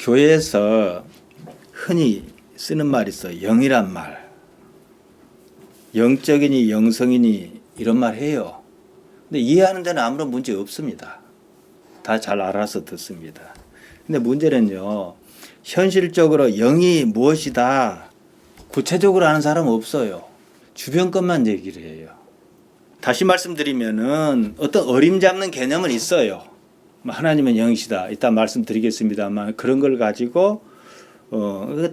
교회에서 흔히 쓰는 말이 있어요. 영이란 말. 영적이니 영성이니 이런 말 해요. 근데 이해하는 데는 아무런 문제 없습니다. 다 잘 알아서 듣습니다. 근데 문제는요. 현실적으로 영이 무엇이다 구체적으로 아는 사람은 없어요. 주변 것만 얘기를 해요. 다시 말씀드리면은 어떤 어림잡는 개념은 있어요. 하나님은 영이시다. 이따 말씀드리겠습니다만 그런 걸 가지고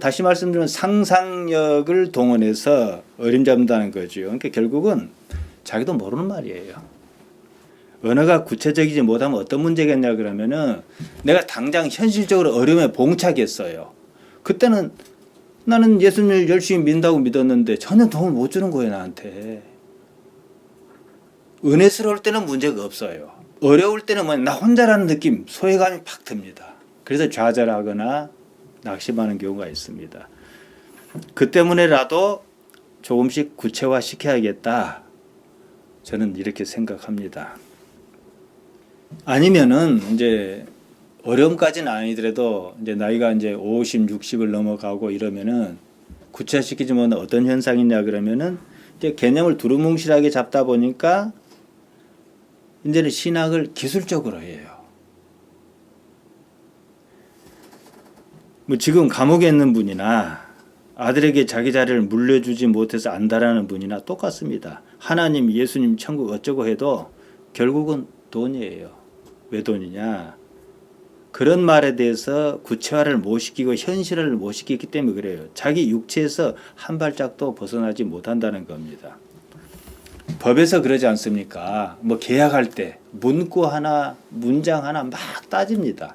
다시 말씀드리면 상상력을 동원해서 어림잡는다는 거죠. 그러니까 결국은 자기도 모르는 말이에요. 언어가 구체적이지 못하면 어떤 문제겠냐 그러면은 내가 당장 현실적으로 어려움에 봉착했어요. 그때는 나는 예수님을 열심히 믿는다고 믿었는데 전혀 도움을 못 주는 거예요, 나한테. 은혜스러울 때는 문제가 없어요. 어려울 때는 나 혼자라는 느낌, 소외감이 팍 듭니다. 그래서 좌절하거나 낙심하는 경우가 있습니다. 그 때문에라도 조금씩 구체화 시켜야겠다. 저는 이렇게 생각합니다. 아니면은 이제 어려움까지는 아니더라도 이제 나이가 이제 50, 60을 넘어가고 이러면은 구체화시키지 못한 어떤 현상이냐 그러면은 이제 개념을 두루뭉실하게 잡다 보니까 이제는 신학을 기술적으로 해요. 뭐 지금 감옥에 있는 분이나 아들에게 자기 자리를 물려주지 못해서 안달하는 분이나 똑같습니다. 하나님, 예수님, 천국 어쩌고 해도 결국은 돈이에요. 왜 돈이냐? 그런 말에 대해서 구체화를 못 시키고 현실을 못 시키기 때문에 그래요. 자기 육체에서 한 발짝도 벗어나지 못한다는 겁니다. 법에서 그러지 않습니까? 뭐 계약할 때 문구 하나, 문장 하나 막 따집니다.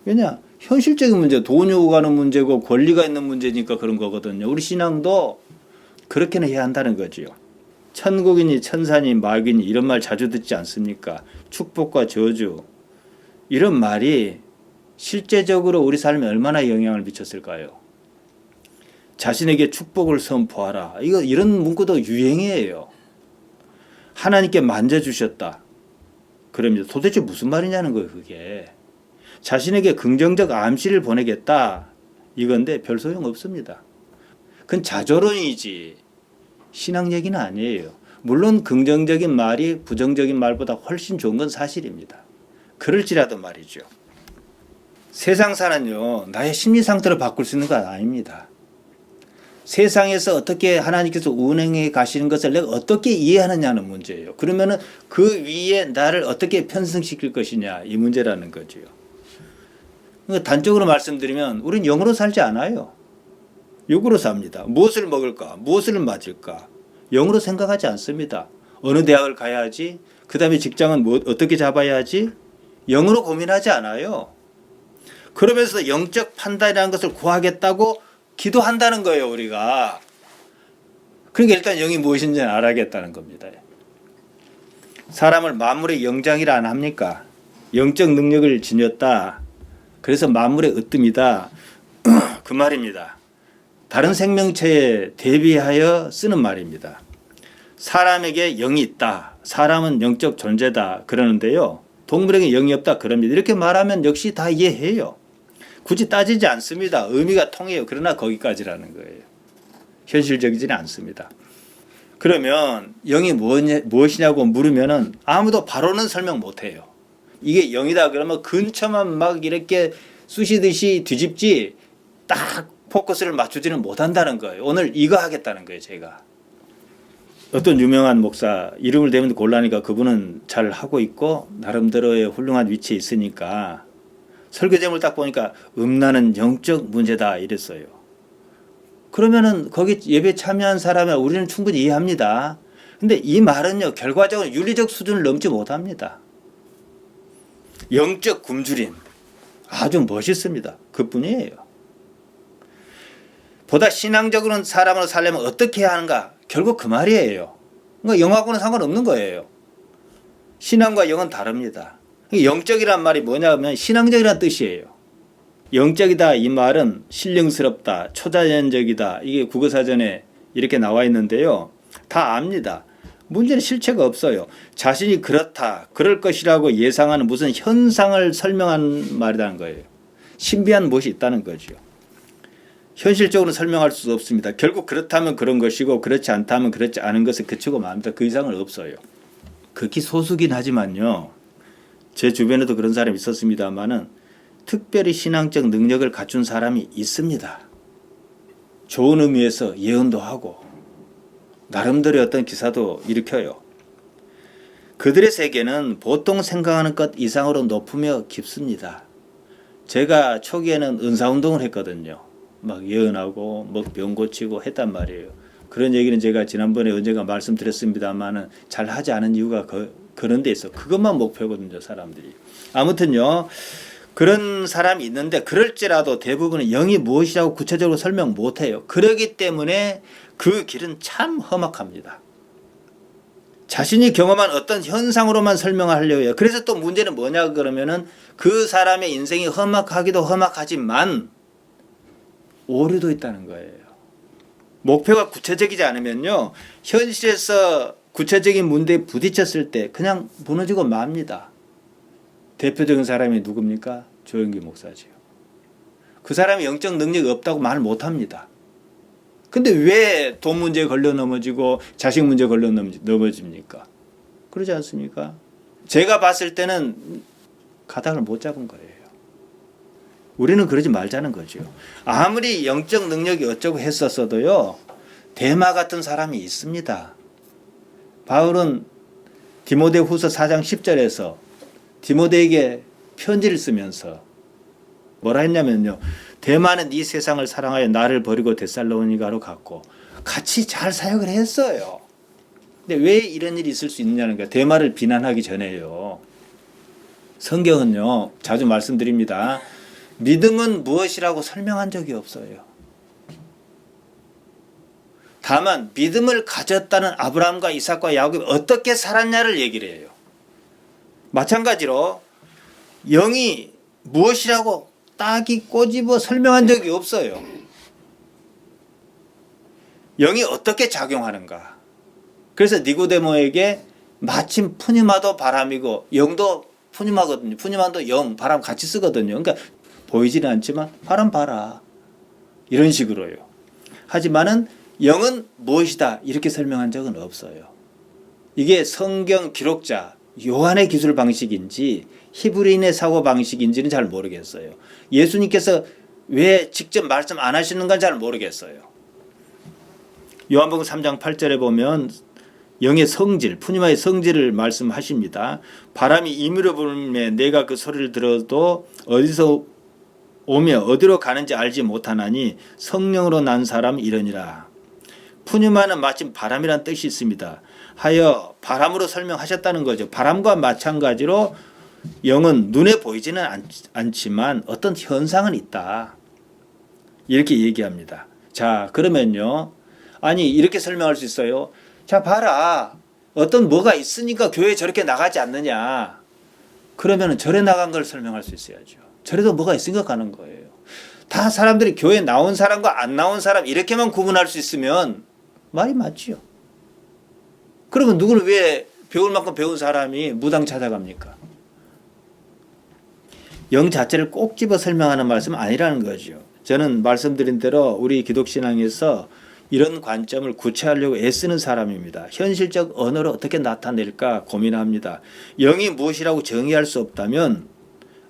왜냐? 현실적인 문제, 돈이 오가는 문제고 권리가 있는 문제니까 그런 거거든요. 우리 신앙도 그렇게는 해야 한다는 거죠. 천국이니 천사니 마귀니 이런 말 자주 듣지 않습니까? 축복과 저주 이런 말이 실제적으로 우리 삶에 얼마나 영향을 미쳤을까요? 자신에게 축복을 선포하라. 이런 문구도 유행이에요. 하나님께 만져주셨다. 그럽니다. 도대체 무슨 말이냐는 거예요, 그게. 자신에게 긍정적 암시를 보내겠다. 이건데 별 소용 없습니다. 그건 자조론이지 신앙 얘기는 아니에요. 물론 긍정적인 말이 부정적인 말보다 훨씬 좋은 건 사실입니다. 그럴지라도 말이죠. 세상사는요, 나의 심리 상태를 바꿀 수 있는 건 아닙니다. 세상에서 어떻게 하나님께서 운행해 가시는 것을 내가 어떻게 이해하느냐는 문제예요. 그러면은 그 위에 나를 어떻게 편승시킬 것이냐 이 문제라는 거죠. 단적으로 말씀드리면 우리는 영으로 살지 않아요. 육으로 삽니다. 무엇을 먹을까? 무엇을 맞을까? 영으로 생각하지 않습니다. 어느 대학을 가야 하지? 그 다음에 직장은 어떻게 잡아야 하지? 영으로 고민하지 않아요. 그러면서 영적 판단이라는 것을 구하겠다고 기도한다는 거예요, 우리가. 그러니까 일단 영이 무엇인지는 알아야겠다는 겁니다. 사람을 만물의 영장이라 안 합니까? 영적 능력을 지녔다. 그래서 만물의 으뜸이다. 그 말입니다. 다른 생명체에 대비하여 쓰는 말입니다. 사람에게 영이 있다. 사람은 영적 존재다. 그러는데요. 동물에게 영이 없다. 그럽니다. 이렇게 말하면 역시 다 이해해요. 굳이 따지지 않습니다. 의미가 통해요. 그러나 거기까지라는 거예요. 현실적이지는 않습니다. 그러면 영이 무엇이냐고 물으면은 아무도 바로는 설명 못해요. 이게 영이다 그러면 근처만 막 이렇게 쑤시듯이 뒤집지 딱 포커스를 맞추지는 못한다는 거예요. 오늘 이거 하겠다는 거예요, 제가. 어떤 유명한 목사 이름을 대면 곤란하니까 그분은 잘 하고 있고 나름대로의 훌륭한 위치에 있으니까 설교 제목을 딱 보니까 음란은 영적 문제다 이랬어요. 그러면은 거기 예배 참여한 사람이 우리는 충분히 이해합니다. 근데 이 말은요, 결과적으로 윤리적 수준을 넘지 못합니다. 영적 굶주림 아주 멋있습니다. 그뿐이에요. 보다 신앙적으로는 사람으로 살려면 어떻게 해야 하는가? 결국 그 말이에요. 그러니까 영하고는 상관없는 거예요. 신앙과 영은 다릅니다. 영적이란 말이 뭐냐면 신앙적이란 뜻이에요. 영적이다 이 말은 신령스럽다, 초자연적이다. 이게 국어사전에 이렇게 나와 있는데요. 다 압니다. 문제는 실체가 없어요. 자신이 그렇다, 그럴 것이라고 예상하는 무슨 현상을 설명하는 말이라는 거예요. 신비한 무엇이 있다는 거죠. 현실적으로 설명할 수 없습니다. 결국 그렇다면 그런 것이고 그렇지 않다면 그렇지 않은 것에 그치고 맙니다. 그 이상은 없어요. 극히 소수긴 하지만요. 제 주변에도 그런 사람이 있었습니다만은 특별히 신앙적 능력을 갖춘 사람이 있습니다. 좋은 의미에서 예언도 하고 나름대로 어떤 기사도 일으켜요. 그들의 세계는 보통 생각하는 것 이상으로 높으며 깊습니다. 제가 초기에는 은사운동을 했거든요. 막 예언하고 뭐 병 고치고 했단 말이에요. 그런 얘기는 제가 지난번에 언젠가 말씀드렸습니다만은 잘 하지 않은 이유가 그런 데 있어. 그것만 목표거든요, 사람들이. 아무튼요. 그런 사람이 있는데 그럴지라도 대부분은 영이 무엇이라고 구체적으로 설명 못해요. 그렇기 때문에 그 길은 참 험악합니다. 자신이 경험한 어떤 현상으로만 설명하려고 해요. 그래서 또 문제는 뭐냐 그러면은 그 사람의 인생이 험악하기도 험악하지만 오류도 있다는 거예요. 목표가 구체적이지 않으면요. 현실에서 구체적인 문제에 부딪혔을 때 그냥 무너지고 맙니다. 대표적인 사람이 누굽니까? 조영기 목사지요. 그 사람이 영적 능력이 없다고 말 못합니다. 근데 왜 돈 문제에 걸려 넘어지고 자식 문제에 걸려 넘어집니까? 그러지 않습니까? 제가 봤을 때는 가닥을 못 잡은 거예요. 우리는 그러지 말자는 거죠. 아무리 영적 능력이 어쩌고 했었어도요. 데마 같은 사람이 있습니다. 바울은 디모데후서 4장 10절에서 디모데에게 편지를 쓰면서 뭐라 했냐면요. 데마는 이 세상을 사랑하여 나를 버리고 데살로니가로 갔고 같이 잘 사역을 했어요. 근데 왜 이런 일이 있을 수 있느냐는 거예요. 데마를 비난하기 전에요. 성경은요. 자주 말씀드립니다. 믿음은 무엇이라고 설명한 적이 없어요. 다만 믿음을 가졌다는 아브라함과 이삭과 야곱이 어떻게 살았냐를 얘기를 해요. 마찬가지로 영이 무엇이라고 딱히 꼬집어 설명한 적이 없어요. 영이 어떻게 작용하는가. 그래서 니고데모에게 마침 푸니마도 바람이고 영도 푸니마거든요. 푸니마도 영, 바람 같이 쓰거든요. 그러니까 보이지는 않지만 바람 봐라. 이런 식으로요. 하지만은 영은 무엇이다 이렇게 설명한 적은 없어요. 이게 성경 기록자 요한의 기술 방식인지 히브리인의 사고 방식인지는 잘 모르겠어요. 예수님께서 왜 직접 말씀 안 하시는 건 잘 모르겠어요. 요한복음 3장 8절에 보면 영의 성질, 푸니마의 성질을 말씀하십니다. 바람이 임의로 불매 내가 그 소리를 들어도 어디서 오며 어디로 가는지 알지 못하나니 성령으로 난 사람 이러니라. 푸니마는 마침 바람이란 뜻이 있습니다. 하여 바람으로 설명하셨다는 거죠. 바람과 마찬가지로 영은 눈에 보이지는 않지만 어떤 현상은 있다. 이렇게 얘기합니다. 자, 그러면요. 아니, 이렇게 설명할 수 있어요. 자, 봐라. 어떤 뭐가 있으니까 교회에 저렇게 나가지 않느냐. 그러면 절에 나간 걸 설명할 수 있어야죠. 절에도 뭐가 있으니까 가는 거예요. 다 사람들이 교회에 나온 사람과 안 나온 사람 이렇게만 구분할 수 있으면 말이 맞지요. 그러면 누구를 왜 배울 만큼 배운 사람이 무당 찾아갑니까? 영 자체를 꼭 집어 설명하는 말씀은 아니라는 거죠. 저는 말씀드린 대로 우리 기독신앙에서 이런 관점을 구체하려고 애쓰는 사람입니다. 현실적 언어로 어떻게 나타낼까 고민합니다. 영이 무엇이라고 정의할 수 없다면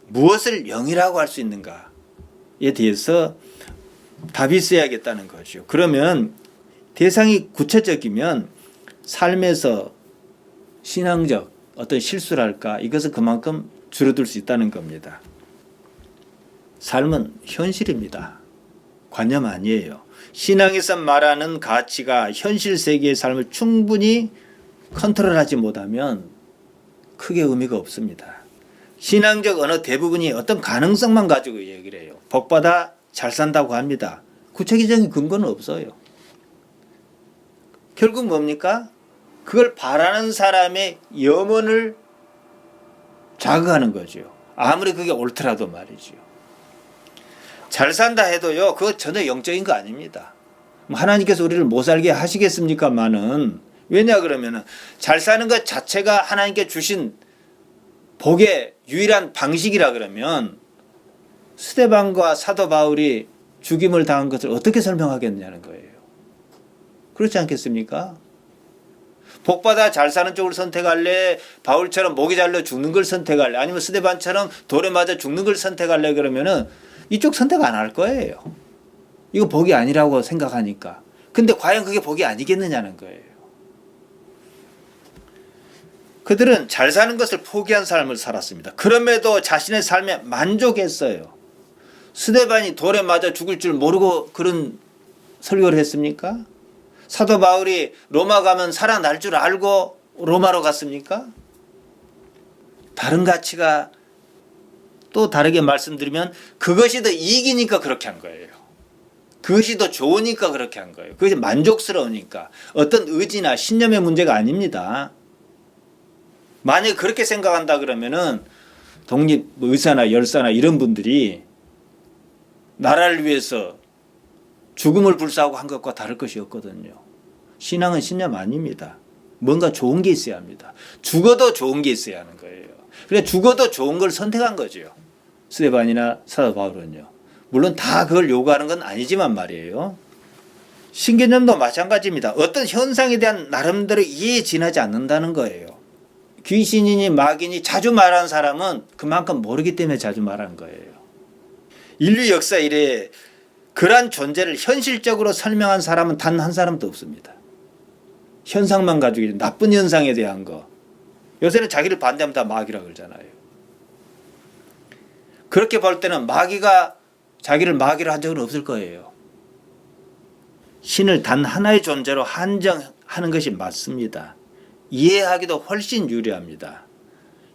무엇을 영이라고 할 수 있는가에 대해서 답이 있어야겠다는 거죠. 그러면 대상이 구체적이면 삶에서 신앙적 어떤 실수랄까 이것은 그만큼 줄어들 수 있다는 겁니다. 삶은 현실입니다. 관념 아니에요. 신앙에서 말하는 가치가 현실 세계의 삶을 충분히 컨트롤하지 못하면 크게 의미가 없습니다. 신앙적 어느 대부분이 어떤 가능성만 가지고 얘기를 해요. 복받아 잘 산다고 합니다. 구체적인 근거는 없어요. 결국 뭡니까? 그걸 바라는 사람의 염원을 자극하는 거죠. 아무리 그게 옳더라도 말이죠. 잘 산다 해도요, 그거 전혀 영적인 거 아닙니다. 하나님께서 우리를 못 살게 하시겠습니까마는, 왜냐 그러면은 잘 사는 것 자체가 하나님께 주신 복의 유일한 방식이라 그러면 스데반과 사도 바울이 죽임을 당한 것을 어떻게 설명하겠느냐는 거예요. 그렇지 않겠습니까? 복받아 잘 사는 쪽을 선택할래? 바울처럼 목이 잘려 죽는 걸 선택할래? 아니면 스데반처럼 돌에 맞아 죽는 걸 선택할래? 그러면은 이쪽 선택 안 할 거예요. 이거 복이 아니라고 생각하니까. 근데 과연 그게 복이 아니겠느냐는 거예요. 그들은 잘 사는 것을 포기한 삶을 살았습니다. 그럼에도 자신의 삶에 만족했어요. 스데반이 돌에 맞아 죽을 줄 모르고 그런 설교를 했습니까? 사도 바울이 로마 가면 살아날 줄 알고 로마로 갔습니까? 다른 가치가 또 다르게 말씀드리면 그것이 더 이익이니까 그렇게 한 거예요. 그것이 더 좋으니까 그렇게 한 거예요. 그것이 만족스러우니까. 어떤 의지나 신념의 문제가 아닙니다. 만약에 그렇게 생각한다 그러면은 독립의사나 열사나 이런 분들이 나라를 위해서 죽음을 불사하고 한 것과 다를 것이 없거든요. 신앙은 신념 아닙니다. 뭔가 좋은 게 있어야 합니다. 죽어도 좋은 게 있어야 하는 거예요. 그래 죽어도 좋은 걸 선택한 거죠. 스데반이나 사도 바울은요. 물론 다 그걸 요구하는 건 아니지만 말이에요. 신개념도 마찬가지입니다. 어떤 현상에 대한 나름대로 이해에 지나지 않는다는 거예요. 귀신이니 마귀니 자주 말하는 사람은 그만큼 모르기 때문에 자주 말하는 거예요. 인류 역사 이래 그러한 존재를 현실적으로 설명한 사람은 단 한 사람도 없습니다. 현상만 가지고 나쁜 현상에 대한 거. 요새는 자기를 반대하면 다 마귀라고 그러잖아요. 그렇게 볼 때는 마귀가 자기를 마귀로 한 적은 없을 거예요. 신을 단 하나의 존재로 한정하는 것이 맞습니다. 이해하기도 훨씬 유리합니다.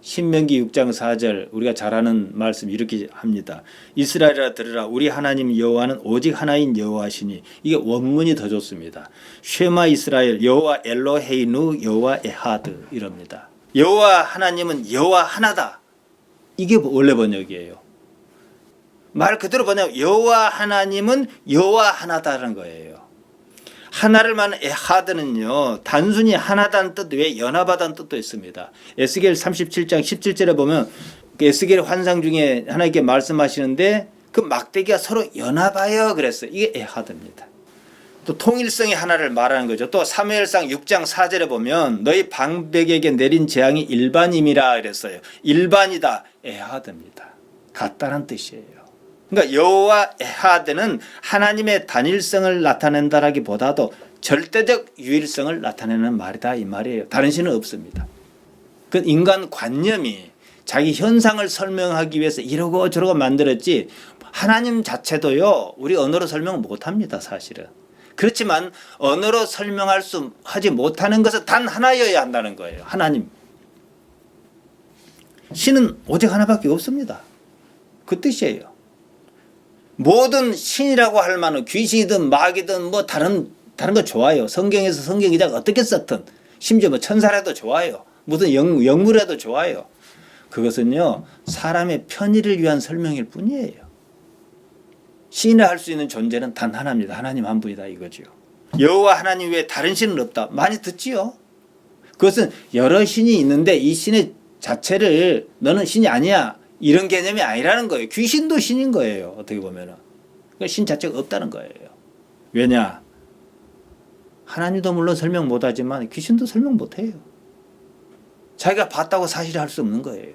신명기 6장 4절 우리가 잘 아는 말씀 이렇게 합니다. 이스라엘아 들으라 우리 하나님 여호와는 오직 하나인 여호와시니 이게 원문이 더 좋습니다. 쉐마 이스라엘 여호와 엘로헤이누 여호와 에하드 이럽니다. 여호와 하나님은 여호와 하나다. 이게 원래 번역이에요. 말 그대로 뭐냐면 여호와 하나님은 여호와 하나다라는 거예요. 하나를 말하는 에하드는요 단순히 하나다는 뜻 외에 연합하다는 뜻도 있습니다. 에스겔 37장 17절에 보면 에스겔 환상 중에 하나님께 말씀하시는데 그 막대기가 서로 연합하여 그랬어요. 이게 에하드입니다. 또 통일성의 하나를 말하는 거죠. 또 사무엘상 6장 4절에 보면 너희 방백에게 내린 재앙이 일반임이라 그랬어요. 일반이다 에하드입니다. 같다는 뜻이에요. 그러니까 여호와 에하드는 하나님의 단일성을 나타낸다라기보다도 절대적 유일성을 나타내는 말이다 이 말이에요. 다른 신은 없습니다. 그 인간 관념이 자기 현상을 설명하기 위해서 이러고 저러고 만들었지 하나님 자체도요 우리 언어로 설명 못합니다 사실은. 그렇지만 언어로 하지 못하는 것은 단 하나여야 한다는 거예요. 하나님. 신은 오직 하나밖에 없습니다. 그 뜻이에요. 모든 신이라고 할 만한 귀신이든 마귀든 뭐 다른 거 좋아요. 성경에서 성경 기자가 어떻게 썼든 심지어 뭐 천사라도 좋아요. 무슨 영물이라도 좋아요. 그것은요 사람의 편의를 위한 설명일 뿐이에요. 신을 할 수 있는 존재는 단 하나입니다. 하나님 한 분이다 이거죠. 여호와 하나님 외에 다른 신은 없다. 많이 듣지요. 그것은 여러 신이 있는데 이 신의 자체를 너는 신이 아니야. 이런 개념이 아니라는 거예요. 귀신도 신인 거예요. 어떻게 보면은. 그러니까 신 자체가 없다는 거예요. 왜냐? 하나님도 물론 설명 못하지만 귀신도 설명 못해요. 자기가 봤다고 사실을 할 수 없는 거예요.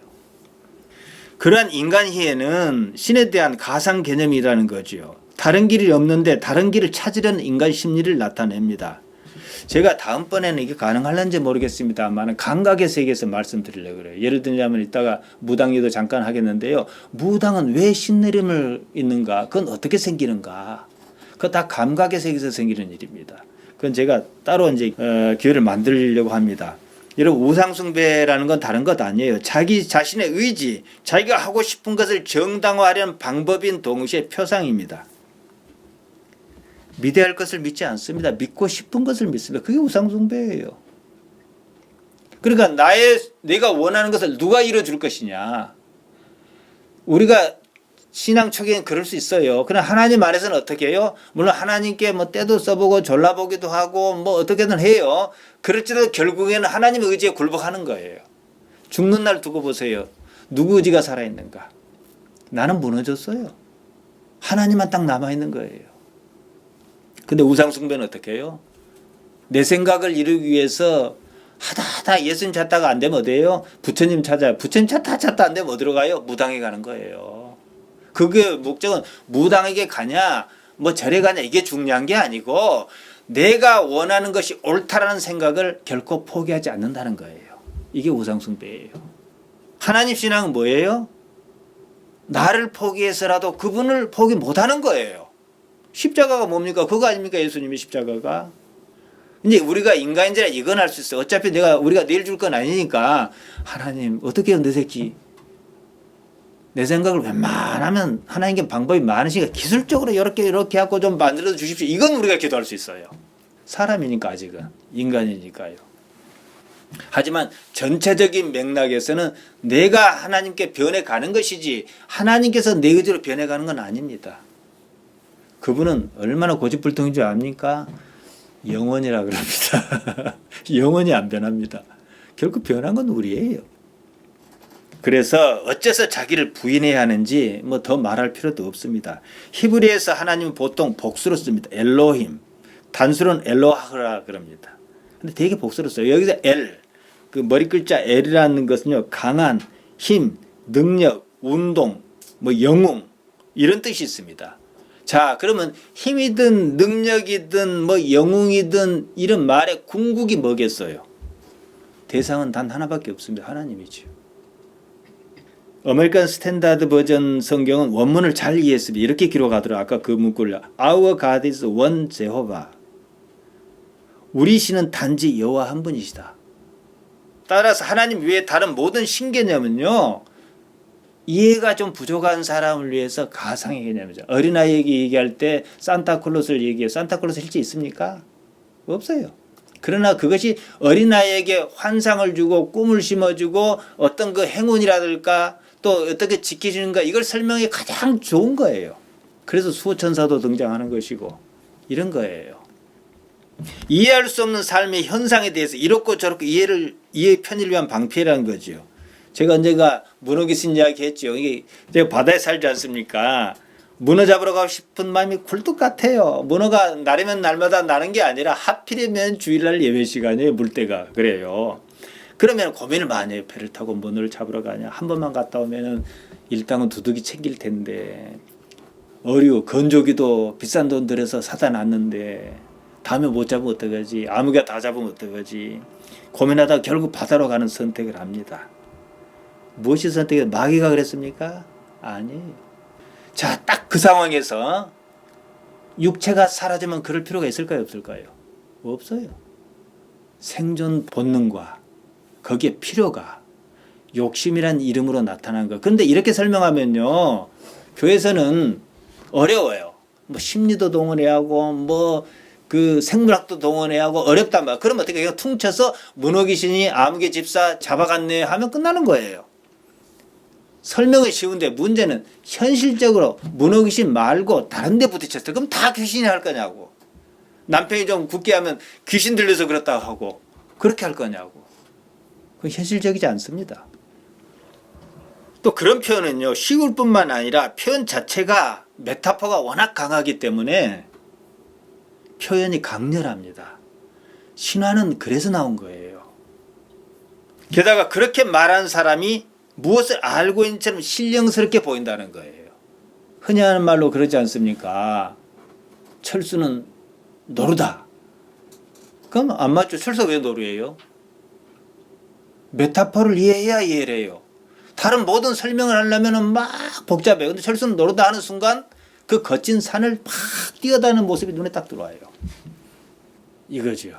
그러한 인간희에는 신에 대한 가상 개념이라는 거죠. 다른 길이 없는데 다른 길을 찾으려는 인간 심리를 나타냅니다. 제가 다음번에는 이게 가능할는지 모르겠습니다만 감각의 세계에서 말씀드리려고 그래요. 예를 들자면 이따가 무당기도 잠깐 하겠는데요. 무당은 왜 신내림을 있는가? 그건 어떻게 생기는가? 그거 다 감각의 세계에서 생기는 일입니다. 그건 제가 따로 이제 기회를 만들려고 합니다. 여러분 우상숭배라는 건 다른 것 아니에요. 자기 자신의 의지, 자기가 하고 싶은 것을 정당화하려는 방법인 동시에 표상입니다. 믿어야 할 것을 믿지 않습니다. 믿고 싶은 것을 믿습니다. 그게 우상숭배예요. 그러니까 내가 원하는 것을 누가 이뤄줄 것이냐. 우리가 신앙 초기엔 그럴 수 있어요. 그러나 하나님 안에서는 어떻게 해요? 물론 하나님께 뭐 때도 써보고 졸라보기도 하고 뭐 어떻게든 해요. 그렇지도 결국에는 하나님의 의지에 굴복하는 거예요. 죽는 날 두고 보세요. 누구 의지가 살아있는가? 나는 무너졌어요. 하나님만 딱 남아있는 거예요. 근데 우상숭배는 어떻게 해요? 내 생각을 이루기 위해서 하다 예수님 찾다가 안 되면 어디에요? 부처님 찾아요. 부처님 찾다 안 되면 어디로 가요? 무당에 가는 거예요. 그게 목적은 무당에게 가냐 뭐 절에 가냐 이게 중요한 게 아니고 내가 원하는 것이 옳다라는 생각을 결코 포기하지 않는다는 거예요. 이게 우상숭배예요. 하나님 신앙은 뭐예요? 나를 포기해서라도 그분을 포기 못하는 거예요. 십자가가 뭡니까? 그거 아닙니까? 예수님의 십자가가. 이제 우리가 인간인지라 이건 할 수 있어요. 어차피 우리가 내일 줄 건 아니니까 하나님 어떻게 해요 내 새끼. 내 생각을 웬만하면 하나님께 방법이 많으시니까 기술적으로 이렇게 하고 좀 만들어 주십시오. 이건 우리가 기도할 수 있어요. 사람이니까 아직은 인간이니까요. 하지만 전체적인 맥락에서는 내가 하나님께 변해가는 것이지 하나님께서 내 의지로 변해가는 건 아닙니다. 그분은 얼마나 고집불통인 줄 압니까? 영원이라 그럽니다. 영원히 안 변합니다. 결국 변한 건 우리예요. 그래서 어째서 자기를 부인해야 하는지 뭐 더 말할 필요도 없습니다. 히브리에서 하나님은 보통 복수로 씁니다. 엘로힘. 단수로는 엘로하라 그럽니다. 근데 되게 복수로 써요. 여기서 그 머리 글자 L이라는 것은요, 강한, 힘, 능력, 운동, 뭐 영웅 이런 뜻이 있습니다. 자, 그러면 힘이든 능력이든 뭐 영웅이든 이런 말의 궁극이 뭐겠어요? 대상은 단 하나밖에 없습니다. 하나님이죠. 아메리칸 스탠다드 버전 성경은 원문을 잘 이해했습니다. 이렇게 기록하더라고요. 아까 그 문구를 Our God is one Jehovah. 우리 신은 단지 여호와 한 분이시다. 따라서 하나님 외에 다른 모든 신개념은요, 이해가 좀 부족한 사람을 위해서 가상의 개념이죠. 어린아이에게 얘기할 때 산타클로스를 얘기해요. 산타클로스 실제 있습니까? 없어요. 그러나 그것이 어린아이에게 환상을 주고 꿈을 심어주고 어떤 그 행운이라든가 또 어떻게 지켜주는가 이걸 설명이 가장 좋은 거예요. 그래서 수호천사도 등장하는 것이고 이런 거예요. 이해할 수 없는 삶의 현상에 대해서 이렇고 저렇고 이해의 편의를 위한 방패라는 거죠. 제가 언젠가 문어 귀신 이야기 했죠. 이게 제가 바다에 살지 않습니까? 문어 잡으러 가고 싶은 마음이 굴뚝 같아요. 문어가 날이면 날마다 나는 게 아니라 하필이면 주일날 예배 시간이에요. 물때가. 그래요. 그러면 고민을 많이 해요. 배를 타고 문어를 잡으러 가냐. 한 번만 갔다 오면은 일당은 두둑이 챙길 텐데. 어류, 건조기도 비싼 돈 들여서 사다 놨는데 다음에 못 잡으면 어떡하지. 아무개가 다 잡으면 어떡하지. 고민하다가 결국 바다로 가는 선택을 합니다. 무엇이 선택이에요? 마귀가 그랬습니까? 아니에요. 자, 딱 그 상황에서 육체가 사라지면 그럴 필요가 있을까요? 없을까요? 없어요. 생존 본능과 거기에 필요가 욕심이란 이름으로 나타난 거. 그런데 이렇게 설명하면요, 교회에서는 어려워요. 뭐 심리도 동원해야 하고 뭐 그 생물학도 동원해야 하고 어렵단 말이야. 그러면 어떻게 해요? 퉁쳐서 문어 귀신이 아무개 집사 잡아갔네 하면 끝나는 거예요. 설명은 쉬운데 문제는 현실적으로 문어 귀신 말고 다른 데 부딪혔어요. 그럼 다 귀신이 할 거냐고. 남편이 좀 굳게 하면 귀신 들려서 그렇다고 하고 그렇게 할 거냐고. 그건 현실적이지 않습니다. 또 그런 표현은요, 쉬울 뿐만 아니라 표현 자체가 메타포가 워낙 강하기 때문에 표현이 강렬합니다. 신화는 그래서 나온 거예요. 게다가 그렇게 말하는 사람이 무엇을 알고 있는 것처럼 신령스럽게 보인다는 거예요. 흔히 하는 말로 그러지 않습니까? 철수는 노루다. 그럼 안 맞죠? 철수가 왜 노루예요? 메타포를 이해해야 이해를 해요. 다른 모든 설명을 하려면 막 복잡해요. 근데 철수는 노루다 하는 순간 그 거친 산을 막 뛰어다니는 모습이 눈에 딱 들어와요. 이거죠.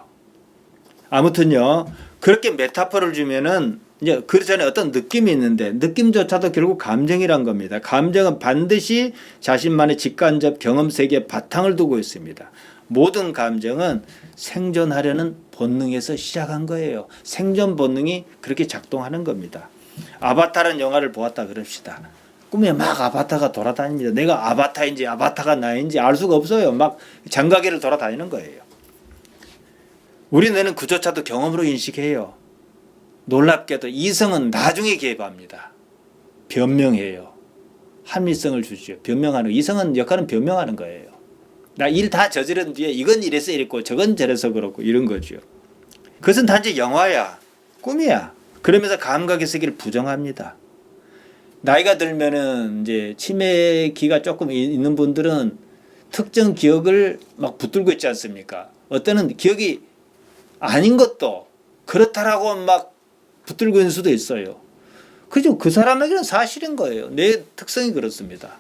아무튼요, 그렇게 메타포를 주면은 이제 그 전에 어떤 느낌이 있는데 느낌조차도 결국 감정이란 겁니다. 감정은 반드시 자신만의 직간접 경험 세계에 바탕을 두고 있습니다. 모든 감정은 생존하려는 본능에서 시작한 거예요. 생존 본능이 그렇게 작동하는 겁니다. 아바타라는 영화를 보았다 그럽시다. 꿈에 막 아바타가 돌아다닙니다. 내가 아바타인지 아바타가 나인지 알 수가 없어요. 막 장가계를 돌아다니는 거예요. 우리 뇌는 그조차도 경험으로 인식해요. 놀랍게도 이성은 나중에 개입합니다. 변명해요. 합리성을 주죠. 변명하는 이성은 역할은 변명하는 거예요. 나 일 다 저지른 뒤에 이건 이래서 이랬고 저건 저래서 그렇고 이런 거죠. 그것은 단지 영화야, 꿈이야. 그러면서 감각의 세계를 부정합니다. 나이가 들면은 이제 치매기가 조금 있는 분들은 특정 기억을 막 붙들고 있지 않습니까? 어떤 기억이 아닌 것도 그렇다라고 막 붙들고 있는 수도 있어요. 그죠? 그 사람에게는 사실인 거예요. 내 특성이 그렇습니다.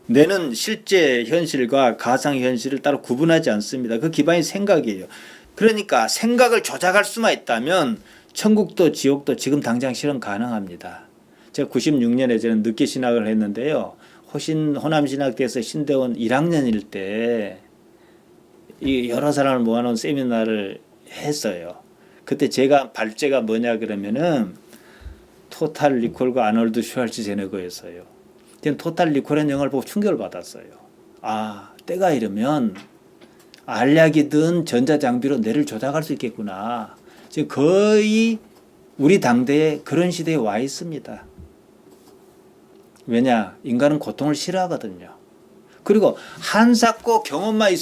뇌는 실제 현실과 가상 현실을 따로 구분하지 않습니다. 그 기반이 생각이에요. 그러니까 생각을 조작할 수만 있다면 천국도 지옥도 지금 당장 실현 가능합니다. 제가 96년에 저는 늦게 신학을 했는데요. 호남신학대에서 신대원 1학년일 때 여러 사람을 모아놓은 세미나를 했어요. 그때 제가 발제가 뭐냐 그러면은 토탈 리콜과 아놀드 슈왈츠제네거였어요. 저는 토탈 리콜이라는 영화를 보고 충격을 받았어요. 아, 때가 이르면 알약이든 전자장비로 뇌를 조작할 수 있겠구나. 지금 거의 우리 당대에 그런 시대에 와 있습니다. 왜냐? 인간은 고통을 싫어하거든요. 그리고 한사코 경험만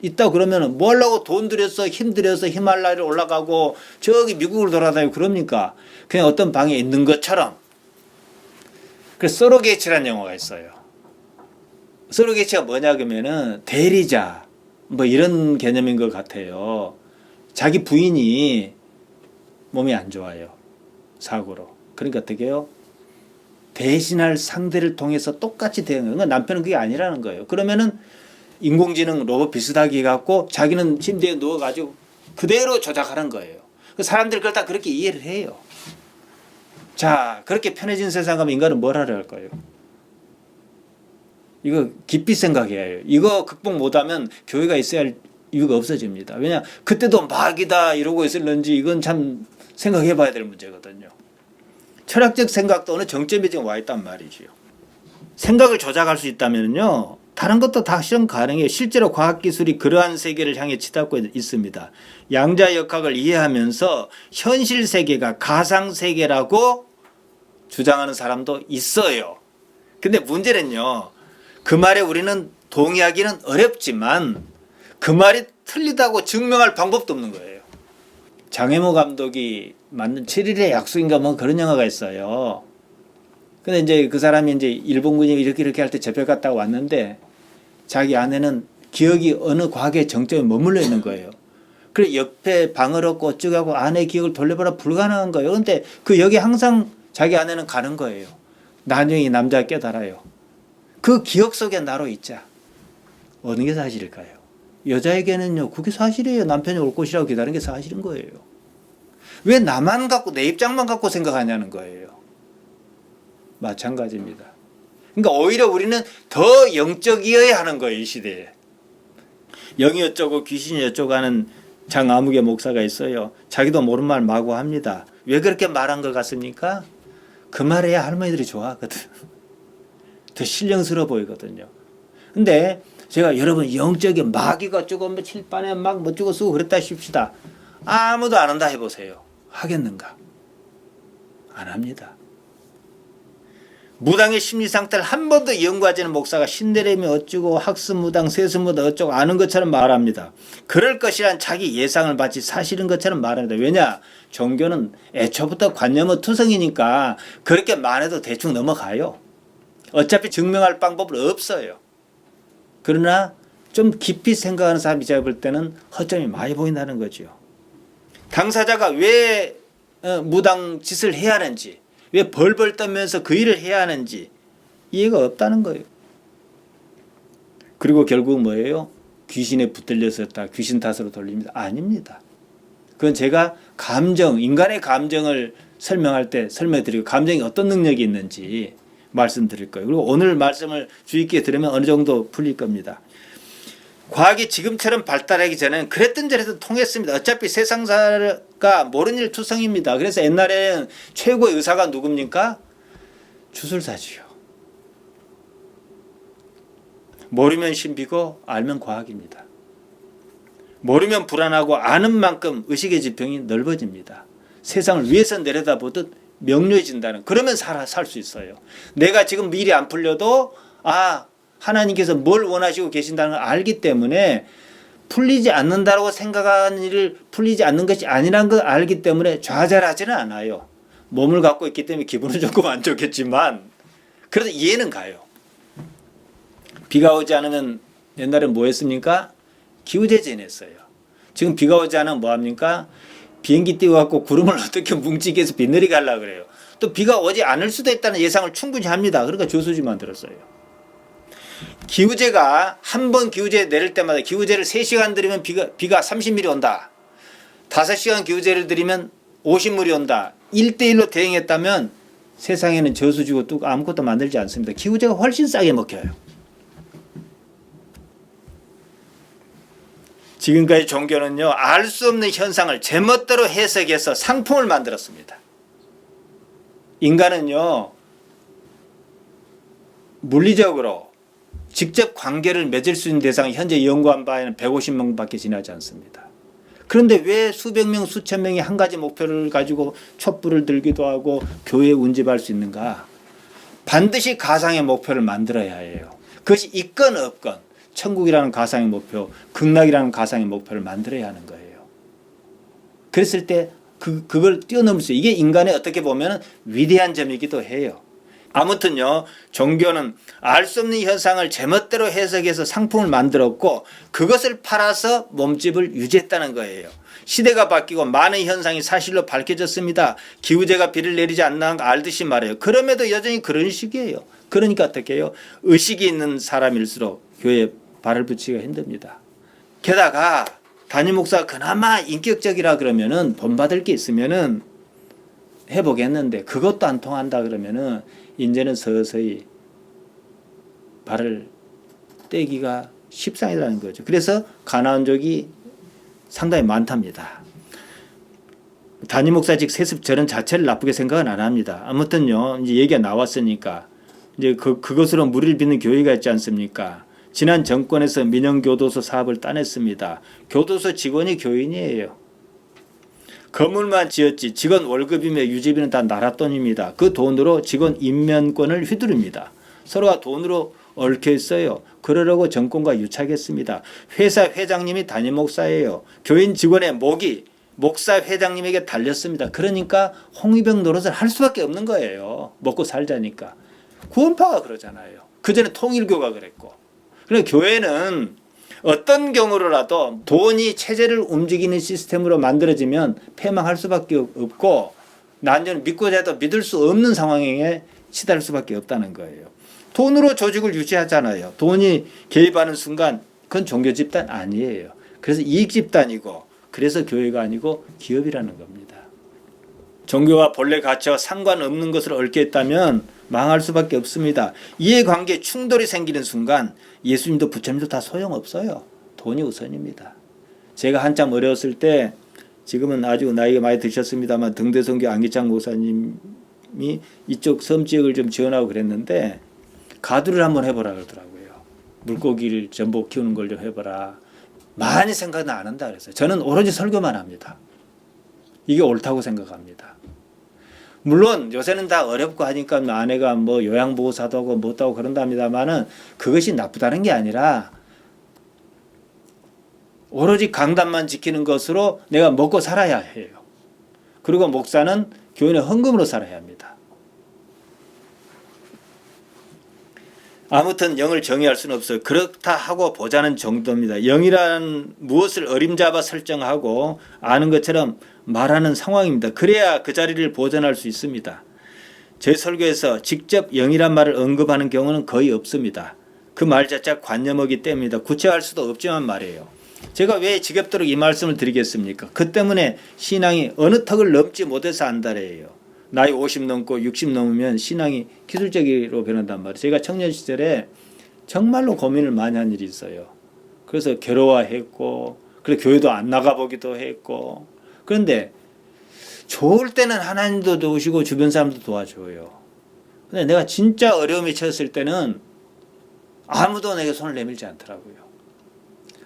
있다고 그러면 뭐 하려고 돈 들여서 힘 들여서 히말라야를 올라가고 저기 미국을 돌아다니고 그럽니까? 그냥 어떤 방에 있는 것처럼. 그래서 서로게이츠라는 영화가 있어요. 서로게이츠가 뭐냐 그러면은 대리자 뭐 이런 개념인 것 같아요. 자기 부인이 몸이 안 좋아요. 사고로. 그러니까 어떻게 해요? 대신할 상대를 통해서 똑같이 대응하는 건 남편은 그게 아니라는 거예요. 그러면은 인공지능 로봇 비슷하게 갖고 자기는 침대에 누워가지고 그대로 조작하는 거예요. 사람들이 그걸 다 그렇게 이해를 해요. 자, 그렇게 편해진 세상 가면 인간은 뭘 하려 할까요? 이거 깊이 생각해야 해요. 이거 극복 못하면 교회가 있어야 할 이유가 없어집니다. 왜냐, 그때도 마귀다 이러고 있을는지 이건 참 생각해 봐야 될 문제거든요. 철학적 생각도 어느 정점에 지금 와 있단 말이지요. 생각을 조작할 수 있다면요, 다른 것도 다 실현 가능해요. 실제로 과학기술이 그러한 세계를 향해 치닫고 있습니다. 양자역학을 이해하면서 현실 세계가 가상세계라고 주장하는 사람도 있어요. 근데 문제는요, 그 말에 우리는 동의하기는 어렵지만 그 말이 틀리다고 증명할 방법도 없는 거예요. 장혜모 감독이 만든 7일의 약속인가 뭐 그런 영화가 있어요. 근데 이제 그 사람이 이제 일본군이 이렇게 할 때 잡혀갔다가 왔는데 자기 아내는 기억이 어느 과거의 정점에 머물러 있는 거예요. 그래 옆에 방을 얻고 어쩌고 아내의 기억을 돌려보라 불가능한 거예요. 근데 그 역에 항상 자기 아내는 가는 거예요. 나중에 이 남자가 깨달아요. 그 기억 속에 나로 있자. 어느 게 사실일까요? 여자에게는요, 그게 사실이에요. 남편이 올 것이라고 기다리는 게 사실인 거예요. 왜 나만 갖고 내 입장만 갖고 생각하냐는 거예요. 마찬가지입니다. 그러니까 오히려 우리는 더 영적이어야 하는 거예요, 이 시대에. 영이 어쩌고 귀신이 어쩌고 하는 장아무개 목사가 있어요. 자기도 모르는 말 마구 합니다. 왜 그렇게 말한 것 같습니까? 그 말해야 할머니들이 좋아하거든. 더 신령스러워 보이거든요. 근데 제가 여러분 영적인 마귀가 어쩌고 뭐 칠판에 막 뭐 어쩌고 쓰고 그랬다 싶시다. 아무도 안 한다 해보세요. 하겠는가? 안 합니다. 무당의 심리 상태를 한 번도 연구하지는 목사가 신데레미 어쩌고 학습무당 세습무당 어쩌고 아는 것처럼 말합니다. 그럴 것이란 자기 예상을 마치 사실인 것처럼 말합니다. 왜냐? 종교는 애초부터 관념의 투성이니까 그렇게 말해도 대충 넘어가요. 어차피 증명할 방법은 없어요. 그러나 좀 깊이 생각하는 사람이 제가 볼 때는 허점이 많이 보인다는 거죠. 당사자가 왜 무당 짓을 해야 하는지, 왜 벌벌 떨면서 그 일을 해야 하는지 이해가 없다는 거예요. 그리고 결국 뭐예요? 귀신에 붙들렸었다. 귀신 탓으로 돌립니다. 아닙니다. 그건 제가 인간의 감정을 설명할 때 설명드리고 감정이 어떤 능력이 있는지 말씀드릴 거예요. 그리고 오늘 말씀을 주의 깊게 들으면 어느 정도 풀릴 겁니다. 과학이 지금처럼 발달하기 전에는 그랬든 저랬든 통했습니다. 어차피 세상사가 모르는 일 투성입니다. 그래서 옛날에는 최고의 의사가 누굽니까? 주술사지요. 모르면 신비고 알면 과학입니다. 모르면 불안하고 아는 만큼 의식의 지평이 넓어집니다. 세상을 위에서 내려다보듯 명료해진다는, 그러면 살 수 있어요. 내가 지금 일이 안 풀려도 하나님께서 뭘 원하시고 계신다는 걸 알기 때문에 풀리지 않는다고 생각하는 일을 풀리지 않는 것이 아니라는 걸 알기 때문에 좌절하지는 않아요. 몸을 갖고 있기 때문에 기분은 조금 안 좋겠지만 그래도 이해는 가요. 비가 오지 않으면 옛날에 뭐 했습니까? 기우제 지냈어요. 지금 비가 오지 않으면 뭐 합니까? 비행기 띄워갖고 구름을 어떻게 뭉치게 해서 빗내리게 하려고 그래요. 또 비가 오지 않을 수도 있다는 예상을 충분히 합니다. 그러니까 저수지 만들었어요. 기우제가 한 번 기우제 내릴 때마다 기우제를 3시간 들이면 비가 30mm 온다. 5시간 기우제를 들이면 50mm 온다. 1대1로 대응했다면 세상에는 저수지고 또 아무것도 만들지 않습니다. 기우제가 훨씬 싸게 먹혀요. 지금까지 종교는요, 알 수 없는 현상을 제멋대로 해석해서 상품을 만들었습니다. 인간은요, 물리적으로 직접 관계를 맺을 수 있는 대상이 현재 연구한 바에는 150명밖에 지나지 않습니다. 그런데 왜 수백 명, 수천 명이 한 가지 목표를 가지고 촛불을 들기도 하고 교회에 운집할 수 있는가? 반드시 가상의 목표를 만들어야 해요. 그것이 있건 없건 천국이라는 가상의 목표, 극락이라는 가상의 목표를 만들어야 하는 거예요. 그랬을 때 그걸 뛰어넘을 수, 이게 인간의 어떻게 보면 위대한 점이기도 해요. 아무튼요, 종교는 알 수 없는 현상을 제멋대로 해석해서 상품을 만들었고 그것을 팔아서 몸집을 유지했다는 거예요. 시대가 바뀌고 많은 현상이 사실로 밝혀졌습니다. 기우제가 비를 내리지 않는 거 알듯이 말해요. 그럼에도 여전히 그런 식이에요. 그러니까 어떻게 해요? 의식이 있는 사람일수록 교회에 발을 붙이기가 힘듭니다. 게다가 담임 목사가 그나마 인격적이라 그러면은 본받을 게 있으면은 해보겠는데 그것도 안 통한다 그러면은 이제는 서서히 발을 떼기가 십상이라는 거죠. 그래서 가나안족이 상당히 많답니다. 담임 목사직 세습 저는 자체를 나쁘게 생각은 안 합니다. 아무튼요, 이제 얘기가 나왔으니까 이제 그것으로 무리를 빚는 교회가 있지 않습니까? 지난 정권에서 민영교도소 사업을 따냈습니다. 교도소 직원이 교인이에요. 건물만 지었지 직원 월급이며 유지비는 다 나라 돈입니다. 그 돈으로 직원 임면권을 휘두릅니다. 서로가 돈으로 얽혀 있어요. 그러려고 정권과 유착했습니다. 회사 회장님이 담임 목사예요. 교인 직원의 목이 목사 회장님에게 달렸습니다. 그러니까 홍위병 노릇을 할 수밖에 없는 거예요. 먹고 살자니까. 구원파가 그러잖아요. 그전에 통일교가 그랬고. 그러니까 교회는 어떤 경우로라도 돈이 체제를 움직이는 시스템으로 만들어지면 패망할 수밖에 없고 난전 믿고자 해도 믿을 수 없는 상황에 치달을 수밖에 없다는 거예요. 돈으로 조직을 유지하잖아요. 돈이 개입하는 순간 그건 종교 집단 아니에요. 그래서 이익 집단이고 그래서 교회가 아니고 기업이라는 겁니다. 종교와 본래 가치와 상관없는 것을 얽혀 있다면 망할 수밖에 없습니다. 이해관계 충돌이 생기는 순간 예수님도 부처님도 다 소용없어요. 돈이 우선입니다. 제가 한참 어려웠을 때 지금은 아주 나이가 많이 드셨습니다만 등대선교 안기창 목사님이 이쪽 섬지역을 좀 지원하고 그랬는데 가두를 한번 해보라 그러더라고요. 물고기를 전복 키우는 걸 좀 해보라. 많이 생각은 안 한다 그랬어요. 저는 오로지 설교만 합니다. 이게 옳다고 생각합니다. 물론 요새는 다 어렵고 하니까 아내가 뭐 요양보호사도 하고 못 하고 그런답니다만은 그것이 나쁘다는 게 아니라 오로지 강단만 지키는 것으로 내가 먹고 살아야 해요. 그리고 목사는 교인의 헌금으로 살아야 합니다. 아무튼 영을 정의할 수는 없어요. 그렇다 하고 보자는 정도입니다. 영이란 무엇을 어림잡아 설정하고 아는 것처럼 말하는 상황입니다. 그래야 그 자리를 보존할 수 있습니다. 제 설교에서 직접 영이란 말을 언급하는 경우는 거의 없습니다. 그 말 자체가 관념이기 때문입니다. 구체화할 수도 없지만 말이에요. 제가 왜 지겹도록 이 말씀을 드리겠습니까? 그 때문에 신앙이 어느 턱을 넘지 못해서 안달해요. 나이 50 넘고 60 넘으면 신앙이 기술적으로 변한단 말이에요. 제가 청년 시절에 정말로 고민을 많이 한 일이 있어요. 그래서 괴로워했고 그래서 교회도 안 나가보기도 했고 그런데 좋을 때는 하나님도 도우시고 주변 사람도 도와줘요. 근데 내가 진짜 어려움에 처했을 때는 아무도 내게 손을 내밀지 않더라고요.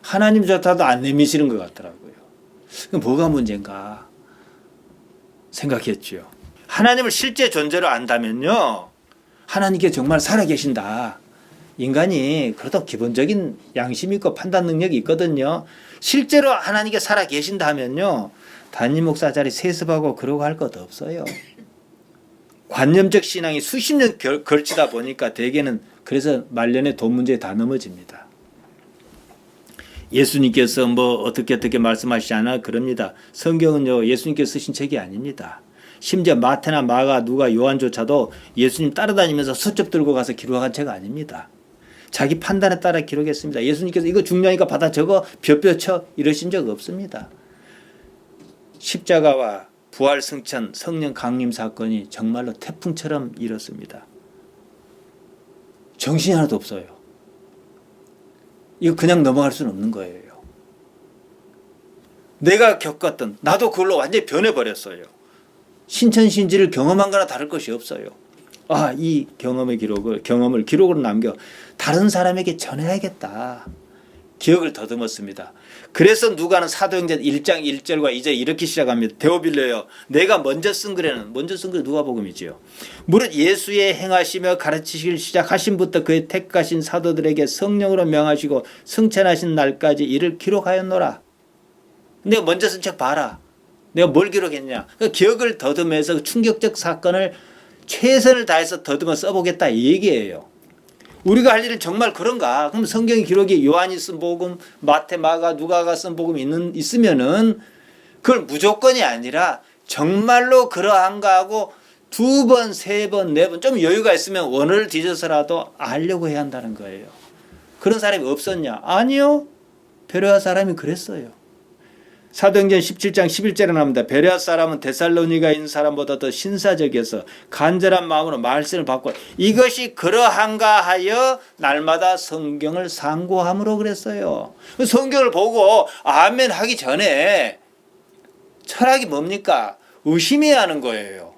하나님조차도 안 내미시는 것 같더라고요. 그럼 뭐가 문제인가 생각했죠. 하나님을 실제 존재로 안다면요, 하나님께 정말 살아계신다. 인간이 그래도 기본적인 양심이 있고 판단 능력이 있거든요. 실제로 하나님께 살아계신다 하면요, 담임 목사 자리 세습하고 그러고 할 것 없어요. 관념적 신앙이 수십 년 걸치다 보니까 대개는 그래서 말년에 돈 문제에 다 넘어집니다. 예수님께서 뭐 어떻게 말씀하시지 않아 그럽니다. 성경은요, 예수님께서 쓰신 책이 아닙니다. 심지어 마태나 마가, 누가, 요한조차도 예수님 따라다니면서 수첩 들고 가서 기록한 책 아닙니다. 자기 판단에 따라 기록했습니다. 예수님께서 이거 중요하니까 받아 적어 벼 쳐 이러신 적 없습니다. 십자가와 부활 승천, 성령 강림 사건이 정말로 태풍처럼 일었습니다. 정신이 하나도 없어요. 이거 그냥 넘어갈 수는 없는 거예요. 내가 겪었던, 나도 그걸로 완전히 변해버렸어요. 신천신지를 경험한 거나 다를 것이 없어요. 아, 이 경험을 기록으로 남겨 다른 사람에게 전해야겠다. 기억을 더듬었습니다. 그래서 누가는 사도행전 1장 1절과 2절 이렇게 시작합니다. 데오빌로여, 내가 먼저 쓴 글에 누가복음이지요. 무릇 예수의 행하시며 가르치시길 시작하신부터 그의 택하신 사도들에게 성령으로 명하시고 승천하신 날까지 이를 기록하였노라. 내가 먼저 쓴 책 봐라. 내가 뭘 기록했냐. 그 기억을 더듬어서 그 충격적 사건을 최선을 다해서 더듬어 써보겠다 이 얘기예요. 우리가 할 일은 정말 그런가? 그럼 성경 기록이 요한이 쓴 복음, 마태, 마가, 누가가 쓴 복음이 있으면은 그걸 무조건이 아니라 정말로 그러한가 하고 2번, 3번, 4번 좀 여유가 있으면 원어를 뒤져서라도 알려고 해야 한다는 거예요. 그런 사람이 없었냐? 아니요. 베레아 사람이 그랬어요. 사도행전 17장 11절에 나옵니다. 베레아 사람은 데살로니가인 사람보다 더 신사적이어서 간절한 마음으로 말씀을 받고 이것이 그러한가 하여 날마다 성경을 상고함으로 그랬어요. 성경을 보고 아멘 하기 전에 철학이 뭡니까? 의심해야 하는 거예요.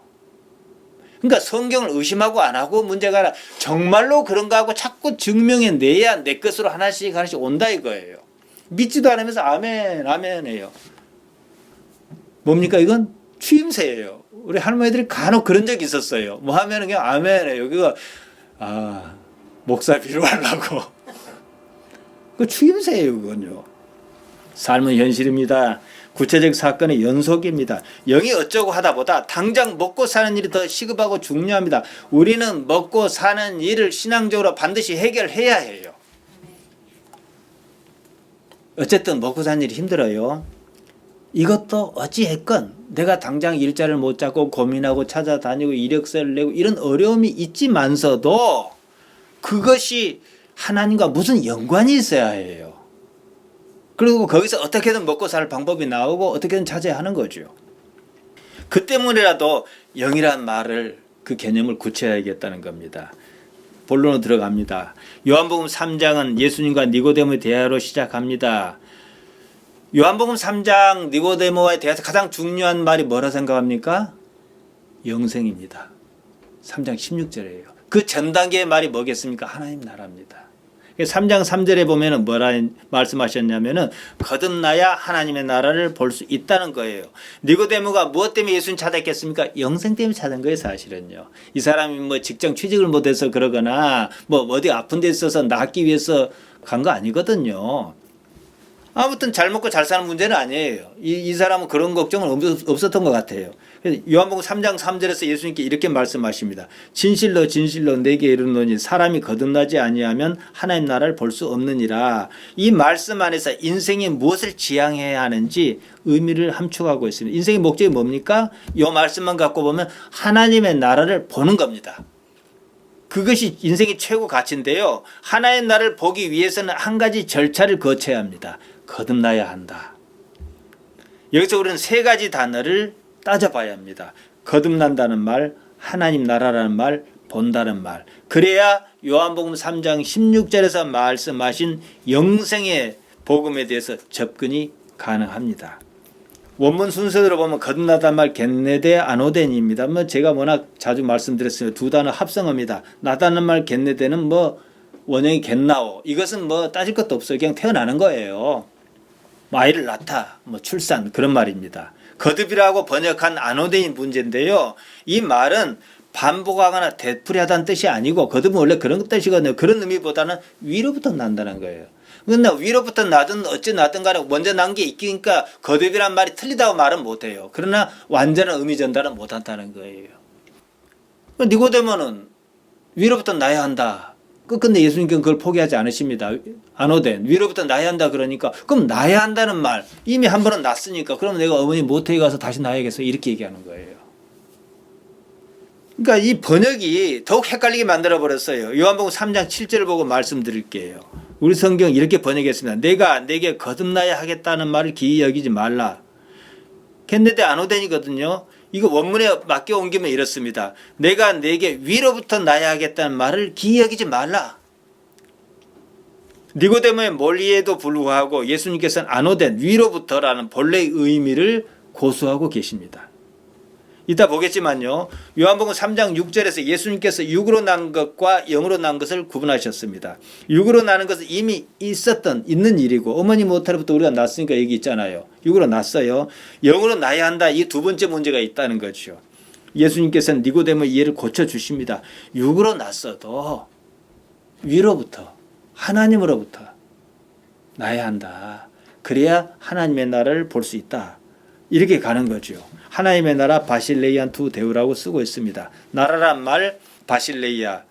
그러니까 성경을 의심하고 안 하고 문제가 아니라 정말로 그런가 하고 자꾸 증명해 내야 내 것으로 하나씩 온다 이거예요. 믿지도 않으면서 아멘 아멘 해요. 뭡니까 이건? 추임새예요. 우리 할머니들이 간혹 그런 적이 있었어요. 뭐 하면은 그냥 아멘 해요. 그거 목사 비료하려고. 그 추임새예요 그건요. 삶은 현실입니다. 구체적 사건의 연속입니다. 영이 어쩌고 하다보다 당장 먹고 사는 일이 더 시급하고 중요합니다. 우리는 먹고 사는 일을 신앙적으로 반드시 해결해야 해요. 어쨌든 먹고 사는 일이 힘들어요. 이것도 어찌했건 내가 당장 일자를 못 잡고 고민하고 찾아다니고 이력서를 내고 이런 어려움이 있지만서도 그것이 하나님과 무슨 연관이 있어야 해요. 그리고 거기서 어떻게든 먹고 살 방법이 나오고 어떻게든 찾아야 하는 거죠. 그 때문이라도 영이란 말을, 그 개념을 굳혀야겠다는 겁니다. 본론으로 들어갑니다. 요한복음 3장은 예수님과 니고데모의 대화로 시작합니다. 요한복음 3장 니고데모와의 대화에서 가장 중요한 말이 뭐라 생각합니까? 영생입니다. 3장 16절이에요. 그 전 단계의 말이 뭐겠습니까? 하나님 나라입니다. 3장 3절에 보면은 뭐라 말씀하셨냐면은 거듭나야 하나님의 나라를 볼 수 있다는 거예요. 니고데모가 무엇 때문에 예수님 찾았겠습니까? 영생 때문에 찾은 거예요, 사실은요. 이 사람이 뭐 직장 취직을 못해서 그러거나 뭐 어디 아픈 데 있어서 낫기 위해서 간 거 아니거든요. 아무튼 잘 먹고 잘 사는 문제는 아니에요. 이 사람은 그런 걱정은 없었던 것 같아요. 요한복음 3장 3절에서 예수님께 이렇게 말씀하십니다. 진실로 진실로 내게 이르노니 사람이 거듭나지 아니하면 하나님 나라를 볼 수 없느니라. 이 말씀 안에서 인생이 무엇을 지향해야 하는지 의미를 함축하고 있습니다. 인생의 목적이 뭡니까? 이 말씀만 갖고 보면 하나님의 나라를 보는 겁니다. 그것이 인생의 최고 가치인데요. 하나의 나라를 보기 위해서는 한 가지 절차를 거쳐야 합니다. 거듭나야 한다. 여기서 우리는 3가지 단어를 따져봐야 합니다. 거듭난다는 말, 하나님 나라라는 말, 본다는 말. 그래야 요한복음 3장 16절에서 말씀하신 영생의 복음에 대해서 접근이 가능합니다. 원문 순서대로 보면 거듭나다는 말 겟네데 아노덴입니다. 뭐 제가 워낙 자주 말씀드렸으면 2 단어 합성어입니다. 나다는 말 겟네데는 뭐 원형이 겟나오. 이것은 뭐 따질 것도 없어요. 그냥 태어나는 거예요. 아이를 낳다, 뭐 출산 그런 말입니다. 거듭이라고 번역한 아노덴이 문제인데요. 이 말은 반복하거나 되풀이하다는 뜻이 아니고 거듭은 원래 그런 뜻이거든요. 그런 의미보다는 위로부터 난다는 거예요. 근데 위로부터 나든 어찌 나든 간에 먼저 난 게 있으니까 거듭이란 말이 틀리다고 말은 못해요. 그러나 완전한 의미 전달은 못한다는 거예요. 니고데모는 위로부터 나야 한다. 끝끝내 예수님께서는 그걸 포기하지 않으십니다. 아노덴 위로부터 나야 한다 그러니까 그럼 나야 한다는 말 이미 한 번은 났으니까 그럼 내가 어머니 모태에 가서 다시 나야겠어 이렇게 얘기하는 거예요. 그러니까 이 번역이 더욱 헷갈리게 만들어 버렸어요. 요한복음 3장 7절을 보고 말씀드릴게요. 우리 성경 이렇게 번역했습니다. 내가 내게 거듭나야 하겠다는 말을 기이 여기지 말라. 캔네데 아노덴이거든요. 이거 원문에 맞게 옮기면 이렇습니다. 내가 내게 위로부터 나야 하겠다는 말을 기이 여기지 말라. 니고데모의 몰리에도 불구하고 예수님께서는 아노덴 위로부터라는 본래의 의미를 고수하고 계십니다. 이따 보겠지만요. 요한복음 3장 6절에서 예수님께서 육으로 난 것과 영으로 난 것을 구분하셨습니다. 육으로 나는 것은 이미 있는 일이고 어머니 모태로부터 우리가 났으니까 여기 있잖아요. 육으로 났어요. 영으로 나야 한다. 이 두 번째 문제가 있다는 거죠. 예수님께서는 니고데모 이해를 고쳐주십니다. 육으로 났어도 위로부터 하나님으로부터 나야 한다. 그래야 하나님의 나라를 볼 수 있다. 이렇게 가는 거죠. 하나님의 나라 바실레이안 투 데우라고 쓰고 있습니다. 나라란 말 바실레이아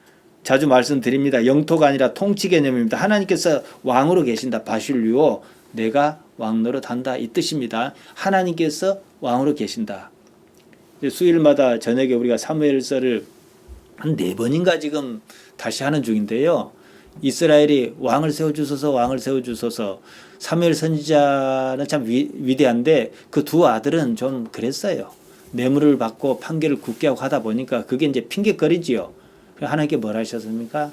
자주 말씀드립니다. 영토가 아니라 통치 개념입니다. 하나님께서 왕으로 계신다. 바실류오 내가 왕 노릇한다 이 뜻입니다. 하나님께서 왕으로 계신다. 수요일마다 저녁에 우리가 사무엘서를 한 4번인가 지금 다시 하는 중인데요. 이스라엘이 왕을 세워주소서 왕을 세워주소서. 사무엘 선지자는 참 위대한데 그 두 아들은 좀 그랬어요. 뇌물을 받고 판결을 굳게 하고 하다 보니까 그게 이제 핑계거리지요. 하나님께 뭘 하셨습니까?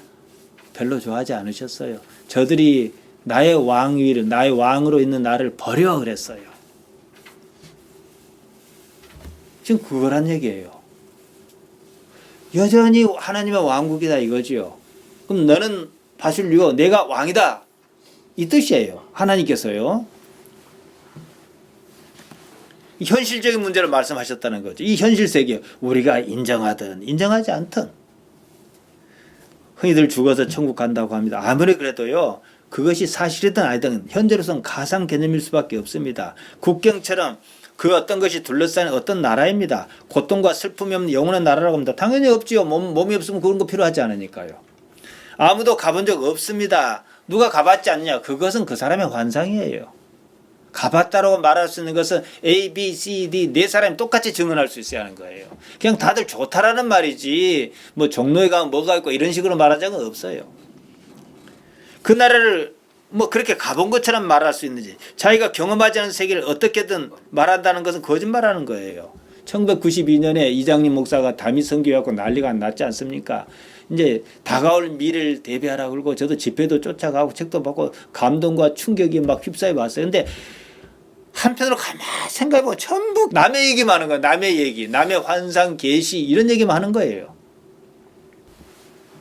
별로 좋아하지 않으셨어요. 저들이 나의 왕위를 나의 왕으로 있는 나를 버려 그랬어요. 지금 그거란 얘기예요. 여전히 하나님의 왕국이다 이거지요. 그럼 너는 바실류오 내가 왕이다. 이 뜻이에요. 하나님께서요. 현실적인 문제를 말씀하셨다는 거죠. 이 현실 세계 우리가 인정하든 인정하지 않든 흔히들 죽어서 천국 간다고 합니다. 아무리 그래도요. 그것이 사실이든 아니든 현재로서는 가상 개념일 수밖에 없습니다. 국경처럼 그 어떤 것이 둘러싸인 어떤 나라입니다. 고통과 슬픔이 없는 영원한 나라라고 합니다. 당연히 없지요. 몸이 없으면 그런 거 필요하지 않으니까요. 아무도 가본 적 없습니다. 누가 가봤지 않냐? 그것은 그 사람의 환상이에요. 가봤다라고 말할 수 있는 것은 A, B, C, D 네 사람이 똑같이 증언할 수 있어야 하는 거예요. 그냥 다들 좋다라는 말이지 뭐 종로에 가면 뭐가 있고 이런 식으로 말한 적은 없어요. 그 나라를 뭐 그렇게 가본 것처럼 말할 수 있는지 자기가 경험하지 않은 세계를 어떻게든 말한다는 것은 거짓말하는 거예요. 1992년에 이장님 목사가 담임 선교해갖고 난리가 났지 않습니까? 이제 다가올 미래를 대비하라고 그러고 저도 집회도 쫓아가고 책도 받고 감동과 충격이 막 휩싸여 왔어요. 근데 한편으로 가만히 생각해보면 전부 남의 얘기만 하는 거예요. 남의 얘기, 남의 환상, 계시 이런 얘기만 하는 거예요.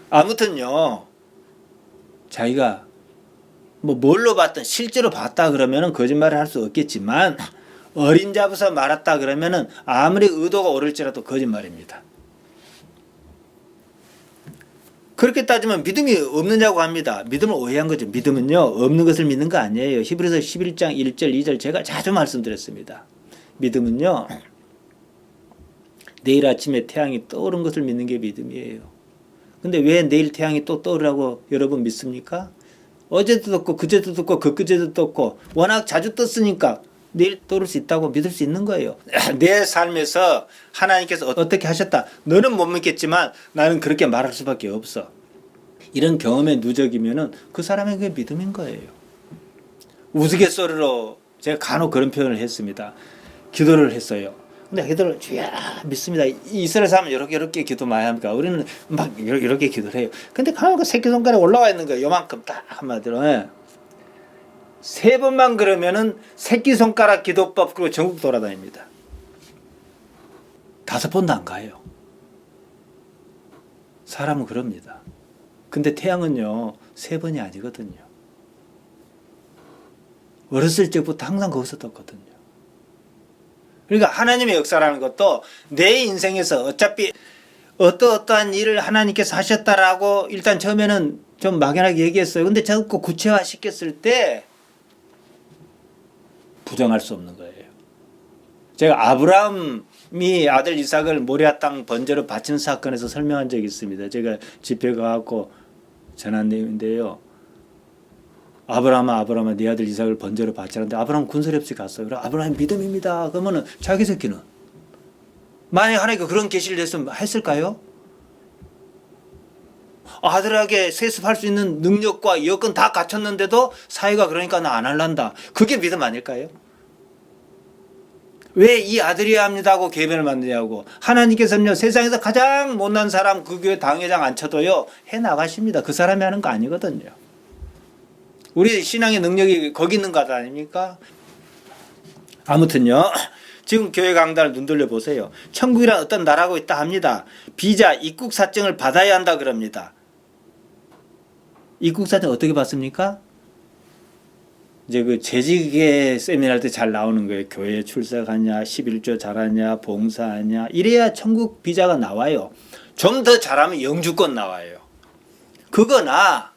아무튼요. 자기가 뭐 뭘로 봤든 실제로 봤다 그러면은 거짓말을 할 수 없겠지만 어림잡아서 말았다 그러면은 아무리 의도가 옳을지라도 거짓말입니다. 그렇게 따지면 믿음이 없느냐고 합니다. 믿음을 오해한 거죠. 믿음은요. 없는 것을 믿는 거 아니에요. 히브리서 11장 1절 2절 제가 자주 말씀드렸습니다. 믿음은요. 내일 아침에 태양이 떠오른 것을 믿는 게 믿음이에요. 근데 왜 내일 태양이 또 떠오르라고 여러분 믿습니까? 어제도 떴고 그제도 떴고 그제도 떴고 워낙 자주 떴으니까 내일 떠오를 수 있다고 믿을 수 있는 거예요. 내 삶에서 하나님께서 어떻게 하셨다. 너는 못 믿겠지만 나는 그렇게 말할 수밖에 없어. 이런 경험의 누적이면은 그 사람에게 믿음인 거예요. 우스갯소리로 제가 간혹 그런 표현을 했습니다. 기도를 했어요. 근데 기도를 주야 믿습니다. 이스라엘 사람은 이렇게 기도 많이 합니까? 우리는 막 이렇게 기도를 해요. 근데 간혹 새끼손가락에 올라와 있는 거예요. 요만큼 딱 한마디로. 3번만 그러면은 새끼손가락 기도법 그리고 전국 돌아다닙니다. 5번도 안 가요. 사람은 그럽니다. 근데 태양은요 3번이 아니거든요. 어렸을 적부터 항상 거기서 떴거든요. 그러니까 하나님의 역사라는 것도 내 인생에서 어차피 어떠한 일을 하나님께서 하셨다라고 일단 처음에는 좀 막연하게 얘기했어요. 근데 자꾸 구체화 시켰을 때 부정할 수 없는 거예요. 제가 아브라함이 아들 이삭을 모리아 땅 번제로 바치는 사건에서 설명한 적이 있습니다. 제가 집회 가갖고 전한 내용인데요. 아브라함아 네 아들 이삭을 번제로 바치라는데 아브라함 군소리 없이 갔어요. 그래 아브라함 믿음입니다. 그러면은 자기 새끼는 만약 하나님께 그런 계시를 했으면 했을까요? 아들에게 세습할 수 있는 능력과 여건 다 갖췄는데도 사위가 그러니까 나 안 할란다. 그게 믿음 아닐까요? 왜 이 아들이야 합니다 하고 계변을 만드냐고. 하나님께서는요 세상에서 가장 못난 사람 그 교회 당회장 앉혀도요 해나가십니다. 그 사람이 하는 거 아니거든요. 우리 신앙의 능력이 거기 있는 것 아닙니까? 아무튼요. 지금 교회 강단을 눈 돌려보세요. 천국이란 어떤 나라고 있다 합니다. 비자, 입국 사증을 받아야 한다 그럽니다. 입국 사증 어떻게 받습니까? 이제 그 재직의 세미나할 때 잘 나오는 거예요. 교회 출석하냐, 11조 잘하냐, 봉사하냐. 이래야 천국 비자가 나와요. 좀 더 잘하면 영주권 나와요. 그거나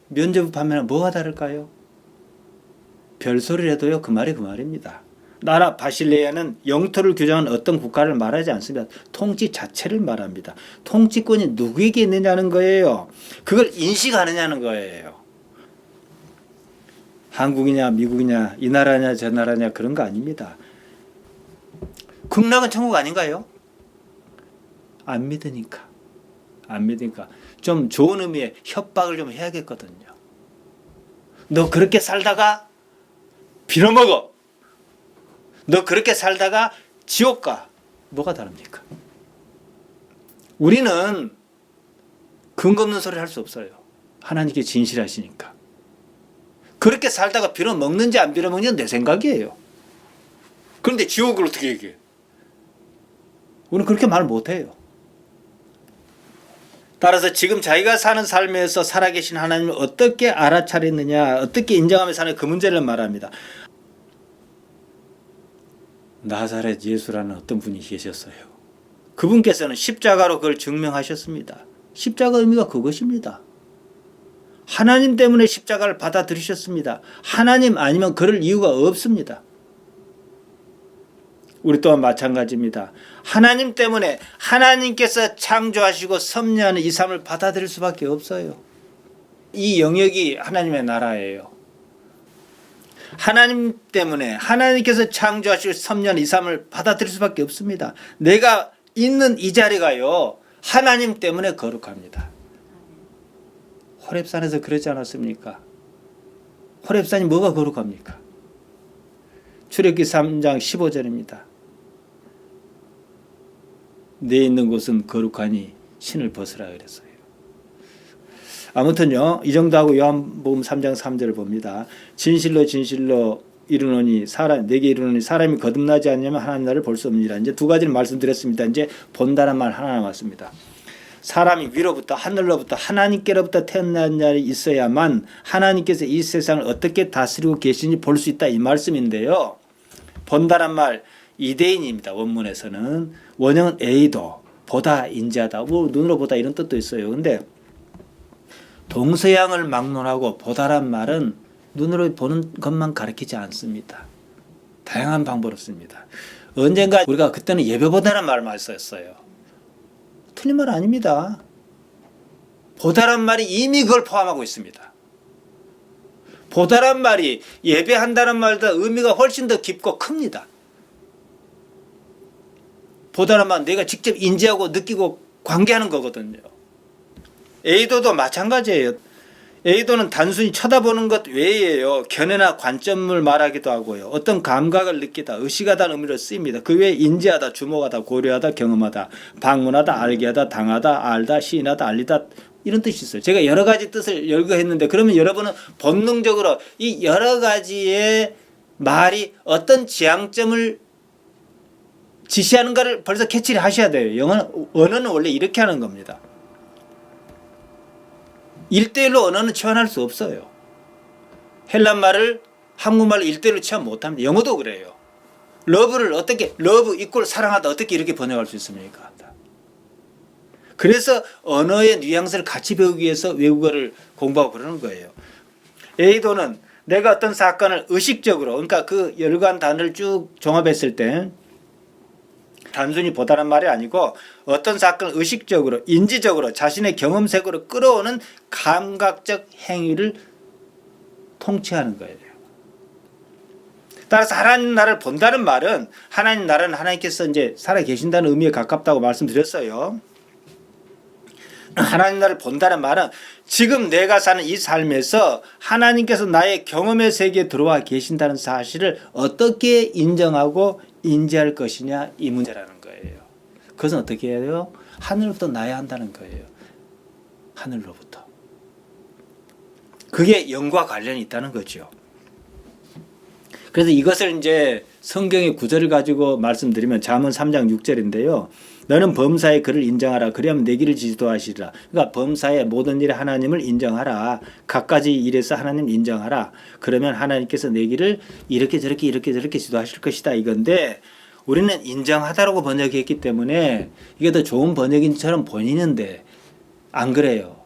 면접 하면 뭐가 다를까요? 별소리를 해도요 그 말이 그 말입니다. 나라 바실레아는 영토를 규정하는 어떤 국가를 말하지 않습니다. 통치 자체를 말합니다. 통치권이 누구에게 있느냐는 거예요. 그걸 인식하느냐는 거예요. 한국이냐 미국이냐 이 나라냐 저 나라냐 그런 거 아닙니다. 극락은 천국 아닌가요? 안 믿으니까. 좀 좋은 의미의 협박을 좀 해야겠거든요. 너 그렇게 살다가 빌어먹어. 너 그렇게 살다가 지옥 가. 뭐가 다릅니까? 우리는 근거 없는 소리를 할 수 없어요. 하나님께 진실하시니까. 그렇게 살다가 빌어먹는지 안 빌어먹는지 내 생각이에요. 그런데 지옥을 어떻게 얘기해? 우리는 그렇게 말 못해요. 따라서 지금 자기가 사는 삶에서 살아계신 하나님을 어떻게 알아차렸느냐, 어떻게 인정하며 사는 그 문제를 말합니다. 나사렛 예수라는 어떤 분이 계셨어요. 그분께서는 십자가로 그걸 증명하셨습니다. 십자가 의미가 그것입니다. 하나님 때문에 십자가를 받아들이셨습니다. 하나님 아니면 그럴 이유가 없습니다. 우리 또한 마찬가지입니다. 하나님 때문에 하나님께서 창조하시고 섭리하는 이 삶을 받아들일 수밖에 없어요. 이 영역이 하나님의 나라예요. 하나님 때문에 하나님께서 창조하시고 섭리하는 이 삶을 받아들일 수밖에 없습니다. 내가 있는 이 자리가요 하나님 때문에 거룩합니다. 호렙산에서 그러지 않았습니까? 호렙산이 뭐가 거룩합니까? 출애굽기 3장 15절입니다. 내 있는 곳은 거룩하니 신을 벗으라 그랬어요. 아무튼요 이 정도 하고 요한복음 3장 3절을 봅니다. 진실로 이르노니 내게 이르노니 사람이 거듭나지 않으면 하나님 나라를 볼 수 없느니라. 이제 두 가지를 말씀드렸습니다. 이제 본다는 말 하나 남았습니다. 사람이 위로부터 하늘로부터 하나님께로부터 태어난 자리 있어야만 하나님께서 이 세상을 어떻게 다스리고 계시는지 볼 수 있다 이 말씀인데요. 본다란 말 이대인입니다. 원문에서는 원형은 에이도 보다 인자하다 뭐 눈으로 보다 이런 뜻도 있어요. 근데 동서양을 막론하고 보다란 말은 눈으로 보는 것만 가리키지 않습니다. 다양한 방법으로 씁니다. 언젠가 우리가 그때는 예배보다란 말을 썼어요. 틀린 말 아닙니다. 보다란 말이 이미 그걸 포함하고 있습니다. 보다란 말이 예배한다는 말보다 의미가 훨씬 더 깊고 큽니다. 보다란 말은 내가 직접 인지하고 느끼고 관계하는 거거든요. 에이도도 마찬가지예요. 에이도는 단순히 쳐다보는 것 외에요. 견해나 관점을 말하기도 하고요. 어떤 감각을 느끼다, 의식하다는 의미로 쓰입니다. 그 외에 인지하다, 주목하다, 고려하다, 경험하다, 방문하다, 알게 하다, 당하다, 알다, 시인하다, 알리다 이런 뜻이 있어요. 제가 여러 가지 뜻을 열거했는데 그러면 여러분은 본능적으로 이 여러 가지의 말이 어떤 지향점을 지시하는가를 벌써 캐치를 하셔야 돼요. 언어는 원래 이렇게 하는 겁니다. 1대1로 언어는 치환할 수 없어요. 헬란말을 한국말로 1대1로 치환 못합니다. 영어도 그래요. 러브를 어떻게 러브 이꼴 사랑하다 어떻게 이렇게 번역할 수 있습니까? 그래서 언어의 뉘앙스를 같이 배우기 위해서 외국어를 공부하고 그러는 거예요. A도는 내가 어떤 사건을 의식적으로 그러니까 그 열간 단어를 쭉 종합했을 때 단순히 보다는 말이 아니고 어떤 사건을 의식적으로 인지적으로 자신의 경험색으로 끌어오는 감각적 행위를 통치하는 거예요. 따라서 하나님 나라를 본다는 말은 하나님 나라는 하나님께서 이제 살아 계신다는 의미에 가깝다고 말씀드렸어요. 하나님 나라를 본다는 말은 지금 내가 사는 이 삶에서 하나님께서 나의 경험의 세계에 들어와 계신다는 사실을 어떻게 인정하고 인지할 것이냐 이 문제라는 거예요. 그것은 어떻게 해야 돼요? 하늘로부터 나야 한다는 거예요. 하늘로부터. 그게 영과 관련이 있다는 거죠. 그래서 이것을 이제 성경의 구절을 가지고 말씀드리면 잠언 3장 6절인데요. 너는 범사의 그를 인정하라. 그리하면 내 길을 지도하시리라. 그러니까 범사의 모든 일에 하나님을 인정하라. 갖가지 일에서 하나님 인정하라. 그러면 하나님께서 내 길을 이렇게 저렇게 이렇게 저렇게 지도하실 것이다 이건데 우리는 인정하다라고 번역했기 때문에 이게 더 좋은 번역인처럼 보이는데 안 그래요.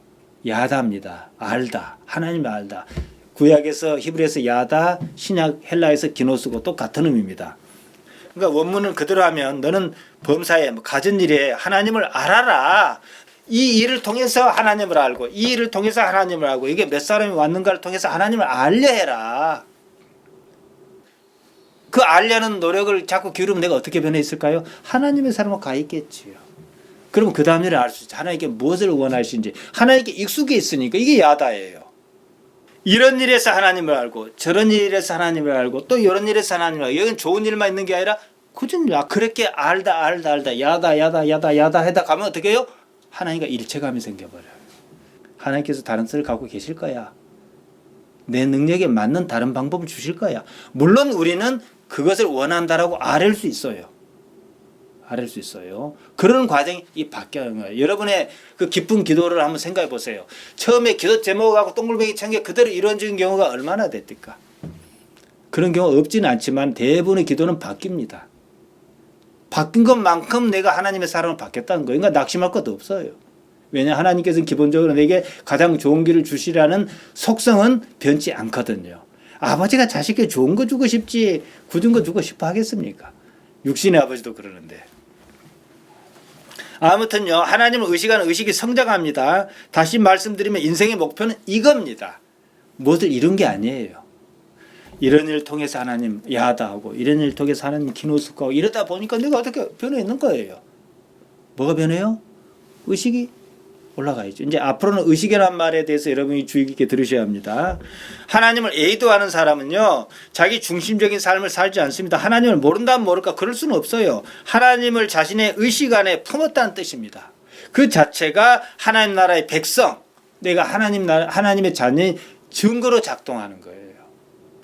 야다입니다. 알다. 하나님 알다. 구약에서 히브리에서 야다, 신약 헬라에서 기노스고 똑같은 의미입니다. 그러니까 원문은 그대로 하면 너는 범사에 가진 일에 하나님을 알아라. 이 일을 통해서 하나님을 알고 이 일을 통해서 하나님을 알고 이게 몇 사람이 왔는가를 통해서 하나님을 알려 해라. 그 알려는 노력을 자꾸 기울이면 내가 어떻게 변해 있을까요? 하나님의 사람으로 가 있겠지요. 그러면 그 다음 일을 알 수 있죠. 하나님께 무엇을 원하시는지 하나님께 익숙해 있으니까 이게 야다예요. 이런 일에서 하나님을 알고 저런 일에서 하나님을 알고 또 이런 일에서 하나님을 알고 여기는 좋은 일만 있는 게 아니라 굳은 일 그렇게 알다 야다 하다 가면 어떻게 해요? 하나님과 일체감이 생겨버려요. 하나님께서 다른 뜻을 갖고 계실 거야. 내 능력에 맞는 다른 방법을 주실 거야. 물론 우리는 그것을 원한다라고 아랠 수 있어요. 아랠 수 있어요. 그런 과정이 바뀌어요. 여러분의 그 기쁜 기도를 한번 생각해 보세요. 처음에 기도 제목하고 동글뱅이 친 게 그대로 이루어진 경우가 얼마나 됐을까? 그런 경우 없지는 않지만 대부분의 기도는 바뀝니다. 바뀐 것만큼 내가 하나님의 사랑을 받겠다는 거예요. 그러니까 낙심할 것도 없어요. 왜냐 하나님께서는 기본적으로 내게 가장 좋은 길을 주시라는 속성은 변치 않거든요. 아버지가 자식에게 좋은 거 주고 싶지 굳은 거 주고 싶어 하겠습니까? 육신의 아버지도 그러는데. 아무튼요 하나님을 의식하는 의식이 성장합니다. 다시 말씀드리면 인생의 목표는 이겁니다. 무엇을 이룬 게 아니에요. 이런 일을 통해서 하나님 야다하고 이런 일을 통해서 하나님 기노스하고 이러다 보니까 내가 어떻게 변해 있는 거예요. 뭐가 변해요? 의식이 올라가야죠. 이제 앞으로는 의식이라는 말에 대해서 여러분이 주의 깊게 들으셔야 합니다. 하나님을 에이도하는 사람은요 자기 중심적인 삶을 살지 않습니다. 하나님을 모른다면 모를까 그럴 수는 없어요. 하나님을 자신의 의식 안에 품었다는 뜻입니다. 그 자체가 하나님 나라의 백성, 내가 하나님의 자녀인 증거로 작동하는 거예요.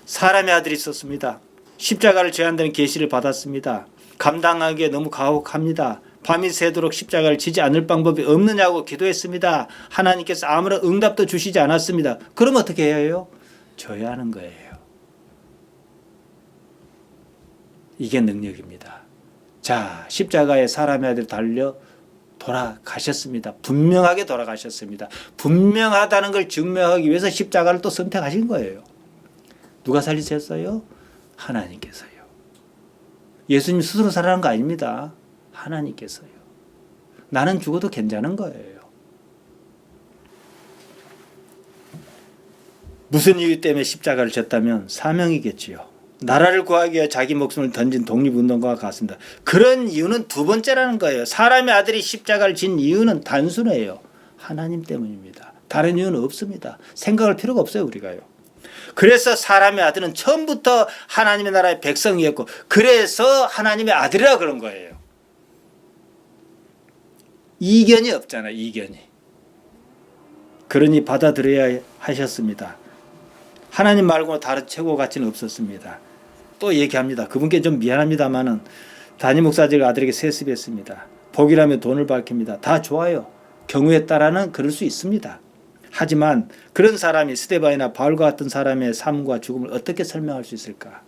사람의 아들이 있었습니다. 십자가를 져야 한다는 계시를 받았습니다. 감당하기에 너무 가혹합니다. 밤이 새도록 십자가를 지지 않을 방법이 없느냐고 기도했습니다. 하나님께서 아무런 응답도 주시지 않았습니다. 그럼 어떻게 해야 해요? 져야 하는 거예요. 이게 능력입니다. 자, 십자가에 사람의 아들 달려 돌아가셨습니다. 분명하게 돌아가셨습니다. 분명하다는 걸 증명하기 위해서 십자가를 또 선택하신 거예요. 누가 살리셨어요? 하나님께서요. 예수님 스스로 살아난 거 아닙니다. 하나님께서요. 나는 죽어도 괜찮은 거예요. 무슨 이유 때문에 십자가를 졌다면 사명이겠지요. 나라를 구하기 위해 자기 목숨을 던진 독립운동가와 같습니다. 그런 이유는 두 번째라는 거예요. 사람의 아들이 십자가를 진 이유는 단순해요. 하나님 때문입니다. 다른 이유는 없습니다. 생각할 필요가 없어요, 우리가요. 그래서 사람의 아들은 처음부터 하나님의 나라의 백성이었고 그래서 하나님의 아들이라 그런 거예요. 이견이 없잖아요. 이견이. 그러니 받아들여야 하셨습니다. 하나님 말고는 다른 최고 가치는 없었습니다. 또 얘기합니다. 그분께 좀 미안합니다마는 담임 목사제가 아들에게 세습했습니다. 복이라며 돈을 밝힙니다. 다 좋아요. 경우에 따라는 그럴 수 있습니다. 하지만 그런 사람이 스데반이나 바울과 같은 사람의 삶과 죽음을 어떻게 설명할 수 있을까?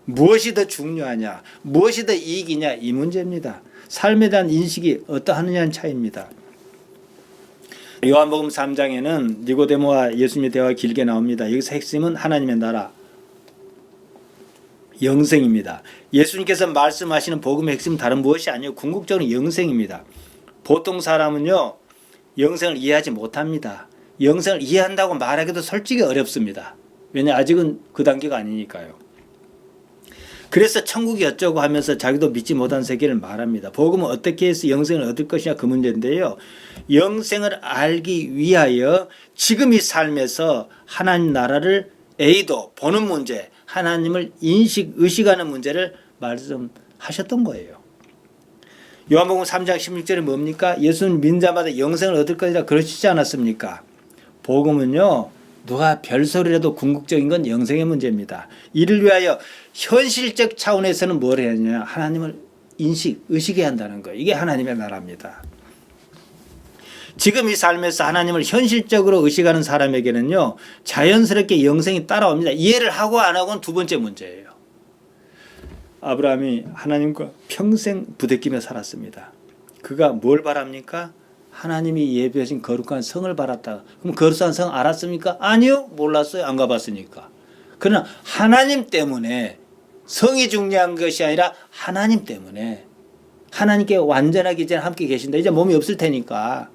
무엇이 더 중요하냐, 무엇이 더 이익이냐, 이 문제입니다. 삶에 대한 인식이 어떠하느냐는 차이입니다. 요한복음 3장에는 니고데모와 예수님의 대화가 길게 나옵니다. 여기서 핵심은 하나님의 나라, 영생입니다. 예수님께서 말씀하시는 복음의 핵심은 다른 무엇이 아니에요. 궁극적으로 영생입니다. 보통 사람은요, 영생을 이해하지 못합니다. 영생을 이해한다고 말하기도 솔직히 어렵습니다. 왜냐, 아직은 그 단계가 아니니까요. 그래서 천국이 어쩌고 하면서 자기도 믿지 못한 세계를 말합니다. 복음은 어떻게 해서 영생을 얻을 것이냐, 그 문제인데요. 영생을 알기 위하여 지금 이 삶에서 하나님 나라를 A도 보는 문제, 하나님을 의식하는 문제를 말씀하셨던 거예요. 요한복음 3장 16절에 뭡니까? 예수는 믿는 자마다 영생을 얻을 것이라 그러시지 않았습니까? 복음은요, 누가 별소리라도 궁극적인 건 영생의 문제입니다. 이를 위하여 현실적 차원에서는 뭘 해야 하냐? 하나님을 의식해야 한다는 거예요. 이게 하나님의 나라입니다. 지금 이 삶에서 하나님을 현실적으로 의식하는 사람에게는요, 자연스럽게 영생이 따라옵니다. 이해를 하고 안 하고는 두 번째 문제예요. 아브라함이 하나님과 평생 부대끼며 살았습니다. 그가 뭘 바랍니까? 하나님이 예비하신 거룩한 성을 바랐다. 그럼 거룩한 성 알았습니까? 아니요, 몰랐어요. 안 가봤으니까. 그러나 하나님 때문에, 성이 중요한 것이 아니라 하나님 때문에, 하나님께 완전하기 전에 함께 계신다. 이제 몸이 없을 테니까.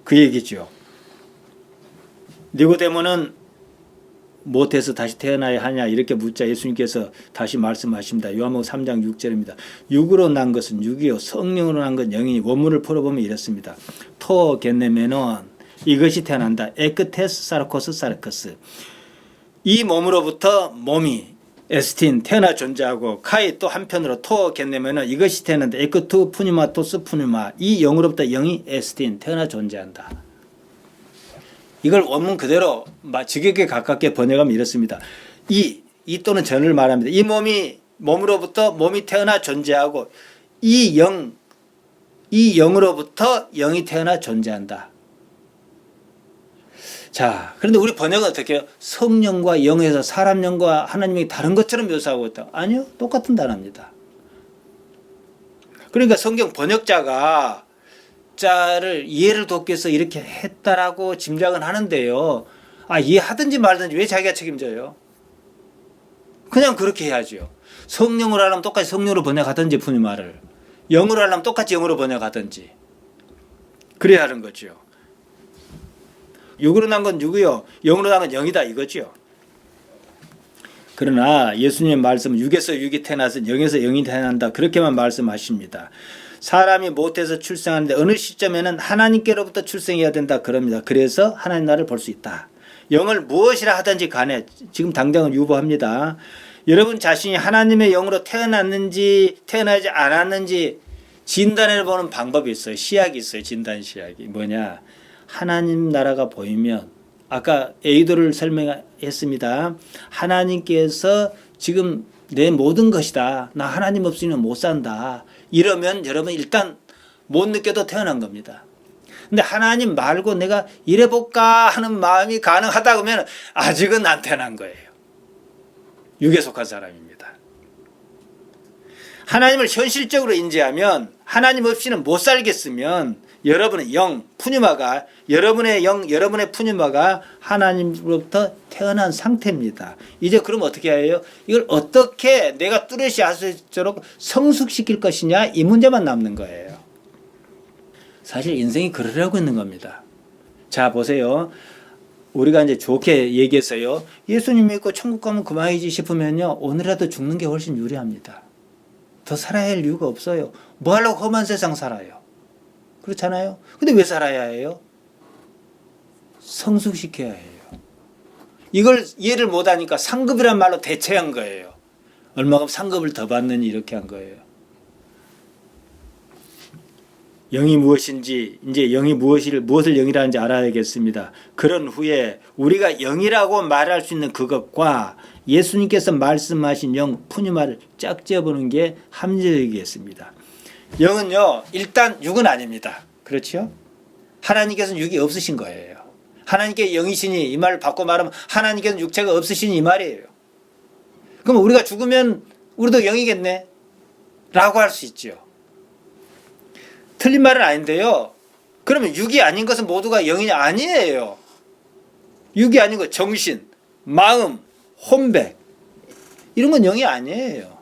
그 얘기죠. 니고데모는 못해서 다시 태어나야 하냐 이렇게 묻자 예수님께서 다시 말씀하십니다. 요한복음 3장 6절입니다. 육으로 난 것은 육이요 성령으로 난 건 영이니, 원문을 풀어보면 이렇습니다. 토 겐네메는 이것이 태어난다. 에크테스 사르코스 사르커스. 이 몸으로부터 몸이 에스틴 태어나 존재하고, 카이 또 한편으로 토 겐네메는 이것이 태어난다. 에크투 푸니마토스 푸니마. 이 영으로부터 영이 에스틴 태어나 존재한다. 이걸 원문 그대로 직역에 가깝게 번역하면 이렇습니다. 이 또는 전을 말합니다. 이 몸으로부터 몸이 태어나 존재하고, 이 영으로부터 영이 태어나 존재한다. 자, 그런데 우리 번역은 어떻게 해요? 성령과 영에서 사람 영과 하나님이 다른 것처럼 묘사하고 있다. 아니요, 똑같은 단어입니다. 그러니까 성경 번역자가 자를 이해를 돕기 위해서 이렇게 했다라고 짐작은 하는데요. 이해하든지 말든지 왜 자기가 책임져요? 그냥 그렇게 해야죠. 성령으로 하려면 똑같이 성령으로 번역하든지 푸니마를, 영으로 하려면 똑같이 영으로 번역하든지 그래야 하는 거죠. 육으로 난 건 육이요, 영으로 난 건 영이다 이거죠. 그러나 예수님의 말씀은 육에서 육이 태어나서 영에서 영이 태어난다, 그렇게만 말씀하십니다. 사람이 못해서 출생하는데 어느 시점에는 하나님께로부터 출생해야 된다 그럽니다. 그래서 하나님 나라를 볼 수 있다. 영을 무엇이라 하든지 간에 지금 당장은 유보합니다. 여러분 자신이 하나님의 영으로 태어났는지 태어나지 않았는지 진단해 보는 방법이 있어요. 시약이 있어요. 진단 시약이 뭐냐? 하나님 나라가 보이면, 아까 에이도를 설명했습니다. 하나님께서 지금 내 모든 것이다. 나 하나님 없이는 못 산다. 이러면 여러분 일단 못 느껴도 태어난 겁니다. 근데 하나님 말고 내가 이래볼까 하는 마음이 가능하다 그러면 아직은 안 태어난 거예요. 육에 속한 사람입니다. 하나님을 현실적으로 인지하면, 하나님 없이는 못 살겠으면 여러분의 영, 푸니마가, 여러분의 영, 여러분의 푸니마가 하나님으로부터 태어난 상태입니다. 이제 그럼 어떻게 해요? 이걸 어떻게 내가 뚜렷이 할 수 있도록 성숙시킬 것이냐, 이 문제만 남는 거예요. 사실 인생이 그러려고 있는 겁니다. 자, 보세요. 우리가 이제 좋게 얘기해서요, 예수님 믿고 천국 가면 그만이지 싶으면요, 오늘이라도 죽는 게 훨씬 유리합니다. 더 살아야 할 이유가 없어요. 뭐 하려고 험한 세상 살아요? 그렇잖아요. 근데 왜 살아야 해요? 성숙시켜야 해요. 이걸 이해를 못하니까 상급이란 말로 대체한 거예요. 얼마큼 상급을 더 받느니 이렇게 한 거예요. 영이 무엇인지, 이제 영이 무엇을 영이라는지 알아야겠습니다. 그런 후에 우리가 영이라고 말할 수 있는 그것과 예수님께서 말씀하신 영, 푸니마를 짝지어보는 게 합리적이겠습니다. 영은요, 일단 육은 아닙니다. 그렇죠? 하나님께서는 육이 없으신 거예요. 하나님께 영이시니, 이 말을 바꿔 말하면 하나님께서는 육체가 없으시니 이 말이에요. 그럼 우리가 죽으면 우리도 영이겠네? 라고 할 수 있죠. 틀린 말은 아닌데요. 그러면 육이 아닌 것은 모두가 영이냐? 아니에요. 육이 아닌 것, 정신, 마음, 혼백, 이런 건 영이 아니에요.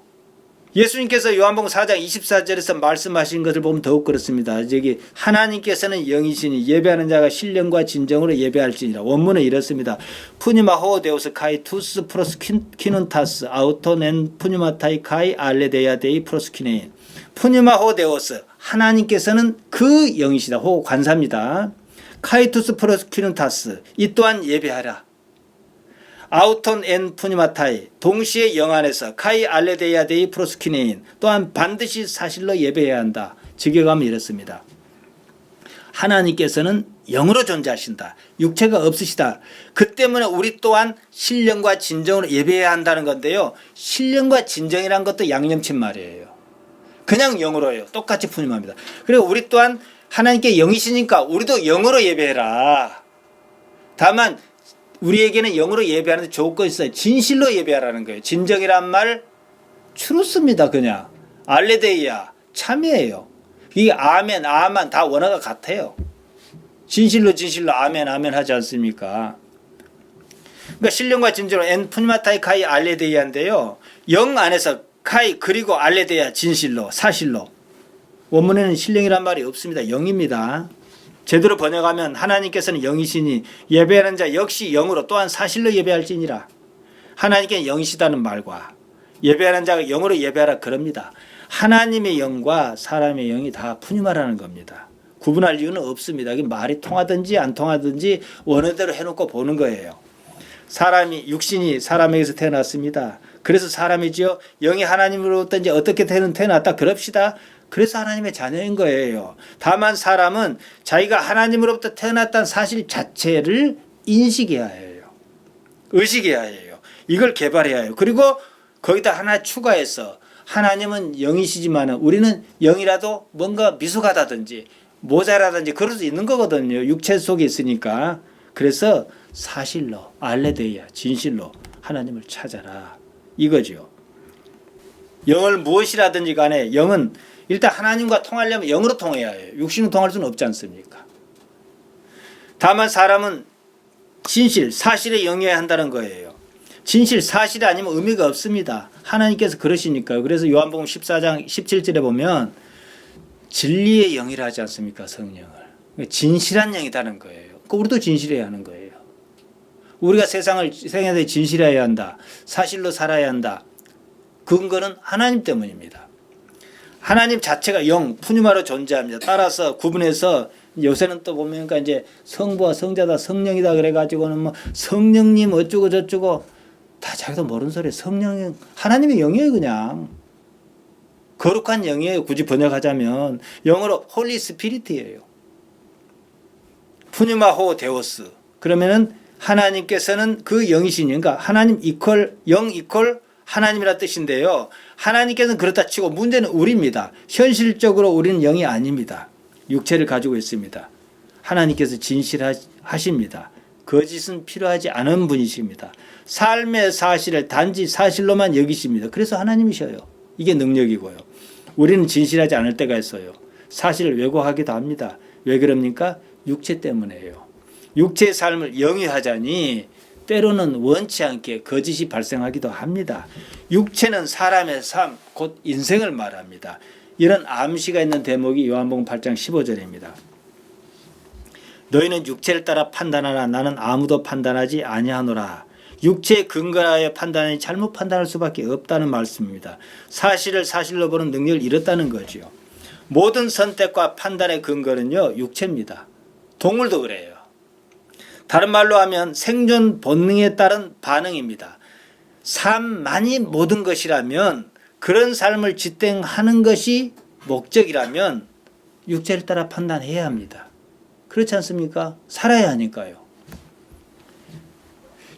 예수님께서 요한복음 4장 24절에서 말씀하신 것을 보면 더욱 그렇습니다. 여기 하나님께서는 영이시니 예배하는 자가 신령과 진정으로 예배할지니라. 원문은 이렇습니다. 푸니마 호데우스 카이 투스 프로스 키눈타스 아우토넨 푸니마타이 카이 알레데야 데이 프로스 키네인. 푸니마 호데우스, 하나님께서는 그 영이시다. 호 관사입니다. 카이투스 프로스 키눈타스, 이 또한 예배하라. 아우톤 엔 푸니마타이, 동시에 영 안에서 카이 알레데야 데이 프로스키네인, 또한 반드시 사실로 예배해야 한다. 직역하면 이렇습니다. 하나님께서는 영으로 존재하신다. 육체가 없으시다. 그 때문에 우리 또한 신령과 진정으로 예배해야 한다는 건데요. 신령과 진정이란 것도 양념친 말이에요. 그냥 영으로예요. 똑같이 푸니마입니다. 그리고 우리 또한 하나님께 영이시니까 우리도 영으로 예배해라. 다만 우리에게는 영으로 예배하는데 조건이 있어요. 진실로 예배하라는 거예요. 진정이란 말 추루스입니다. 그냥 알레데이아 참이에요. 이게 아멘, 아만 다 원어가 같아요. 진실로 아멘, 아멘 하지 않습니까? 그러니까 신령과 진정으로 엔 푸니마타이 카이 알레데이아인데요. 영 안에서 카이 그리고 알레데이아 진실로 사실로. 원문에는 신령이란 말이 없습니다. 영입니다. 제대로 번역하면 하나님께서는 영이시니 예배하는 자 역시 영으로 또한 사실로 예배할지니라. 하나님께는 영이시다는 말과 예배하는 자가 영으로 예배하라 그럽니다. 하나님의 영과 사람의 영이 다 푸니마라는 겁니다. 구분할 이유는 없습니다. 말이 통하든지 안 통하든지 원어대로 해놓고 보는 거예요. 사람이 육신이 사람에게서 태어났습니다. 그래서 사람이지요. 영이 하나님으로부터 이제 어떻게 태어났다 그럽시다. 그래서 하나님의 자녀인 거예요. 다만 사람은 자기가 하나님으로부터 태어났다는 사실 자체를 인식해야 해요. 의식해야 해요. 이걸 개발해야 해요. 그리고 거기다 하나 추가해서 하나님은 영이시지만 우리는 영이라도 뭔가 미숙하다든지 모자라든지 그럴 수 있는 거거든요. 육체 속에 있으니까. 그래서 사실로 알레데이아 진실로 하나님을 찾아라 이거죠. 영을 무엇이라든지 간에 영은 일단 하나님과 통하려면 영으로 통해야 해요. 육신으로 통할 수는 없지 않습니까? 다만 사람은 진실, 사실에 영해야 한다는 거예요. 진실, 사실이 아니면 의미가 없습니다. 하나님께서 그러시니까요. 그래서 요한복음 14장 17절에 보면 진리의 영이라 하지 않습니까? 성령을. 진실한 영이라는 거예요. 우리도 진실해야 하는 거예요. 우리가 세상에 진실해야 한다. 사실로 살아야 한다. 근거는 하나님 때문입니다. 하나님 자체가 영, 푸니마로 존재합니다. 따라서 구분해서 요새는 또 보면 이제 성부와 성자다, 성령이다 그래가지고는 뭐 성령님 어쩌고 저쩌고 다 자기도 모르는 소리. 성령, 하나님의 영이에요 그냥. 거룩한 영이에요. 굳이 번역하자면 영어로 홀리 스피릿이에요. 푸니마호 데오스. 그러면은 하나님께서는 그 영이시니, 그러니까 하나님 이퀄 영 이퀄 하나님이라 뜻인데요. 하나님께서는 그렇다 치고 문제는 우리입니다. 현실적으로 우리는 영이 아닙니다. 육체를 가지고 있습니다. 하나님께서 진실하십니다. 거짓은 필요하지 않은 분이십니다. 삶의 사실을 단지 사실로만 여기십니다. 그래서 하나님이셔요. 이게 능력이고요. 우리는 진실하지 않을 때가 있어요. 사실을 왜곡하기도 합니다. 왜 그럽니까? 육체 때문에요. 육체의 삶을 영위하자니 때로는 원치 않게 거짓이 발생하기도 합니다. 육체는 사람의 삶, 곧 인생을 말합니다. 이런 암시가 있는 대목이 요한복음 8장 15절입니다. 너희는 육체를 따라 판단하나 나는 아무도 판단하지 아니하노라. 육체에 근거하여 판단하니 잘못 판단할 수밖에 없다는 말씀입니다. 사실을 사실로 보는 능력을 잃었다는 거죠. 모든 선택과 판단의 근거는요, 육체입니다. 동물도 그래요. 다른 말로 하면 생존 본능에 따른 반응입니다. 삶만이 모든 것이라면, 그런 삶을 지탱하는 것이 목적이라면 육체를 따라 판단해야 합니다. 그렇지 않습니까? 살아야 하니까요.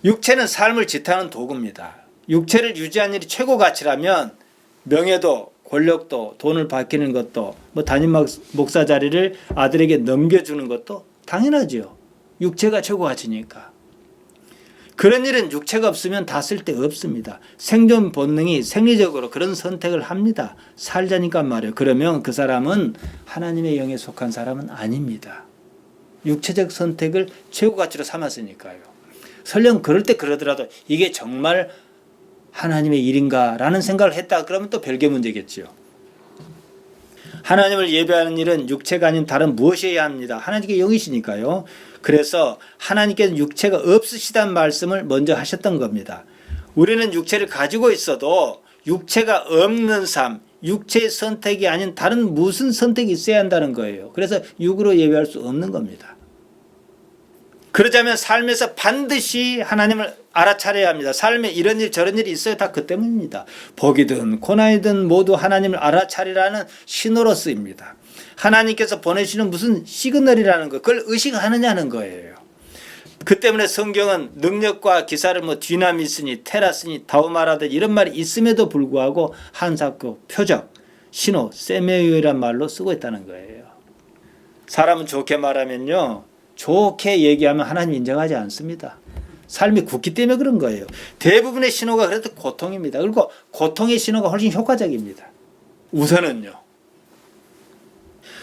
육체는 삶을 지탱하는 도구입니다. 육체를 유지하는 일이 최고 가치라면 명예도 권력도 돈을 받기는 것도 뭐 담임 목사 자리를 아들에게 넘겨주는 것도 당연하죠. 육체가 최고 가치니까. 그런 일은 육체가 없으면 다 쓸데없습니다. 생존 본능이 생리적으로 그런 선택을 합니다. 살자니까 말이에요. 그러면 그 사람은 하나님의 영에 속한 사람은 아닙니다. 육체적 선택을 최고 가치로 삼았으니까요. 설령 그럴 때 그러더라도 이게 정말 하나님의 일인가라는 생각을 했다 그러면 또 별개 문제겠죠. 하나님을 예배하는 일은 육체가 아닌 다른 무엇이어야 합니다. 하나님께 영이시니까요. 그래서 하나님께는 육체가 없으시다는 말씀을 먼저 하셨던 겁니다. 우리는 육체를 가지고 있어도 육체가 없는 삶, 육체의 선택이 아닌 다른 무슨 선택이 있어야 한다는 거예요. 그래서 육으로 예배할 수 없는 겁니다. 그러자면 삶에서 반드시 하나님을 알아차려야 합니다. 삶에 이런 일 저런 일이 있어야 다 그 때문입니다. 복이든 고난이든 모두 하나님을 알아차리라는 신호로 쓰입니다. 하나님께서 보내시는 무슨 시그널이라는 거, 그걸 의식하느냐는 거예요. 그 때문에 성경은 능력과 기사를 디나미스니 테라스니 다우마라든 이런 말이 있음에도 불구하고 한사코, 표적, 신호, 세메유이란 말로 쓰고 있다는 거예요. 사람은 좋게 말하면요, 좋게 얘기하면 하나님 인정하지 않습니다. 삶이 굳기 때문에 그런 거예요. 대부분의 신호가 그래도 고통입니다. 그리고 고통의 신호가 훨씬 효과적입니다. 우선은요.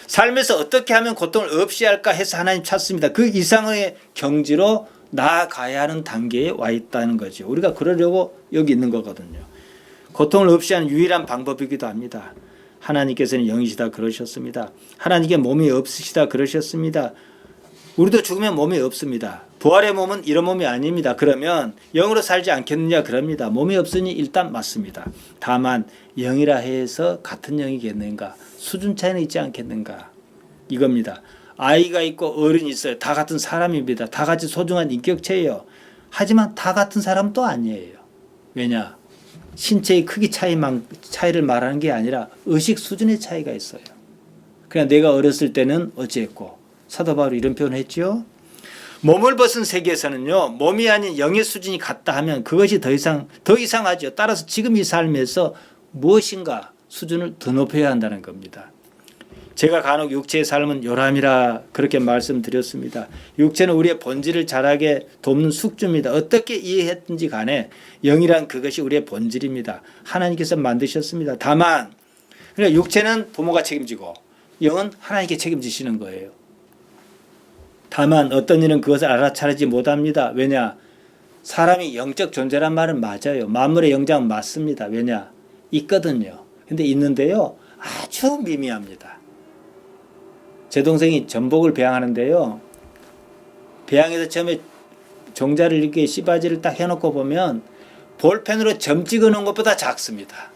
삶에서 어떻게 하면 고통을 없이 할까 해서 하나님 찾습니다. 그 이상의 경지로 나아가야 하는 단계에 와 있다는 거죠. 우리가 그러려고 여기 있는 거거든요. 고통을 없이 하는 유일한 방법이기도 합니다. 하나님께서는 영이시다 그러셨습니다. 하나님께 몸이 없으시다 그러셨습니다. 우리도 죽으면 몸이 없습니다. 부활의 몸은 이런 몸이 아닙니다. 그러면 영으로 살지 않겠느냐 그럽니다. 몸이 없으니 일단 맞습니다. 다만 영이라 해서 같은 영이겠는가? 수준 차이는 있지 않겠는가? 이겁니다. 아이가 있고 어른이 있어요. 다 같은 사람입니다. 다 같이 소중한 인격체예요. 하지만 다 같은 사람은 또 아니에요. 왜냐? 신체의 크기 차이를 말하는 게 아니라 의식 수준의 차이가 있어요. 그냥 내가 어렸을 때는 어찌했고 사도 바울이 이런 표현을 했죠. 몸을 벗은 세계에서는요, 몸이 아닌 영의 수준이 같다 하면 그것이 더 이상하죠. 따라서 지금 이 삶에서 무엇인가 수준을 더 높여야 한다는 겁니다. 제가 간혹 육체의 삶은 요람이라 그렇게 말씀드렸습니다. 육체는 우리의 본질을 자라게 돕는 숙주입니다. 어떻게 이해했든지 간에 영이란 그것이 우리의 본질입니다. 하나님께서 만드셨습니다. 다만 그러니까 육체는 부모가 책임지고 영은 하나님께 책임지시는 거예요. 다만 어떤 일은 그것을 알아차리지 못합니다. 왜냐? 사람이 영적 존재란 말은 맞아요. 만물의 영장은 맞습니다. 왜냐? 있거든요. 근데 있는데요, 아주 미미합니다. 제 동생이 전복을 배양하는데요, 배양에서 처음에 종자를 이렇게 씨바지를 딱 해놓고 보면 볼펜으로 점 찍어 놓은 것보다 작습니다.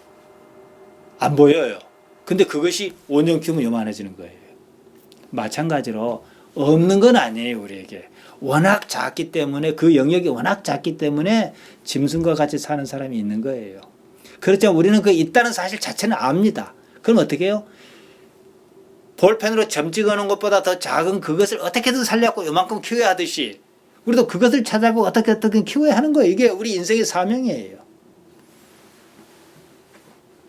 안 보여요. 근데 그것이 5년 키우면 요만해지는 거예요. 마찬가지로 없는 건 아니에요. 우리에게 워낙 작기 때문에, 그 영역이 워낙 작기 때문에 짐승과 같이 사는 사람이 있는 거예요. 그렇죠. 우리는 그 있다는 사실 자체는 압니다. 그럼 어떻게 해요? 볼펜으로 점 찍어 놓은 것보다 더 작은 그것을 어떻게든 살려고 요만큼 키워야 하듯이 우리도 그것을 찾아고 어떻게 키워야 하는 거예요. 이게 우리 인생의 사명이에요.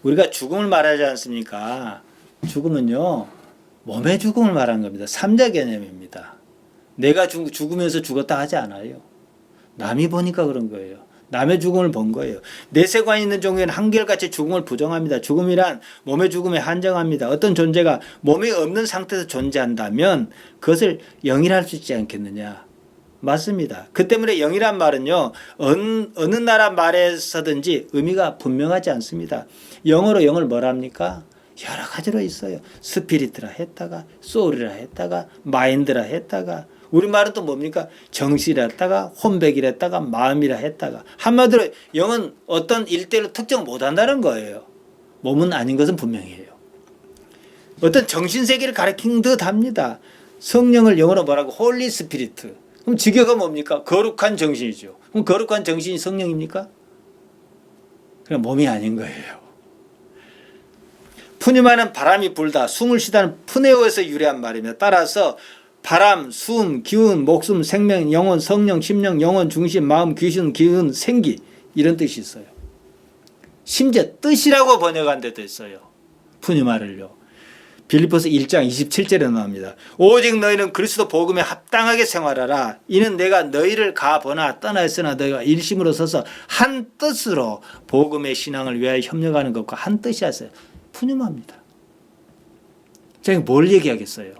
우리가 죽음을 말하지 않습니까? 죽음은요, 몸의 죽음을 말하는 겁니다. 삼자 개념입니다. 내가 죽으면서 죽었다 하지 않아요. 남이 보니까 그런 거예요. 남의 죽음을 본 거예요. 내세관이 있는 종교는 한결같이 죽음을 부정합니다. 죽음이란 몸의 죽음에 한정합니다. 어떤 존재가 몸이 없는 상태에서 존재한다면 그것을 영이라 할 수 있지 않겠느냐. 맞습니다. 그 때문에 영이란 말은요, 어느 나라 말에서든지 의미가 분명하지 않습니다. 영어로 영을 뭐라 합니까? 여러 가지로 있어요. 스피리트라 했다가 소울이라 했다가 마인드라 했다가, 우리말은 또 뭡니까? 정신이라 했다가 혼백이라 했다가 마음이라 했다가. 한마디로 영은 어떤 일대로 특정 못한다는 거예요. 몸은 아닌 것은 분명해요. 어떤 정신세계를 가리키는 듯 합니다. 성령을 영어로 뭐라고? 홀리 스피리트. 그럼 직역은 뭡니까? 거룩한 정신이죠. 그럼 거룩한 정신이 성령입니까? 그냥 몸이 아닌 거예요. 푸뉴마는 바람이 불다, 숨을 쉬다는 푸네오에서 유래한 말입니다. 따라서 바람, 숨, 기운, 목숨, 생명, 영혼, 성령, 심령, 영혼, 중심, 마음, 귀신, 기운, 생기, 이런 뜻이 있어요. 심지어 뜻이라고 번역한 데도 있어요. 푸뉴마를요. 빌립보서 1장 27절에 나옵니다. 오직 너희는 그리스도 복음에 합당하게 생활하라. 이는 내가 너희를 가보나 떠나있으나 너희가 일심으로 서서 한 뜻으로 복음의 신앙을 위하여 협력하는 것과 한 뜻이었어요. 푸념합니다. 제가 뭘 얘기하겠어요?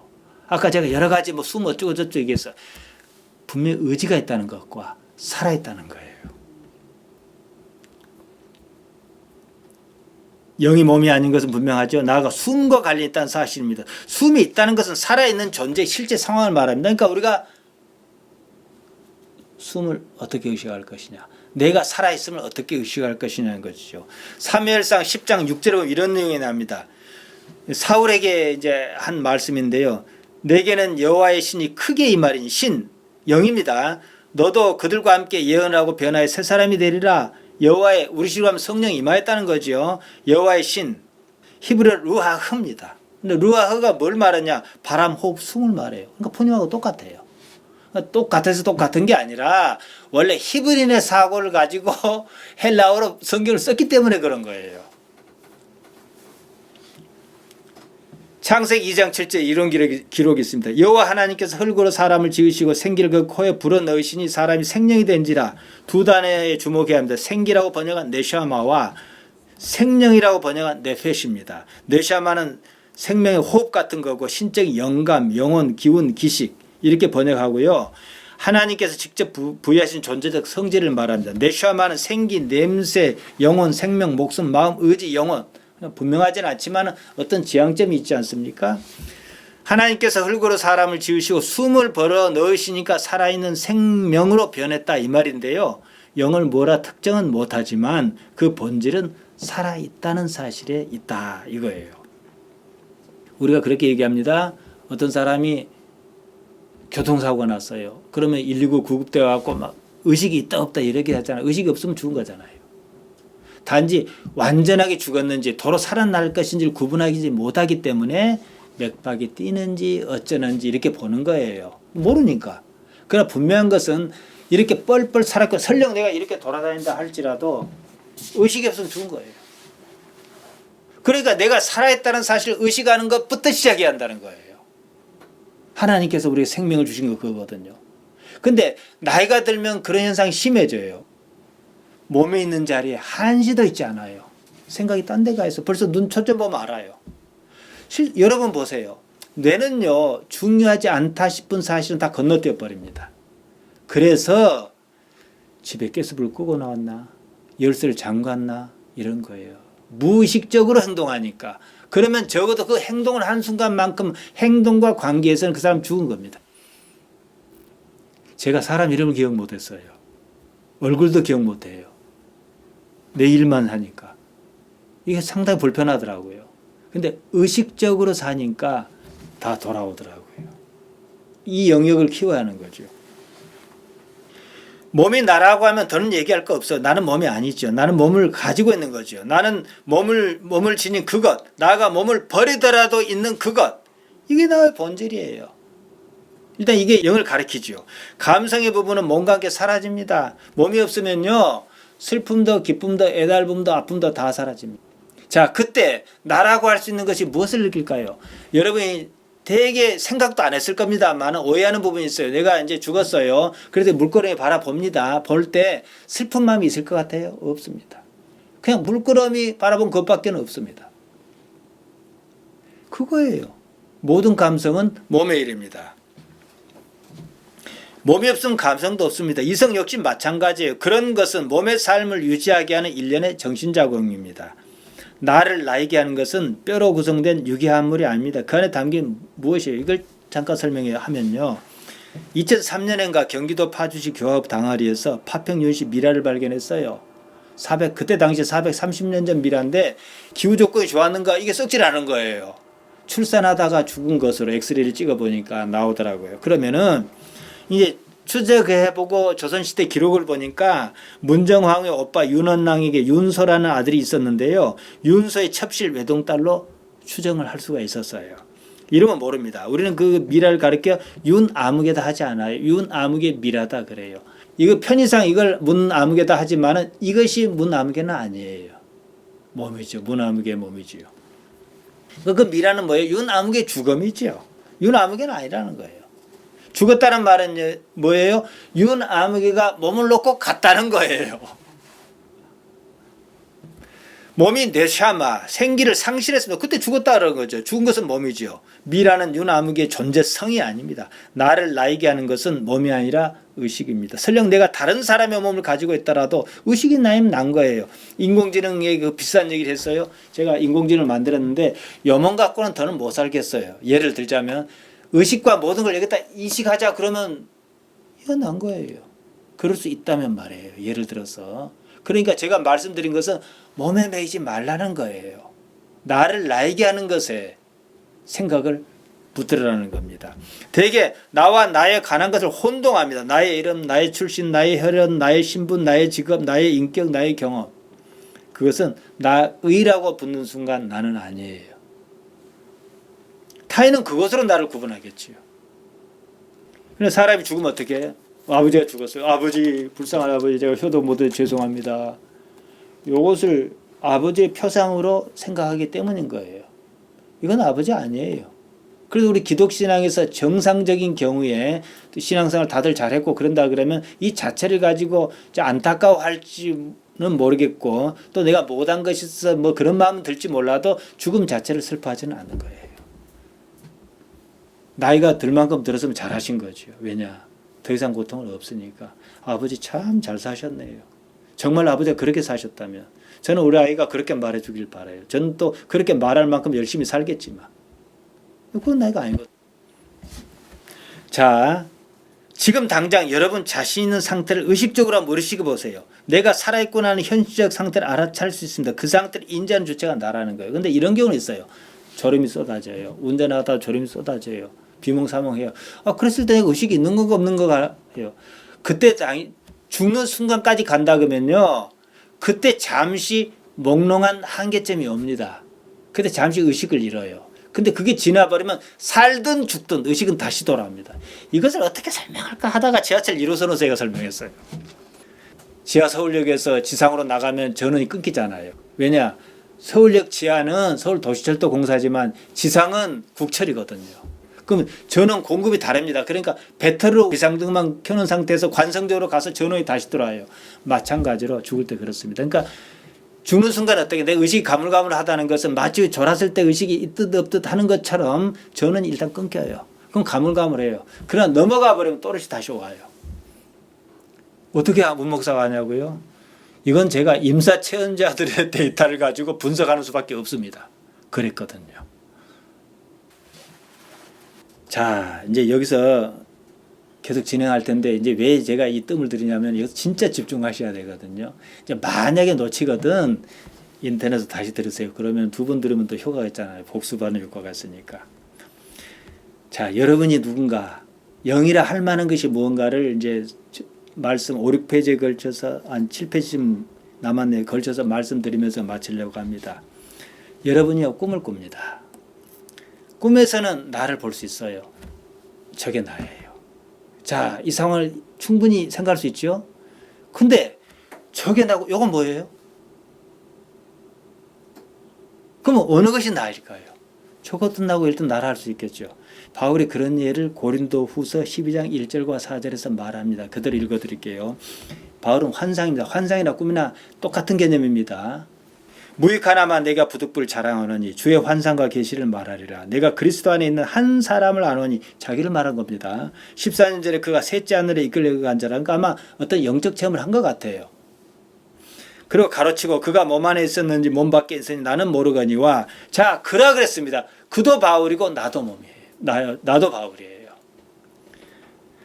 아까 제가 여러 가지 숨 어쩌고 저쩌고 얘기했어요. 분명히 의지가 있다는 것과 살아있다는 거예요. 영이 몸이 아닌 것은 분명하죠. 나아가 숨과 관련이 있다는 사실입니다. 숨이 있다는 것은 살아있는 존재의 실제 상황을 말합니다. 그러니까 우리가 숨을 어떻게 의식할 것이냐, 내가 살아있음을 어떻게 의식할 것이냐는 것이죠. 사무엘상 10장 6절에 보면 이런 내용이 나옵니다. 사울에게 이제 한 말씀인데요. 내게는 여호와의 신이 크게 임하리니, 신 영입니다. 너도 그들과 함께 예언하고 변화의 새 사람이 되리라. 여호와의, 우리식으로 하면 성령이 임하였다는 거죠. 여호와의 신, 히브리어 루아흐입니다. 근데 루아흐가 뭘 말하냐? 바람, 호흡, 숨을 말해요. 그러니까 푸념하고 똑같아요. 똑같아서 똑같은 게 아니라 원래 히브리인의 사고를 가지고 헬라어로 성경을 썼기 때문에 그런 거예요. 창세기 2장 7절 이런 기록이 있습니다. 여호와 하나님께서 흙으로 사람을 지으시고 생기를 그 코에 불어넣으시니 사람이 생명이 된지라. 두 단어에 주목해야 합니다. 생기라고 번역한 네샤마와 생명이라고 번역한 네페시입니다. 네샤마는 생명의 호흡 같은 거고 신적인 영감, 영혼, 기운, 기식 이렇게 번역하고요. 하나님께서 직접 부여하신 존재적 성질을 말합니다. 네샤마는 생기, 냄새, 영혼, 생명, 목숨, 마음, 의지, 영혼. 분명하지는 않지만 어떤 지향점이 있지 않습니까? 하나님께서 흙으로 사람을 지으시고 숨을 벌어 넣으시니까 살아있는 생명으로 변했다 이 말인데요. 영을 뭐라 특정은 못하지만 그 본질은 살아있다는 사실에 있다 이거예요. 우리가 그렇게 얘기합니다. 어떤 사람이 교통사고가 났어요. 그러면 119 구급대 와갖고 막 의식이 있다 없다 이렇게 하잖아요. 의식이 없으면 죽은 거잖아요. 단지 완전하게 죽었는지 도로 살아날 것인지를 구분하지 못하기 때문에 맥박이 뛰는지 어쩌는지 이렇게 보는 거예요. 모르니까. 그러나 분명한 것은 이렇게 뻘뻘 살았고 설령 내가 이렇게 돌아다닌다 할지라도 의식이 없으면 죽은 거예요. 그러니까 내가 살아있다는 사실을 의식하는 것부터 시작해야 한다는 거예요. 하나님께서 우리에게 생명을 주신 거 그거거든요. 근데 나이가 들면 그런 현상이 심해져요. 몸에 있는 자리에 한시도 있지 않아요. 생각이 딴 데 가 있어. 벌써 눈 초점 보면 알아요. 여러분 보세요. 뇌는요, 중요하지 않다 싶은 사실은 다 건너뛰어 버립니다. 그래서 집에 가스불을 끄고 나왔나? 열쇠를 잠갔나? 이런 거예요. 무의식적으로 행동하니까. 그러면 적어도 그 행동을 한 순간만큼 행동과 관계에서는 그 사람 죽은 겁니다. 제가 사람 이름을 기억 못했어요. 얼굴도 기억 못해요. 내 일만 하니까. 이게 상당히 불편하더라고요. 근데 의식적으로 사니까 다 돌아오더라고요. 이 영역을 키워야 하는 거죠. 몸이 나라고 하면 더는 얘기할 거 없어요. 나는 몸이 아니죠. 나는 몸을 가지고 있는 거죠. 나는 몸을 지닌 그것, 나가 몸을 버리더라도 있는 그것. 이게 나의 본질이에요. 일단 이게 영을 가리키죠. 감성의 부분은 몸과 함께 사라집니다. 몸이 없으면요, 슬픔도 기쁨도 애달픔도 아픔도 다 사라집니다. 자, 그때 나라고 할 수 있는 것이 무엇을 느낄까요? 여러분이 되게 생각도 안 했을 겁니다만 오해하는 부분이 있어요. 내가 이제 죽었어요. 그래도 물끄러미 바라봅니다. 볼 때 슬픈 마음이 있을 것 같아요? 없습니다. 그냥 물끄러미 바라본 것밖에 없습니다. 그거예요. 모든 감성은 몸의 일입니다. 몸이 없으면 감성도 없습니다. 이성 역시 마찬가지예요. 그런 것은 몸의 삶을 유지하게 하는 일련의 정신작용입니다. 나를 나이게 하는 것은 뼈로 구성된 유기화합물이 아닙니다. 그 안에 담긴 무엇이에요? 이걸 잠깐 설명하면요. 2003년인가 경기도 파주시 교합 당아리에서 파평윤씨 미라를 발견했어요. 그때 당시 430년 전 미라인데 기후 조건이 좋았는가 이게 썩질 않은 거예요. 출산하다가 죽은 것으로 엑스레이를 찍어보니까 나오더라고요. 그러면은 이제 추적해보고 조선시대 기록을 보니까 문정왕의 오빠 윤원랑에게 윤소라는 아들이 있었는데요. 윤소의 첩실 외동딸로 추정을 할 수가 있었어요. 이름은 모릅니다. 우리는 그 미라를 가리켜 윤아무개다 하지 않아요. 윤아무개 미라다 그래요. 이거 편의상 이걸 문아무개다 하지만은 이것이 문아무개는 아니에요. 몸이죠. 문아무개 몸이지요. 그 미라는 뭐예요? 윤아무개 주검이죠. 윤아무개는 아니라는 거예요. 죽었다는 말은 뭐예요? 윤아무개가 몸을 놓고 갔다는 거예요. 몸이 네샤마, 생기를 상실했습니다. 그때 죽었다는 거죠. 죽은 것은 몸이죠. 미라는 윤아무개의 존재성이 아닙니다. 나를 나이게 하는 것은 몸이 아니라 의식입니다. 설령 내가 다른 사람의 몸을 가지고 있더라도 의식이 나이면 난 거예요. 인공지능에 그 비싼 얘기를 했어요. 제가 인공지능을 만들었는데 염원 갖고는 더는 못 살겠어요. 예를 들자면 의식과 모든 걸 여기다 이식하자 그러면 이건 난 거예요. 그럴 수 있다면 말이에요. 예를 들어서. 그러니까 제가 말씀드린 것은 몸에 매이지 말라는 거예요. 나를 나이게 하는 것에 생각을 붙들으라는 겁니다. 대개 나와 나에 관한 것을 혼동합니다. 나의 이름, 나의 출신, 나의 혈연, 나의 신분, 나의 직업, 나의 인격, 나의 경험. 그것은 나의라고 붙는 순간 나는 아니에요. 타인은 그것으로 나를 구분하겠지요. 그런데 사람이 죽으면 어떻게 해요? 아버지가 죽었어요. 아버지, 불쌍한 아버지, 제가 효도 못해 죄송합니다. 이것을 아버지의 표상으로 생각하기 때문인 거예요. 이건 아버지 아니에요. 그래서 우리 기독신앙에서 정상적인 경우에 신앙생활 다들 잘했고 그런다 그러면 이 자체를 가지고 안타까워할지는 모르겠고 또 내가 못한 것이 있어 뭐 그런 마음은 들지 몰라도 죽음 자체를 슬퍼하지는 않는 거예요. 나이가 들 만큼 들었으면 잘하신 거죠. 왜냐? 더 이상 고통은 없으니까. 아버지 참 잘 사셨네요. 정말 아버지가 그렇게 사셨다면 저는 우리 아이가 그렇게 말해 주길 바라요. 저는 또 그렇게 말할 만큼 열심히 살겠지만 그건 나이가 아니거든요. 자, 지금 당장 여러분 자신 있는 상태를 의식적으로 한번 의식해 보세요. 내가 살아있구나 하는 현실적 상태를 알아차릴 수 있습니다. 그 상태를 인지하는 주체가 나라는 거예요. 그런데 이런 경우는 있어요. 졸음이 쏟아져요. 운전하다가 졸음이 쏟아져요. 비몽사몽해요. 그랬을 때 의식이 있는 건가 없는 건가 해요. 그때 죽는 순간까지 간다 그러면요. 그때 잠시 몽롱한 한계점이 옵니다. 그때 잠시 의식을 잃어요. 근데 그게 지나버리면 살든 죽든 의식은 다시 돌아옵니다. 이것을 어떻게 설명할까 하다가 지하철 1호선에서 제가 설명했어요. 지하 서울역에서 지상으로 나가면 전원이 끊기잖아요. 왜냐? 서울역 지하는 서울도시철도 공사지만 지상은 국철이거든요. 그럼 전원 공급이 다릅니다. 그러니까 배터리로 비상등만 켜놓은 상태에서 관성적으로 가서 전원이 다시 돌아와요. 마찬가지로 죽을 때 그렇습니다. 그러니까 죽는 순간 어떻게 내 의식이 가물가물하다는 것은 마치 졸았을 때 의식이 있듯 없듯 하는 것처럼 전원이 일단 끊겨요. 그럼 가물가물해요. 그러나 넘어가 버리면 또다시 다시 와요. 어떻게 문목사가 하냐고요? 이건 제가 임사 체험자들의 데이터를 가지고 분석하는 수밖에 없습니다. 그랬거든요. 자, 이제 여기서 계속 진행할 텐데 이제 왜 제가 이 뜸을 들이냐면 이거 진짜 집중하셔야 되거든요. 이제 만약에 놓치거든 인터넷에서 다시 들으세요. 그러면 두 번 들으면 또 효과가 있잖아요. 복습하는 효과가 있으니까. 자, 여러분이 누군가 영이라 할 만한 것이 무언가를 이제 말씀 5, 6페이지에 걸쳐서 한 7페이지쯤 남았네요. 걸쳐서 말씀드리면서 마치려고 합니다. 여러분이요 꿈을 꿉니다. 꿈에서는 나를 볼 수 있어요. 저게 나예요. 자, 이 상황을 충분히 생각할 수 있죠? 근데 저게 나고 이건 뭐예요? 그러면 어느 것이 나일까요? 저것도 나고 일단 나라 할 수 있겠죠. 바울이 그런 예를 고린도 후서 12장 1절과 4절에서 말합니다. 그대로 읽어드릴게요. 바울은 환상입니다. 환상이나 꿈이나 똑같은 개념입니다. 무익하나마 내가 부득불 자랑하노니 주의 환상과 계시를 말하리라. 내가 그리스도 안에 있는 한 사람을 아노니 자기를 말한 겁니다. 14년 전에 그가 셋째 하늘에 이끌려 간 자라니까 아마 어떤 영적 체험을 한 것 같아요. 그리고 가로치고 그가 몸 안에 있었는지 몸 밖에 있었는지 나는 모르거니와 자 그라 그랬습니다. 그도 바울이고 나도 몸이에요. 나도 바울이에요.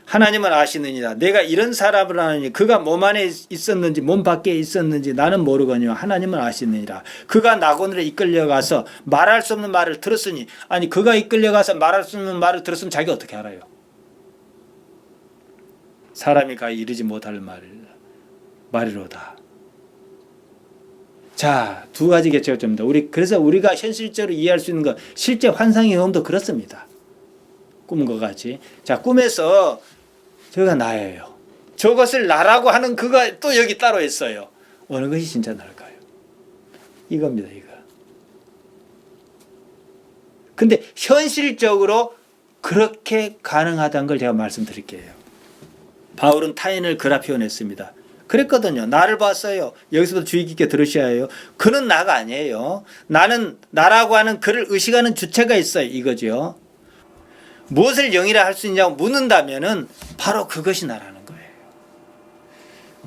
하나님은 아시느니라. 내가 이런 사람을 아느니 그가 몸 안에 있었는지 몸 밖에 있었는지 나는 모르거니와 하나님은 아시느니라. 그가 낙원으로 이끌려가서 말할 수 없는 말을 들었으니 아니 그가 이끌려가서 말할 수 없는 말을 들었으면 자기가 어떻게 알아요? 사람이 가 이르지 못할 말이로다. 자, 두 가지 개체가 됩니다. 그래서 우리가 현실적으로 이해할 수 있는 것 실제 환상의 경험도 그렇습니다. 꿈과 같이. 자, 꿈에서 저가 나예요. 저것을 나라고 하는 그가 또 여기 따로 있어요. 어느 것이 진짜 나일까요? 이겁니다, 이거. 근데 현실적으로 그렇게 가능하다는 걸 제가 말씀드릴게요. 바울은 타인을 그라 표현했습니다. 그랬거든요. 나를 봤어요. 여기서부터 주의 깊게 들으셔야 해요. 그는 나가 아니에요. 나는 나라고 하는 그를 의식하는 주체가 있어요. 이거죠. 무엇을 영이라 할 수 있냐고 묻는다면은 바로 그것이 나라는 거예요.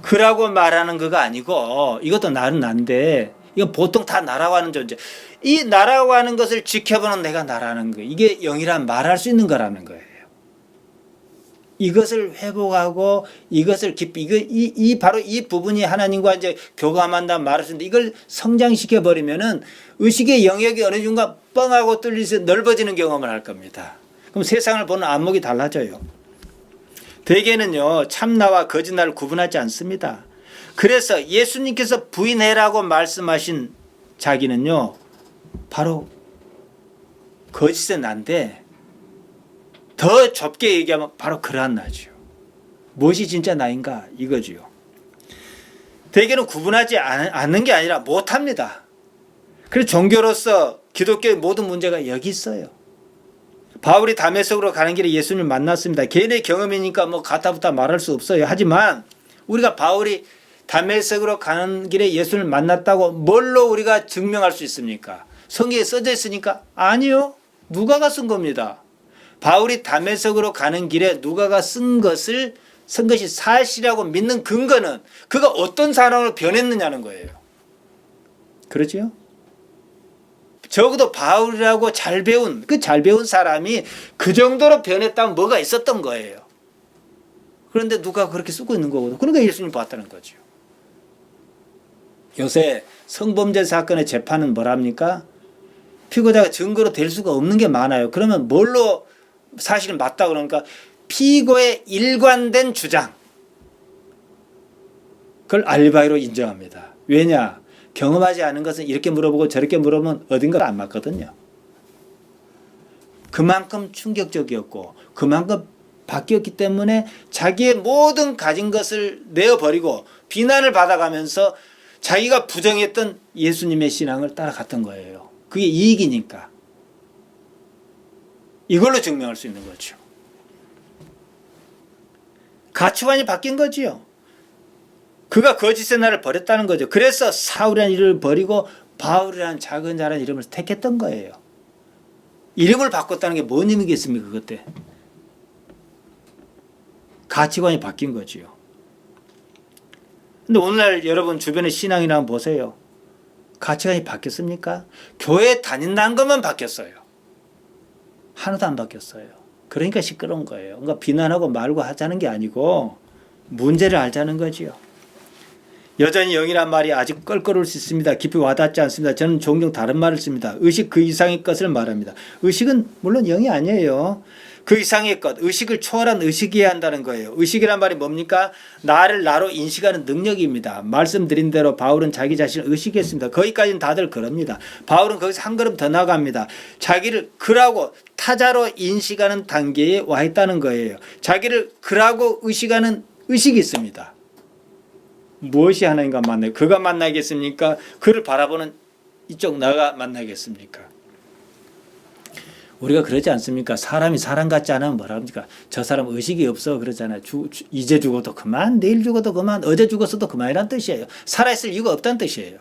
그라고 말하는 거가 아니고 이것도 나는 난데 이건 보통 다 나라고 하는 존재. 이 나라고 하는 것을 지켜보는 내가 나라는 거예요. 이게 영이란 말할 수 있는 거라는 거예요. 이것을 회복하고 이것을 깊이 바로 이 부분이 하나님과 이제 교감한다는 말을 쓰는데 이걸 성장시켜 버리면은 의식의 영역이 어느 순간 뻥하고 뚫리서 넓어지는 경험을 할 겁니다. 그럼 세상을 보는 안목이 달라져요. 대개는요 참나와 거짓말을 구분하지 않습니다. 그래서 예수님께서 부인해라고 말씀하신 자기는요 바로 거짓의 난데 더 좁게 얘기하면 바로 그러한 나죠. 무엇이 진짜 나인가 이거지요. 대개는 구분하지 않는 게 아니라 못합니다. 그래서 종교로서 기독교의 모든 문제가 여기 있어요. 바울이 다메섹으로 가는 길에 예수님을 만났습니다. 개인의 경험이니까 뭐 가타부타 말할 수 없어요. 하지만 우리가 바울이 다메섹으로 가는 길에 예수님을 만났다고 뭘로 우리가 증명할 수 있습니까? 성경에 써져 있으니까? 아니요. 누가가 쓴 겁니다. 바울이 다메섹으로 가는 길에 누가가 쓴 것이 사실이라고 믿는 근거는 그가 어떤 사람으로 변했느냐는 거예요. 그렇죠? 적어도 바울이라고 잘 배운 사람이 그 정도로 변했다면 뭐가 있었던 거예요. 그런데 누가 그렇게 쓰고 있는 거거든요. 그러니까 예수님 봤다는 거죠. 요새 성범죄 사건의 재판은 뭐랍니까? 피고자가 증거로 될 수가 없는 게 많아요. 그러면 뭘로 사실은 맞다 그러니까 피고의 일관된 주장. 그걸 알리바이로 인정합니다. 왜냐? 경험하지 않은 것은 이렇게 물어보고 저렇게 물어보면 어딘가 안 맞거든요. 그만큼 충격적이었고 그만큼 바뀌었기 때문에 자기의 모든 가진 것을 내어버리고 비난을 받아가면서 자기가 부정했던 예수님의 신앙을 따라갔던 거예요. 그게 이익이니까. 이걸로 증명할 수 있는 거죠. 가치관이 바뀐 거지요. 그가 거짓의 날을 버렸다는 거죠. 그래서 사울이라는 이름을 버리고 바울이라는 작은 자라는 이름을 택했던 거예요. 이름을 바꿨다는 게 뭔 의미겠습니까? 그때. 가치관이 바뀐 거지요. 근데 오늘날 여러분 주변의 신앙이나 한번 보세요. 가치관이 바뀌었습니까? 교회 다닌다는 것만 바뀌었어요. 하나도 안 바뀌었어요. 그러니까 시끄러운 거예요. 그러니까 비난하고 말고 하자는 게 아니고 문제를 알자는 거지요. 여전히 영이란 말이 아직 껄끄러울 수 있습니다. 깊이 와닿지 않습니다. 저는 종종 다른 말을 씁니다. 의식 그 이상의 것을 말합니다. 의식은 물론 영이 아니에요. 그 이상의 것, 의식을 초월한 의식이어야 한다는 거예요. 의식이란 말이 뭡니까? 나를 나로 인식하는 능력입니다. 말씀드린 대로 바울은 자기 자신을 의식했습니다. 거기까지는 다들 그럽니다. 바울은 거기서 한 걸음 더 나갑니다. 자기를 그라고 타자로 인식하는 단계에 와 있다는 거예요. 자기를 그라고 의식하는 의식이 있습니다. 무엇이 하나님과 만나요? 그가 만나겠습니까? 그를 바라보는 이쪽 나가 만나겠습니까? 우리가 그러지 않습니까? 사람이 사람 같지 않으면 뭐라 합니까? 저 사람 의식이 없어 그러잖아요. 이제 죽어도 그만, 내일 죽어도 그만, 어제 죽었어도 그만이란 뜻이에요. 살아있을 이유가 없다는 뜻이에요.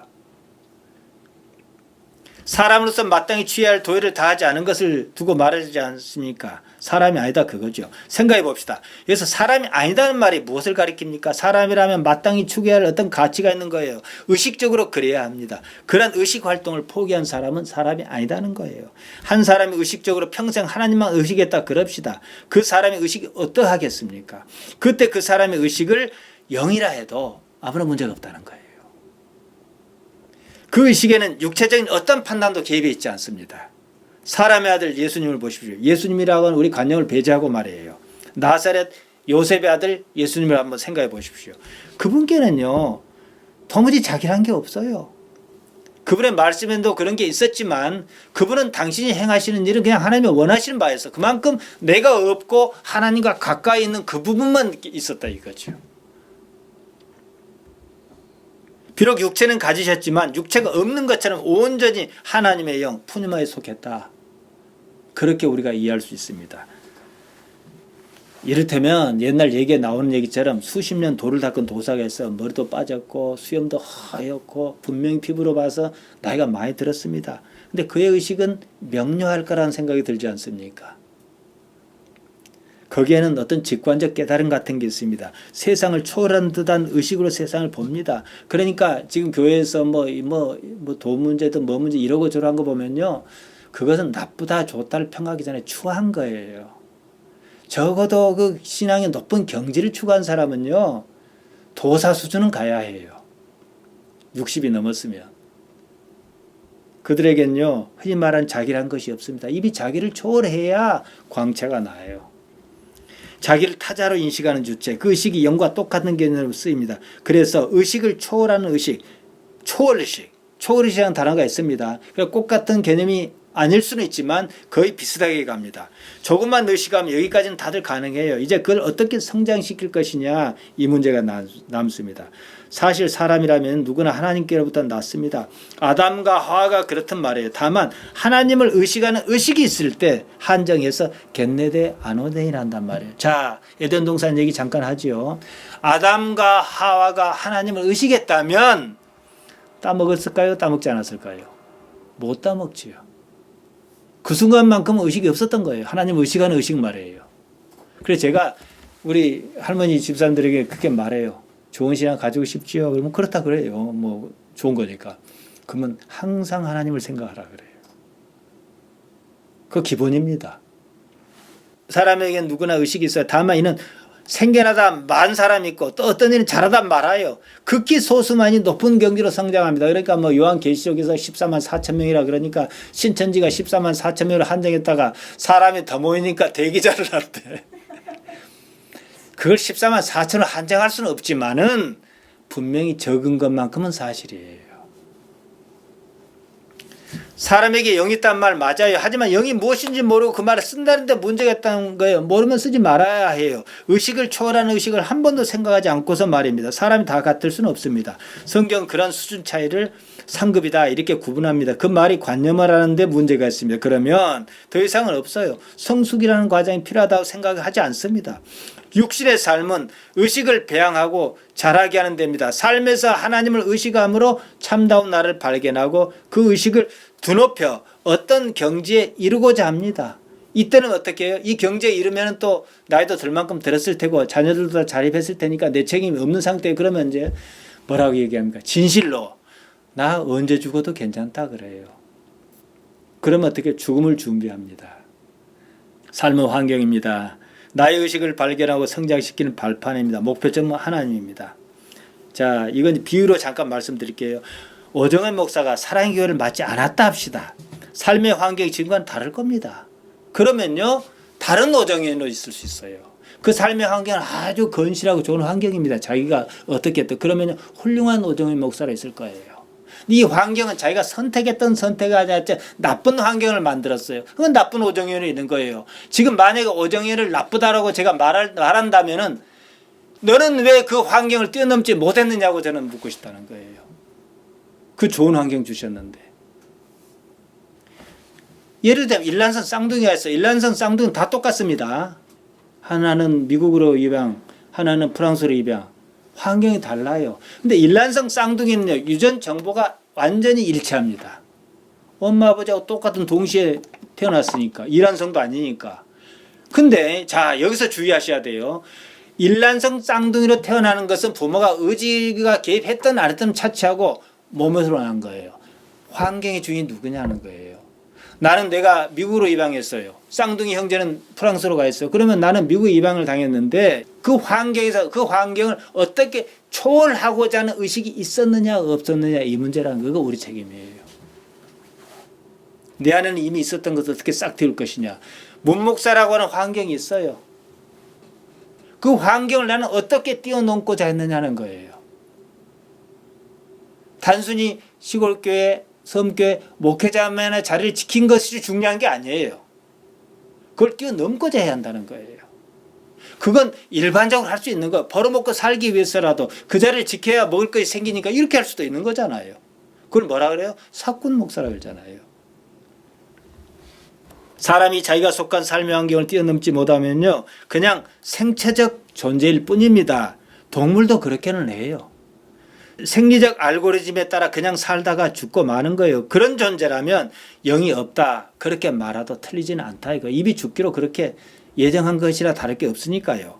사람으로서 마땅히 취해야 할 도리를 다하지 않은 것을 두고 말하지 않습니까? 사람이 아니다 그거죠. 생각해 봅시다. 여기서 사람이 아니다는 말이 무엇을 가리킵니까? 사람이라면 마땅히 추구해야 할 어떤 가치가 있는 거예요. 의식적으로 그래야 합니다. 그런 의식 활동을 포기한 사람은 사람이 아니다는 거예요. 한 사람이 의식적으로 평생 하나님만 의식했다 그럽시다. 그 사람의 의식이 어떠하겠습니까? 그때 그 사람의 의식을 영이라 해도 아무런 문제가 없다는 거예요. 그 의식에는 육체적인 어떤 판단도 개입해 있지 않습니다. 사람의 아들 예수님을 보십시오. 예수님이라고 하는 우리 관념을 배제하고 말이에요. 나사렛 요셉의 아들 예수님을 한번 생각해 보십시오. 그분께는요 도무지 자기란 게 없어요. 그분의 말씀에도 그런 게 있었지만 그분은 당신이 행하시는 일은 그냥 하나님이 원하시는 바였어. 그만큼 내가 없고 하나님과 가까이 있는 그 부분만 있었다 이거죠. 비록 육체는 가지셨지만 육체가 없는 것처럼 온전히 하나님의 영 푸니마에 속했다. 그렇게 우리가 이해할 수 있습니다. 이를테면 옛날 얘기에 나오는 얘기처럼 수십 년 돌을 닦은 도사가 있어 머리도 빠졌고 수염도 하얗고 분명히 피부로 봐서 나이가 많이 들었습니다. 근데 그의 의식은 명료할 거라는 생각이 들지 않습니까? 거기에는 어떤 직관적 깨달음 같은 게 있습니다. 세상을 초월한 듯한 의식으로 세상을 봅니다. 그러니까 지금 교회에서 돈 문제든 뭐 문제 이러고 저러한 거 보면요. 그것은 나쁘다 좋다를 평가하기 전에 추구한 거예요. 적어도 그 신앙의 높은 경지를 추구한 사람은요. 도사 수준은 가야 해요. 60이 넘었으면. 그들에겐요. 흔히 말하는 자기란 것이 없습니다. 이미 자기를 초월해야 광채가 나요. 자기를 타자로 인식하는 주체, 그 의식이 영과 똑같은 개념으로 쓰입니다. 그래서 의식을 초월하는 의식, 초월의식, 초월의식이라는 단어가 있습니다. 꼭 같은 개념이 아닐 수는 있지만 거의 비슷하게 갑니다. 조금만 의식하면 여기까지는 다들 가능해요. 이제 그걸 어떻게 성장시킬 것이냐 이 문제가 남습니다. 사실 사람이라면 누구나 하나님께로부터 났습니다. 아담과 하와가 그렇단 말이에요. 다만 하나님을 의식하는 의식이 있을 때 한정해서 겟네데 아노데인 한단 말이에요. 자, 에덴 동산 얘기 잠깐 하지요. 아담과 하와가 하나님을 의식했다면 따먹었을까요? 따먹지 않았을까요? 못 따먹지요. 그 순간만큼은 의식이 없었던 거예요. 하나님 의식하는 의식 말이에요. 그래서 제가 우리 할머니 집사람들에게 그렇게 말해요. 좋은 신앙 가지고 싶지요? 그러면 그렇다 그래요. 뭐 좋은 거니까. 그러면 항상 하나님을 생각하라 그래요. 그 기본입니다. 사람에게는 누구나 의식이 있어요. 다만 이는 생겨나다 만 사람이 있고 또 어떤 일은 잘하다 말아요. 극히 소수만이 높은 경지로 성장합니다. 그러니까 뭐 요한계시록에서 14만 4천 명이라 그러니까 신천지가 14만 4천 명을 한정했다가 사람이 더 모이니까 대기자를 할때 그걸 14만 4천을 한정할 수는 없지만은 분명히 적은 것만큼은 사실이에요. 사람에게 영이 있단 말 맞아요. 하지만 영이 무엇인지 모르고 그 말을 쓴다는데 문제가 있다는 거예요. 모르면 쓰지 말아야 해요. 의식을 초월하는 의식을 한 번도 생각하지 않고서 말입니다. 사람이 다 같을 수는 없습니다. 성경은 그런 수준 차이를 상급이다 이렇게 구분합니다. 그 말이 관념을 하는데 문제가 있습니다. 그러면 더 이상은 없어요. 성숙이라는 과정이 필요하다고 생각하지 않습니다. 육신의 삶은 의식을 배양하고 자라게 하는 데입니다. 삶에서 하나님을 의식함으로 참다운 나를 발견하고 그 의식을 드높여 어떤 경지에 이르고자 합니다. 이때는 어떻게 해요? 이 경지에 이르면 또 나이도 들 만큼 들었을 테고 자녀들도 다 자립했을 테니까 내 책임이 없는 상태에 그러면 이제 뭐라고 얘기합니까? 진실로 나 언제 죽어도 괜찮다 그래요. 그러면 어떻게 죽음을 준비합니다. 삶의 환경입니다. 나의 의식을 발견하고 성장시키는 발판입니다. 목표점은 하나님입니다. 자, 이건 비유로 잠깐 말씀드릴게요. 오정현 목사가 사랑의 교회를 맡지 않았다 합시다. 삶의 환경이 지금과는 다를 겁니다. 그러면요, 다른 오정현으로 있을 수 있어요. 그 삶의 환경은 아주 건실하고 좋은 환경입니다. 자기가 어떻게 했든. 그러면 훌륭한 오정현 목사로 있을 거예요. 이 환경은 자기가 선택했던 선택이 아니라 나쁜 환경을 만들었어요. 그건 나쁜 오정현이 있는 거예요. 지금 만약에 오정현을 나쁘다라고 제가 말한다면은 너는 왜 그 환경을 뛰어넘지 못했느냐고 저는 묻고 싶다는 거예요. 그 좋은 환경 주셨는데. 예를 들면 일란성 쌍둥이가 있어요. 일란성 쌍둥이는 다 똑같습니다. 하나는 미국으로 입양, 하나는 프랑스로 입양. 환경이 달라요. 근데 일란성 쌍둥이는요, 유전 정보가 완전히 일치합니다. 엄마 아버지하고 똑같은 동시에 태어났으니까. 일란성도 아니니까. 근데 자, 여기서 주의하셔야 돼요. 일란성 쌍둥이로 태어나는 것은 부모가 의지가 개입했든 안 했든 차치하고 몸에서 난 거예요. 환경의 주인이 누구냐는 거예요. 나는 내가 미국으로 입양했어요. 쌍둥이 형제는 프랑스로 가 있어요. 그러면 나는 미국 입양을 당했는데 그 환경에서 그 환경을 어떻게 초월하고자 하는 의식이 있었느냐 없었느냐 이 문제라는 거가 우리 책임이에요. 내 안에는 이미 있었던 것을 어떻게 싹 틔울 것이냐. 문목사라고 하는 환경이 있어요. 그 환경을 나는 어떻게 뛰어넘고자 했느냐는 거예요. 단순히 시골교회, 섬교회, 목회자만의 자리를 지킨 것이 중요한 게 아니에요. 그걸 뛰어넘고자 해야 한다는 거예요. 그건 일반적으로 할 수 있는 거예요. 벌어먹고 살기 위해서라도 그 자리를 지켜야 먹을 것이 생기니까 이렇게 할 수도 있는 거잖아요. 그걸 뭐라 그래요? 사꾼 목사라고 그러잖아요. 사람이 자기가 속한 삶의 환경을 뛰어넘지 못하면요, 그냥 생체적 존재일 뿐입니다. 동물도 그렇게는 해요. 생리적 알고리즘에 따라 그냥 살다가 죽고 마는 거예요. 그런 존재라면 영이 없다 그렇게 말해도 틀리지는 않다. 이거 입이 죽기로 그렇게 예정한 것이라 다를 게 없으니까요.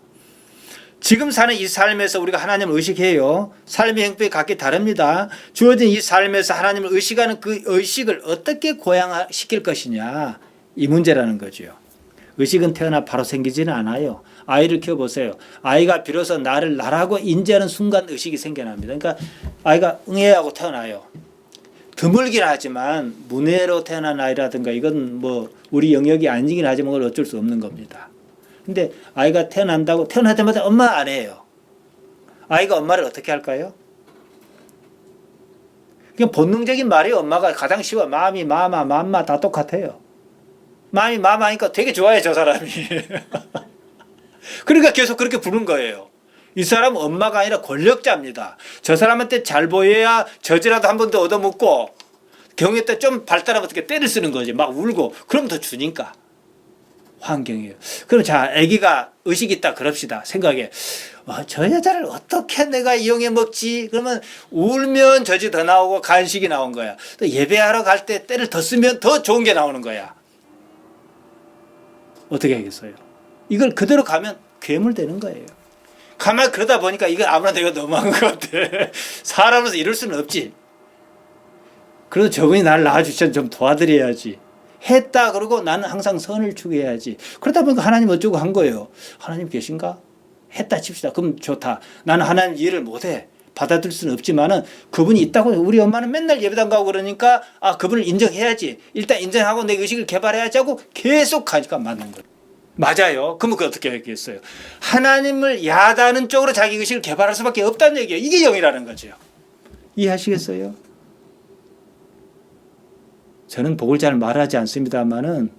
지금 사는 이 삶에서 우리가 하나님을 의식해요. 삶의 형편이 각기 다릅니다. 주어진 이 삶에서 하나님을 의식하는 그 의식을 어떻게 고양시킬 것이냐, 이 문제라는 거죠. 의식은 태어나 바로 생기지는 않아요. 아이를 키워보세요. 아이가 비로소 나라고 인지하는 순간 의식이 생겨납니다. 그러니까 아이가 응애하고 태어나요. 드물긴 하지만 문해로 태어난 아이라든가 이건 뭐 우리 영역이 아니긴 하지만 그걸 어쩔 수 없는 겁니다. 근데 아이가 태어나자마자 엄마 안 해요. 아이가 엄마를 어떻게 할까요? 그냥 본능적인 말이에요. 엄마가 가장 쉬워. 마음이 마마, 맘마 다 똑같아요. 마음이 마마 하니까 되게 좋아해, 저 사람이. 그러니까 계속 그렇게 부른 거예요. 이 사람은 엄마가 아니라 권력자입니다. 저 사람한테 잘 보여야 저지라도 한 번 더 얻어먹고 경우에 따라 좀 발달하면 어떻게 때를 쓰는 거지. 막 울고. 그럼 더 주니까. 환경이에요. 그럼 자, 아기가 의식이 있다 그럽시다. 생각에 저 여자를 어떻게 내가 이용해 먹지? 그러면 울면 젖이 더 나오고 간식이 나온 거야. 또 예배하러 갈 때 때를 더 쓰면 더 좋은 게 나오는 거야. 어떻게 하겠어요? 이걸 그대로 가면 괴물 되는 거예요. 가만 그러다 보니까 이거 아무나 내가 너무한 것 같아. 사람으로서 이럴 수는 없지. 그래도 저분이 나를 낳아주시면 좀 도와드려야지. 했다 그러고 나는 항상 선을 추구해야지. 그러다 보니까 하나님 어쩌고 한 거예요. 하나님 계신가? 했다 칩시다. 그럼 좋다. 나는 하나님 이해를 못해. 받아들일 수는 없지만은 그분이 있다고. 우리 엄마는 맨날 예배당 가고 그러니까 그분을 인정해야지. 일단 인정하고 내 의식을 개발해야지 하고 계속 가니까 맞는 거예요. 맞아요. 그러면 그 어떻게 하겠어요? 하나님을 야다는 쪽으로 자기 의식을 개발할 수밖에 없다는 얘기예요. 이게 영이라는 거죠. 이해하시겠어요? 저는 복을 잘 말하지 않습니다만은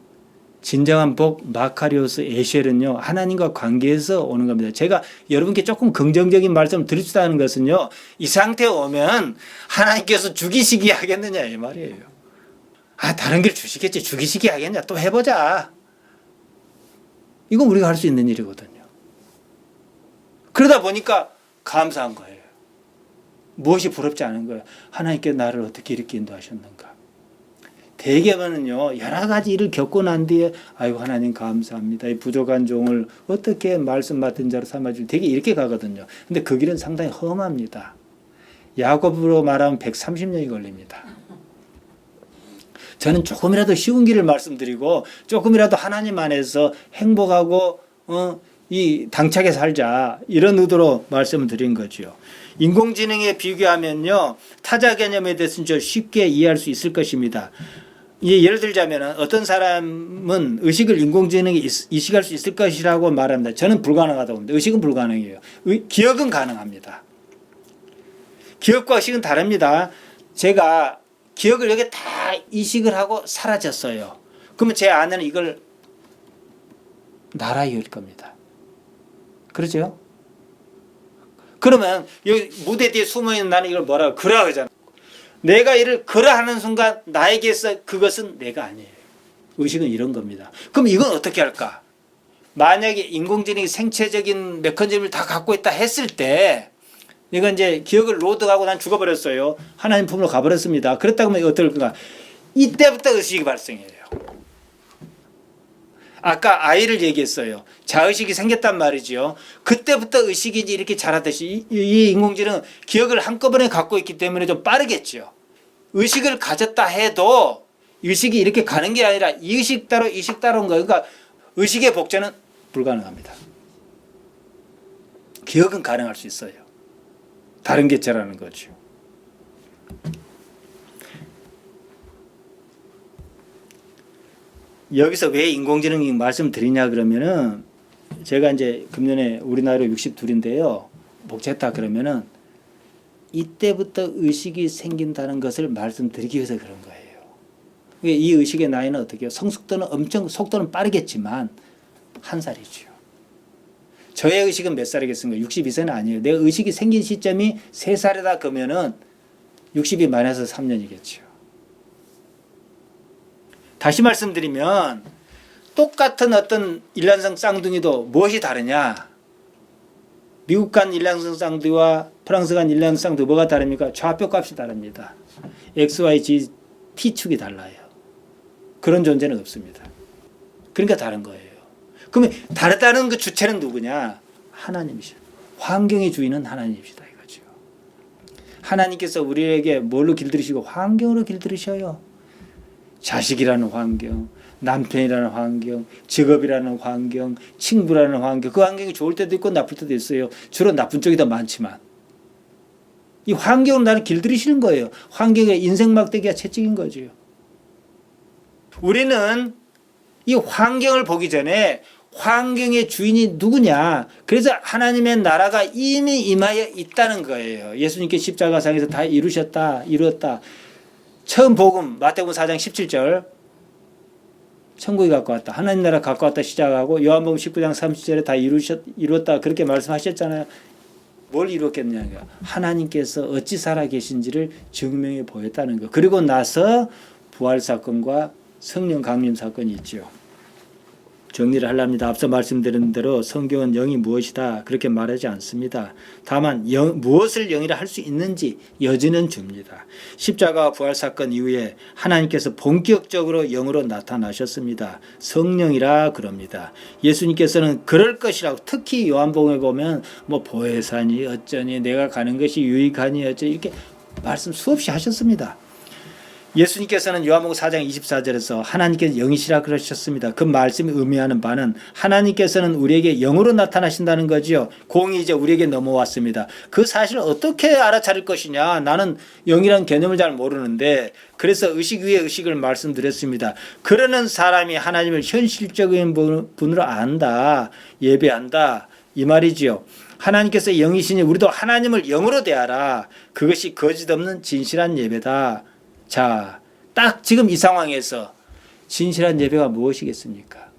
진정한 복 마카리오스 에쉘은요, 하나님과 관계에서 오는 겁니다. 제가 여러분께 조금 긍정적인 말씀을 드리겠다는 것은요, 이 상태에 오면 하나님께서 죽이시기 하겠느냐 이 말이에요. 다른 길 주시겠지. 죽이시기 하겠냐. 또 해보자. 이건 우리가 할 수 있는 일이거든요. 그러다 보니까 감사한 거예요. 무엇이 부럽지 않은 거예요. 하나님께 나를 어떻게 이렇게 인도하셨는가. 대개는요, 여러 가지 일을 겪고 난 뒤에 아이고 하나님 감사합니다. 이 부족한 종을 어떻게 말씀 맡은 자로 삼아줄, 되게 이렇게 가거든요. 근데 그 길은 상당히 험합니다. 야곱으로 말하면 130년이 걸립니다. 저는 조금이라도 쉬운 길을 말씀드리고 조금이라도 하나님 안에서 행복하고 이 당차게 살자, 이런 의도로 말씀을 드린 거죠. 인공지능에 비교하면요, 타자 개념에 대해서는 좀 쉽게 이해할 수 있을 것입니다. 예를 들자면 어떤 사람은 의식을 인공지능이 이식할 수 있을 것이라고 말합니다. 저는 불가능하다고 봅니다. 의식은 불가능해요. 기억은 가능합니다. 기억과 의식은 다릅니다. 제가 기억을 여기 다 이식을 하고 사라졌어요. 그러면 제 안에는 이걸 나라일 겁니다. 그렇죠? 그러면 여기 무대 뒤에 숨어있는 나는 이걸 뭐라고 그라 그러잖아. 내가 이를 그라 하는 순간 나에게서 그것은 내가 아니에요. 의식은 이런 겁니다. 그럼 이건 어떻게 할까? 만약에 인공지능이 생체적인 메커니즘을 다 갖고 있다 했을 때 내가 이제 기억을 로드하고 난 죽어버렸어요. 하나님 품으로 가버렸습니다. 그렇다고 하면 어떨까? 이때부터 의식이 발생해요. 아까 아이를 얘기했어요. 자의식이 생겼단 말이죠. 그때부터 의식이 이제 이렇게 자라듯이 이 인공지능은 기억을 한꺼번에 갖고 있기 때문에 좀 빠르겠죠. 의식을 가졌다 해도 의식이 이렇게 가는 게 아니라 이의식 따로 이식 따로인 거예요. 그러니까 의식의 복제는 불가능합니다. 기억은 가능할 수 있어요. 다른 개체라는 거죠. 여기서 왜 인공지능이 말씀드리냐 그러면은 제가 이제 금년에 우리 나이로 62인데요. 복제했다 그러면은 이때부터 의식이 생긴다는 것을 말씀드리기 위해서 그런 거예요. 이 의식의 나이는 어떻게 해요? 성숙도는 속도는 빠르겠지만 한 살이죠. 저의 의식은 몇 살이겠습니까? 62세는 아니에요. 내 의식이 생긴 시점이 3살이다 그러면은 60이 마이너스 3년이겠죠. 다시 말씀드리면 똑같은 어떤 일란성 쌍둥이도 무엇이 다르냐? 미국 간 일란성 쌍둥이와 프랑스 간 일란성 쌍둥이 뭐가 다릅니까? 좌표 값이 다릅니다. X, Y, Z, T축이 달라요. 그런 존재는 없습니다. 그러니까 다른 거예요. 그러면 다르다는 그 주체는 누구냐? 하나님이시죠. 환경의 주인은 하나님이시다 이거죠. 하나님께서 우리에게 뭘로 길들이시고 환경으로 길들이셔요. 자식이라는 환경, 남편이라는 환경, 직업이라는 환경, 친구라는 환경. 그 환경이 좋을 때도 있고 나쁠 때도 있어요. 주로 나쁜 쪽이 더 많지만. 이 환경으로 나를 길들이시는 거예요. 환경의 인생 막대기가 채찍인 거죠. 우리는 이 환경을 보기 전에 환경의 주인이 누구냐. 그래서 하나님의 나라가 이미 임하여 있다는 거예요. 예수님께 십자가상에서 다 이루었다. 처음 복음 마태복음 4장 17절 천국이 갖고 왔다. 하나님 나라 갖고 왔다 시작하고 요한복음 19장 30절에 다 이루었다. 그렇게 말씀하셨잖아요. 뭘 이뤘겠냐고요. 하나님께서 어찌 살아계신지를 증명해 보였다는 거. 그리고 나서 부활 사건과 성령 강림 사건이 있죠. 정리를 하려합니다. 앞서 말씀드린 대로 성경은 영이 무엇이다 그렇게 말하지 않습니다. 다만 무엇을 영이라 할 수 있는지 여지는 줍니다. 십자가 부활 사건 이후에 하나님께서 본격적으로 영으로 나타나셨습니다. 성령이라 그럽니다. 예수님께서는 그럴 것이라고 특히 요한복음에 보면 뭐 보혜사니 어쩌니 내가 가는 것이 유익하니 어쩌니 이렇게 말씀 수없이 하셨습니다. 예수님께서는 요한복음 4장 24절에서 하나님께서 영이시라 그러셨습니다. 그 말씀이 의미하는 바는 하나님께서는 우리에게 영으로 나타나신다는 거죠. 공이 이제 우리에게 넘어왔습니다. 그 사실을 어떻게 알아차릴 것이냐. 나는 영이라는 개념을 잘 모르는데 그래서 의식 위에 의식을 말씀드렸습니다. 그러는 사람이 하나님을 현실적인 분으로 안다. 예배한다. 이 말이지요. 하나님께서 영이시니 우리도 하나님을 영으로 대하라. 그것이 거짓 없는 진실한 예배다. 자, 딱 지금 이 상황에서 진실한 예배가 무엇이겠습니까?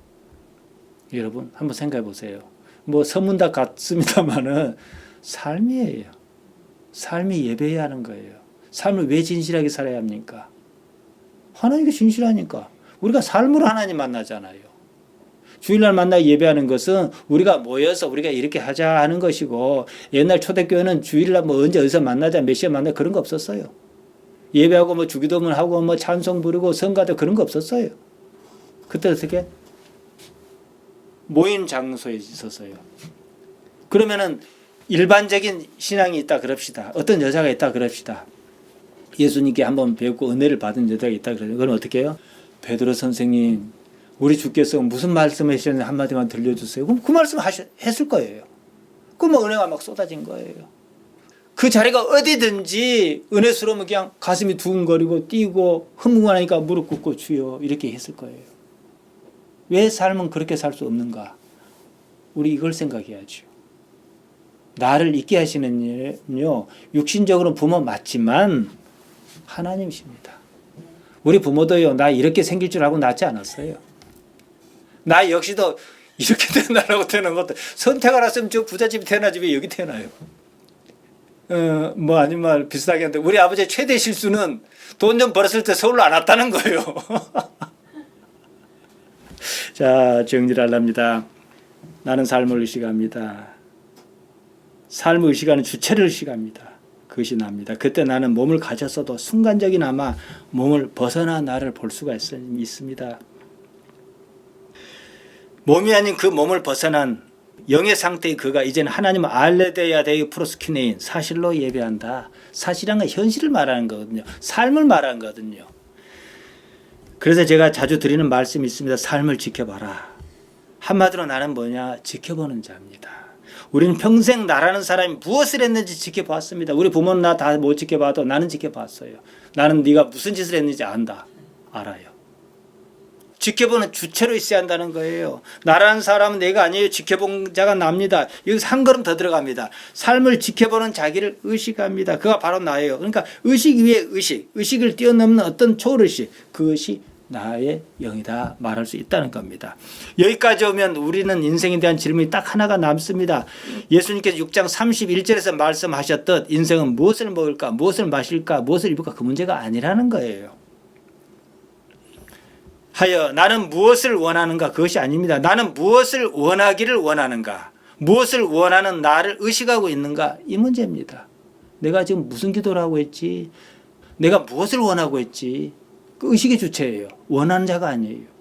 여러분 한번 생각해 보세요. 뭐 서문 다 같습니다만은 삶이에요. 삶이 예배해야 하는 거예요. 삶을 왜 진실하게 살아야 합니까? 하나님께 진실하니까. 우리가 삶으로 하나님 만나잖아요. 주일날 만나 예배하는 것은 우리가 모여서 우리가 이렇게 하자 하는 것이고 옛날 초대교회는 주일날 뭐 언제 어디서 만나자 몇 시에 만나 그런 거 없었어요. 예배하고 뭐 주기도문 하고 뭐 찬송 부르고 성가대 그런 거 없었어요. 그때 어떻게? 모임 장소에 있었어요. 그러면은 일반적인 신앙이 있다 그럽시다. 어떤 여자가 있다 그럽시다. 예수님께 한번 배웠고 은혜를 받은 여자가 있다 그러면 그건 어떻게 해요? 베드로 선생님, 우리 주께서 무슨 말씀하셨는지 한마디만 들려주세요. 그럼 그 말씀 했을 거예요. 그럼 은혜가 막 쏟아진 거예요. 그 자리가 어디든지 은혜스러우면 그냥 가슴이 두근거리고 뛰고 흥분하니까 무릎 꿇고 주여 이렇게 했을 거예요. 왜 삶은 그렇게 살 수 없는가? 우리 이걸 생각해야죠. 나를 있게 하시는 일은요, 육신적으로 부모 맞지만 하나님이십니다. 우리 부모도요, 나 이렇게 생길 줄 알고 낳지 않았어요. 나 역시도 이렇게 태어나라고 태어난 것도 선택을 했으면 저 부잣집에 태어나지 왜 여기 태어나요? 뭐 아니면 비슷하게 하는데 우리 아버지의 최대 실수는 돈 좀 벌었을 때 서울로 안 왔다는 거예요. 자, 정리를 하렵니다. 나는 삶을 의식합니다. 삶을 의식하는 주체를 의식합니다. 그것이 납니다. 그때 나는 몸을 가졌어도 순간적이나마 몸을 벗어나 나를 볼 수가 있습니다. 몸이 아닌 그 몸을 벗어난 영의 상태의 그가 이제는 하나님을 알레데야데이 프로스키네인 사실로 예배한다. 사실이란 건 현실을 말하는 거거든요. 삶을 말하는 거거든요. 그래서 제가 자주 드리는 말씀이 있습니다. 삶을 지켜봐라. 한마디로 나는 뭐냐? 지켜보는 자입니다. 우리는 평생 나라는 사람이 무엇을 했는지 지켜봤습니다. 우리 부모는 나 다 못 지켜봐도 나는 지켜봤어요. 나는 네가 무슨 짓을 했는지 안다. 알아요. 지켜보는 주체로 있어야 한다는 거예요. 나라는 사람은 내가 아니에요. 지켜본 자가 납니다. 여기서 한 걸음 더 들어갑니다. 삶을 지켜보는 자기를 의식합니다. 그가 바로 나예요. 그러니까 의식 위에 의식, 의식을 뛰어넘는 어떤 초월의식, 그것이 나의 영이다 말할 수 있다는 겁니다. 여기까지 오면 우리는 인생에 대한 질문이 딱 하나가 남습니다. 예수님께서 6장 31절에서 말씀하셨듯 인생은 무엇을 먹을까, 무엇을 마실까, 무엇을 입을까 그 문제가 아니라는 거예요. 하여 나는 무엇을 원하는가 그것이 아닙니다. 나는 무엇을 원하기를 원하는가, 무엇을 원하는 나를 의식하고 있는가, 이 문제입니다. 내가 지금 무슨 기도를 하고 있지, 내가 무엇을 원하고 있지, 그 의식의 주체예요. 원하는 자가 아니에요.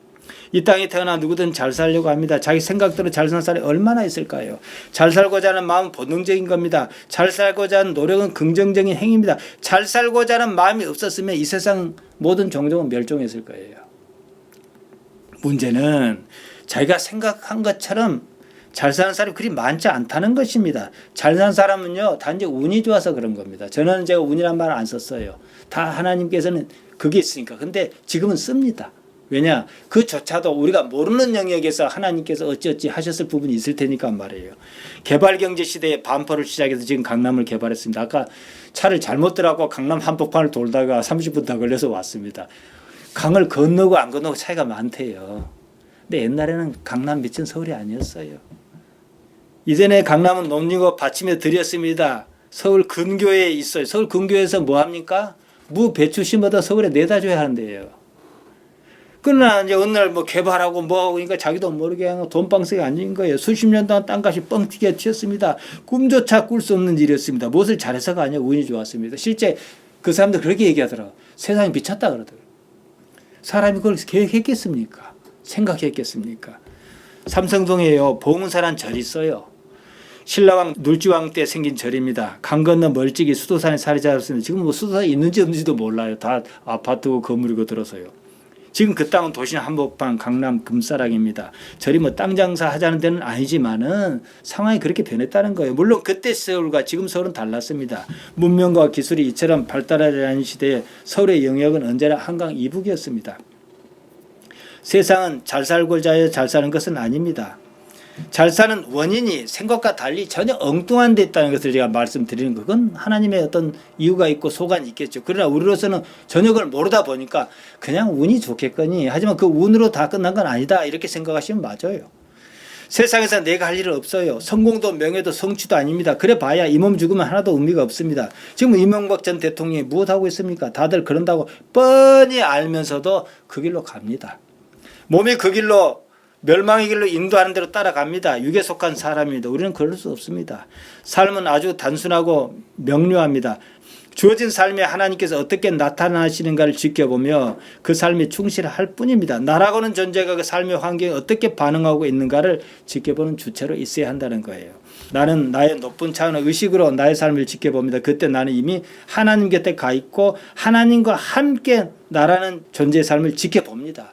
이 땅에 태어나 누구든 잘 살려고 합니다. 자기 생각대로 잘 사는 사람이 얼마나 있을까요? 잘 살고자 하는 마음은 본능적인 겁니다. 잘 살고자 하는 노력은 긍정적인 행위입니다. 잘 살고자 하는 마음이 없었으면 이 세상 모든 종족은 멸종했을 거예요. 문제는 자기가 생각한 것처럼 잘 사는 사람이 그리 많지 않다는 것입니다. 잘 사는 사람은요, 단지 운이 좋아서 그런 겁니다. 저는 제가 운이란 말을 안 썼어요. 다 하나님께서는 그게 있으니까. 근데 지금은 씁니다. 왜냐? 그조차도 우리가 모르는 영역에서 하나님께서 어찌어찌 하셨을 부분이 있을 테니까 말이에요. 개발경제 시대에 반포를 시작해서 지금 강남을 개발했습니다. 아까 차를 잘못 들어가고 강남 한복판을 돌다가 30분 더 걸려서 왔습니다. 강을 건너고 안 건너고 차이가 많대요. 근데 옛날에는 강남 밑은 서울이 아니었어요. 이전에 강남은 농림업 받침에 드렸습니다. 서울 근교에 있어요. 서울 근교에서 뭐 합니까? 무 배추 심어다 서울에 내다 줘야 하는데요. 그러나 이제 어느 날 뭐 개발하고 뭐 그러니까 자기도 모르게 그냥 돈방석에 앉은 거예요. 수십 년 동안 땅값이 뻥튀기에 튀었습니다. 꿈조차 꿀 수 없는 일이었습니다. 무엇을 잘해서가 아니라 운이 좋았습니다. 실제 그 사람들 그렇게 얘기하더라고요. 세상이 미쳤다 그러더라고요. 사람이 그걸 계획했겠습니까? 생각했겠습니까? 삼성동에요. 봉은사란 절이 있어요. 신라왕 눌지왕 때 생긴 절입니다. 강 건너 멀찍이 수도산에 자리 잡았습니다. 지금 뭐 수도산에 있는지 없는지도 몰라요. 다 아파트고 건물이고 들어서요. 지금 그 땅은 도심 한복판 강남 금사랑입니다. 절이 뭐 땅 장사 하자는 데는 아니지만은 상황이 그렇게 변했다는 거예요. 물론 그때 서울과 지금 서울은 달랐습니다. 문명과 기술이 이처럼 발달하지 않은 시대에 서울의 영역은 언제나 한강 이북이었습니다. 세상은 잘 살고자 해서 잘 사는 것은 아닙니다. 잘 사는 원인이 생각과 달리 전혀 엉뚱한 데 있다는 것을 제가 말씀드리는 그건 하나님의 어떤 이유가 있고 소관이 있겠죠. 그러나 우리로서는 전혀 그걸 모르다 보니까 그냥 운이 좋겠거니, 하지만 그 운으로 다 끝난 건 아니다 이렇게 생각하시면 맞아요. 세상에서 내가 할 일은 없어요. 성공도 명예도 성취도 아닙니다. 그래 봐야 이 몸 죽으면 하나도 의미가 없습니다. 지금 이명박 전 대통령이 무엇하고 있습니까? 다들 그런다고 뻔히 알면서도 그 길로 갑니다. 몸이 그 길로 멸망의 길로 인도하는 대로 따라갑니다. 육에 속한 사람입니다. 우리는 그럴 수 없습니다. 삶은 아주 단순하고 명료합니다. 주어진 삶에 하나님께서 어떻게 나타나시는가를 지켜보며 그 삶에 충실할 뿐입니다. 나라고는 존재가 그 삶의 환경에 어떻게 반응하고 있는가를 지켜보는 주체로 있어야 한다는 거예요. 나는 나의 높은 차원의 의식으로 나의 삶을 지켜봅니다. 그때 나는 이미 하나님 곁에 가 있고 하나님과 함께 나라는 존재의 삶을 지켜봅니다.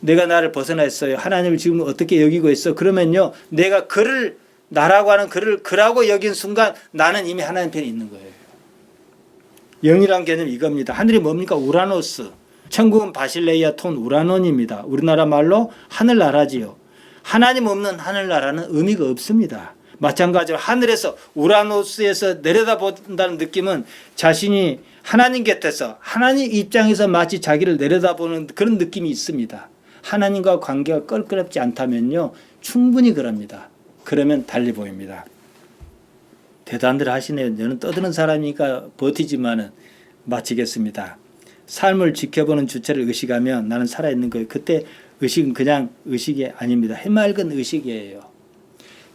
내가 나를 벗어나 있어요. 하나님을 지금 어떻게 여기고 있어? 그러면요, 내가 그를 나라고 하는 그를 그라고 여긴 순간 나는 이미 하나님 편에 있는 거예요. 영이란 개념이 이겁니다. 하늘이 뭡니까? 우라노스. 천국은 바실레이아 톤 우라논입니다. 우리나라 말로 하늘나라지요. 하나님 없는 하늘나라는 의미가 없습니다. 마찬가지로 하늘에서 우라노스에서 내려다본다는 느낌은 자신이 하나님 곁에서 하나님 입장에서 마치 자기를 내려다보는 그런 느낌이 있습니다. 하나님과 관계가 껄끄럽지 않다면요, 충분히 그럽니다. 그러면 달리 보입니다. 대단들 하시네요. 저는 떠드는 사람이니까 버티지만은 마치겠습니다. 삶을 지켜보는 주체를 의식하면 나는 살아있는 거예요. 그때 의식은 그냥 의식이 아닙니다. 해맑은 의식이에요.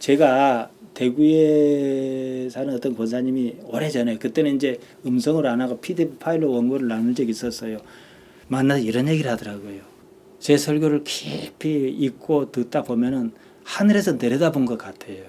제가 대구에 사는 어떤 권사님이 오래전에, 그때는 이제 음성을 안 하고 PDF 파일로 원고를 나눈 적이 있었어요. 만나서 이런 얘기를 하더라고요. 제 설교를 깊이 읽고 듣다 보면은 하늘에서 내려다본 것 같아요.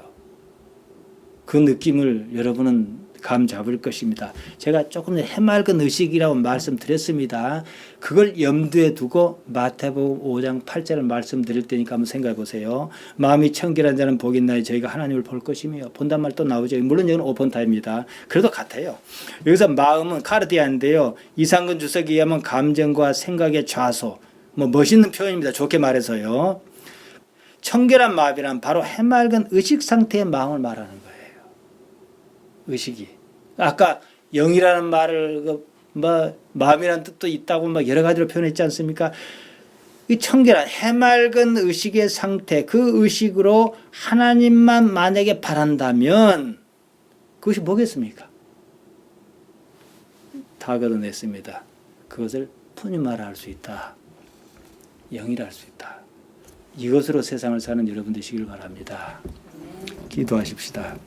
그 느낌을 여러분은 감 잡을 것입니다. 제가 조금 전에 해맑은 의식이라고 말씀드렸습니다. 그걸 염두에 두고 마태복음 5장 8절을 말씀드릴 테니까 한번 생각해 보세요. 마음이 청결한 자는 복이 있나니 저희가 하나님을 볼 것이며, 본단 말 또 나오죠. 물론 이건 오픈타입니다. 그래도 같아요. 여기서 마음은 카르디아인데요. 이상근 주석에 의하면 감정과 생각의 좌소, 뭐 멋있는 표현입니다. 좋게 말해서요. 청결한 마음이란 바로 해맑은 의식 상태의 마음을 말하는 거예요. 의식이. 아까 영이라는 말을 뭐 마음이라는 뜻도 있다고 막 여러 가지로 표현했지 않습니까? 이 청결한 해맑은 의식의 상태, 그 의식으로 하나님만 만약에 바란다면 그것이 뭐겠습니까? 다 걷어냈습니다. 그것을 푸념하라 할 수 있다. 영이라 할 수 있다. 이것으로 세상을 사는 여러분 되시길 바랍니다. 기도하십시다.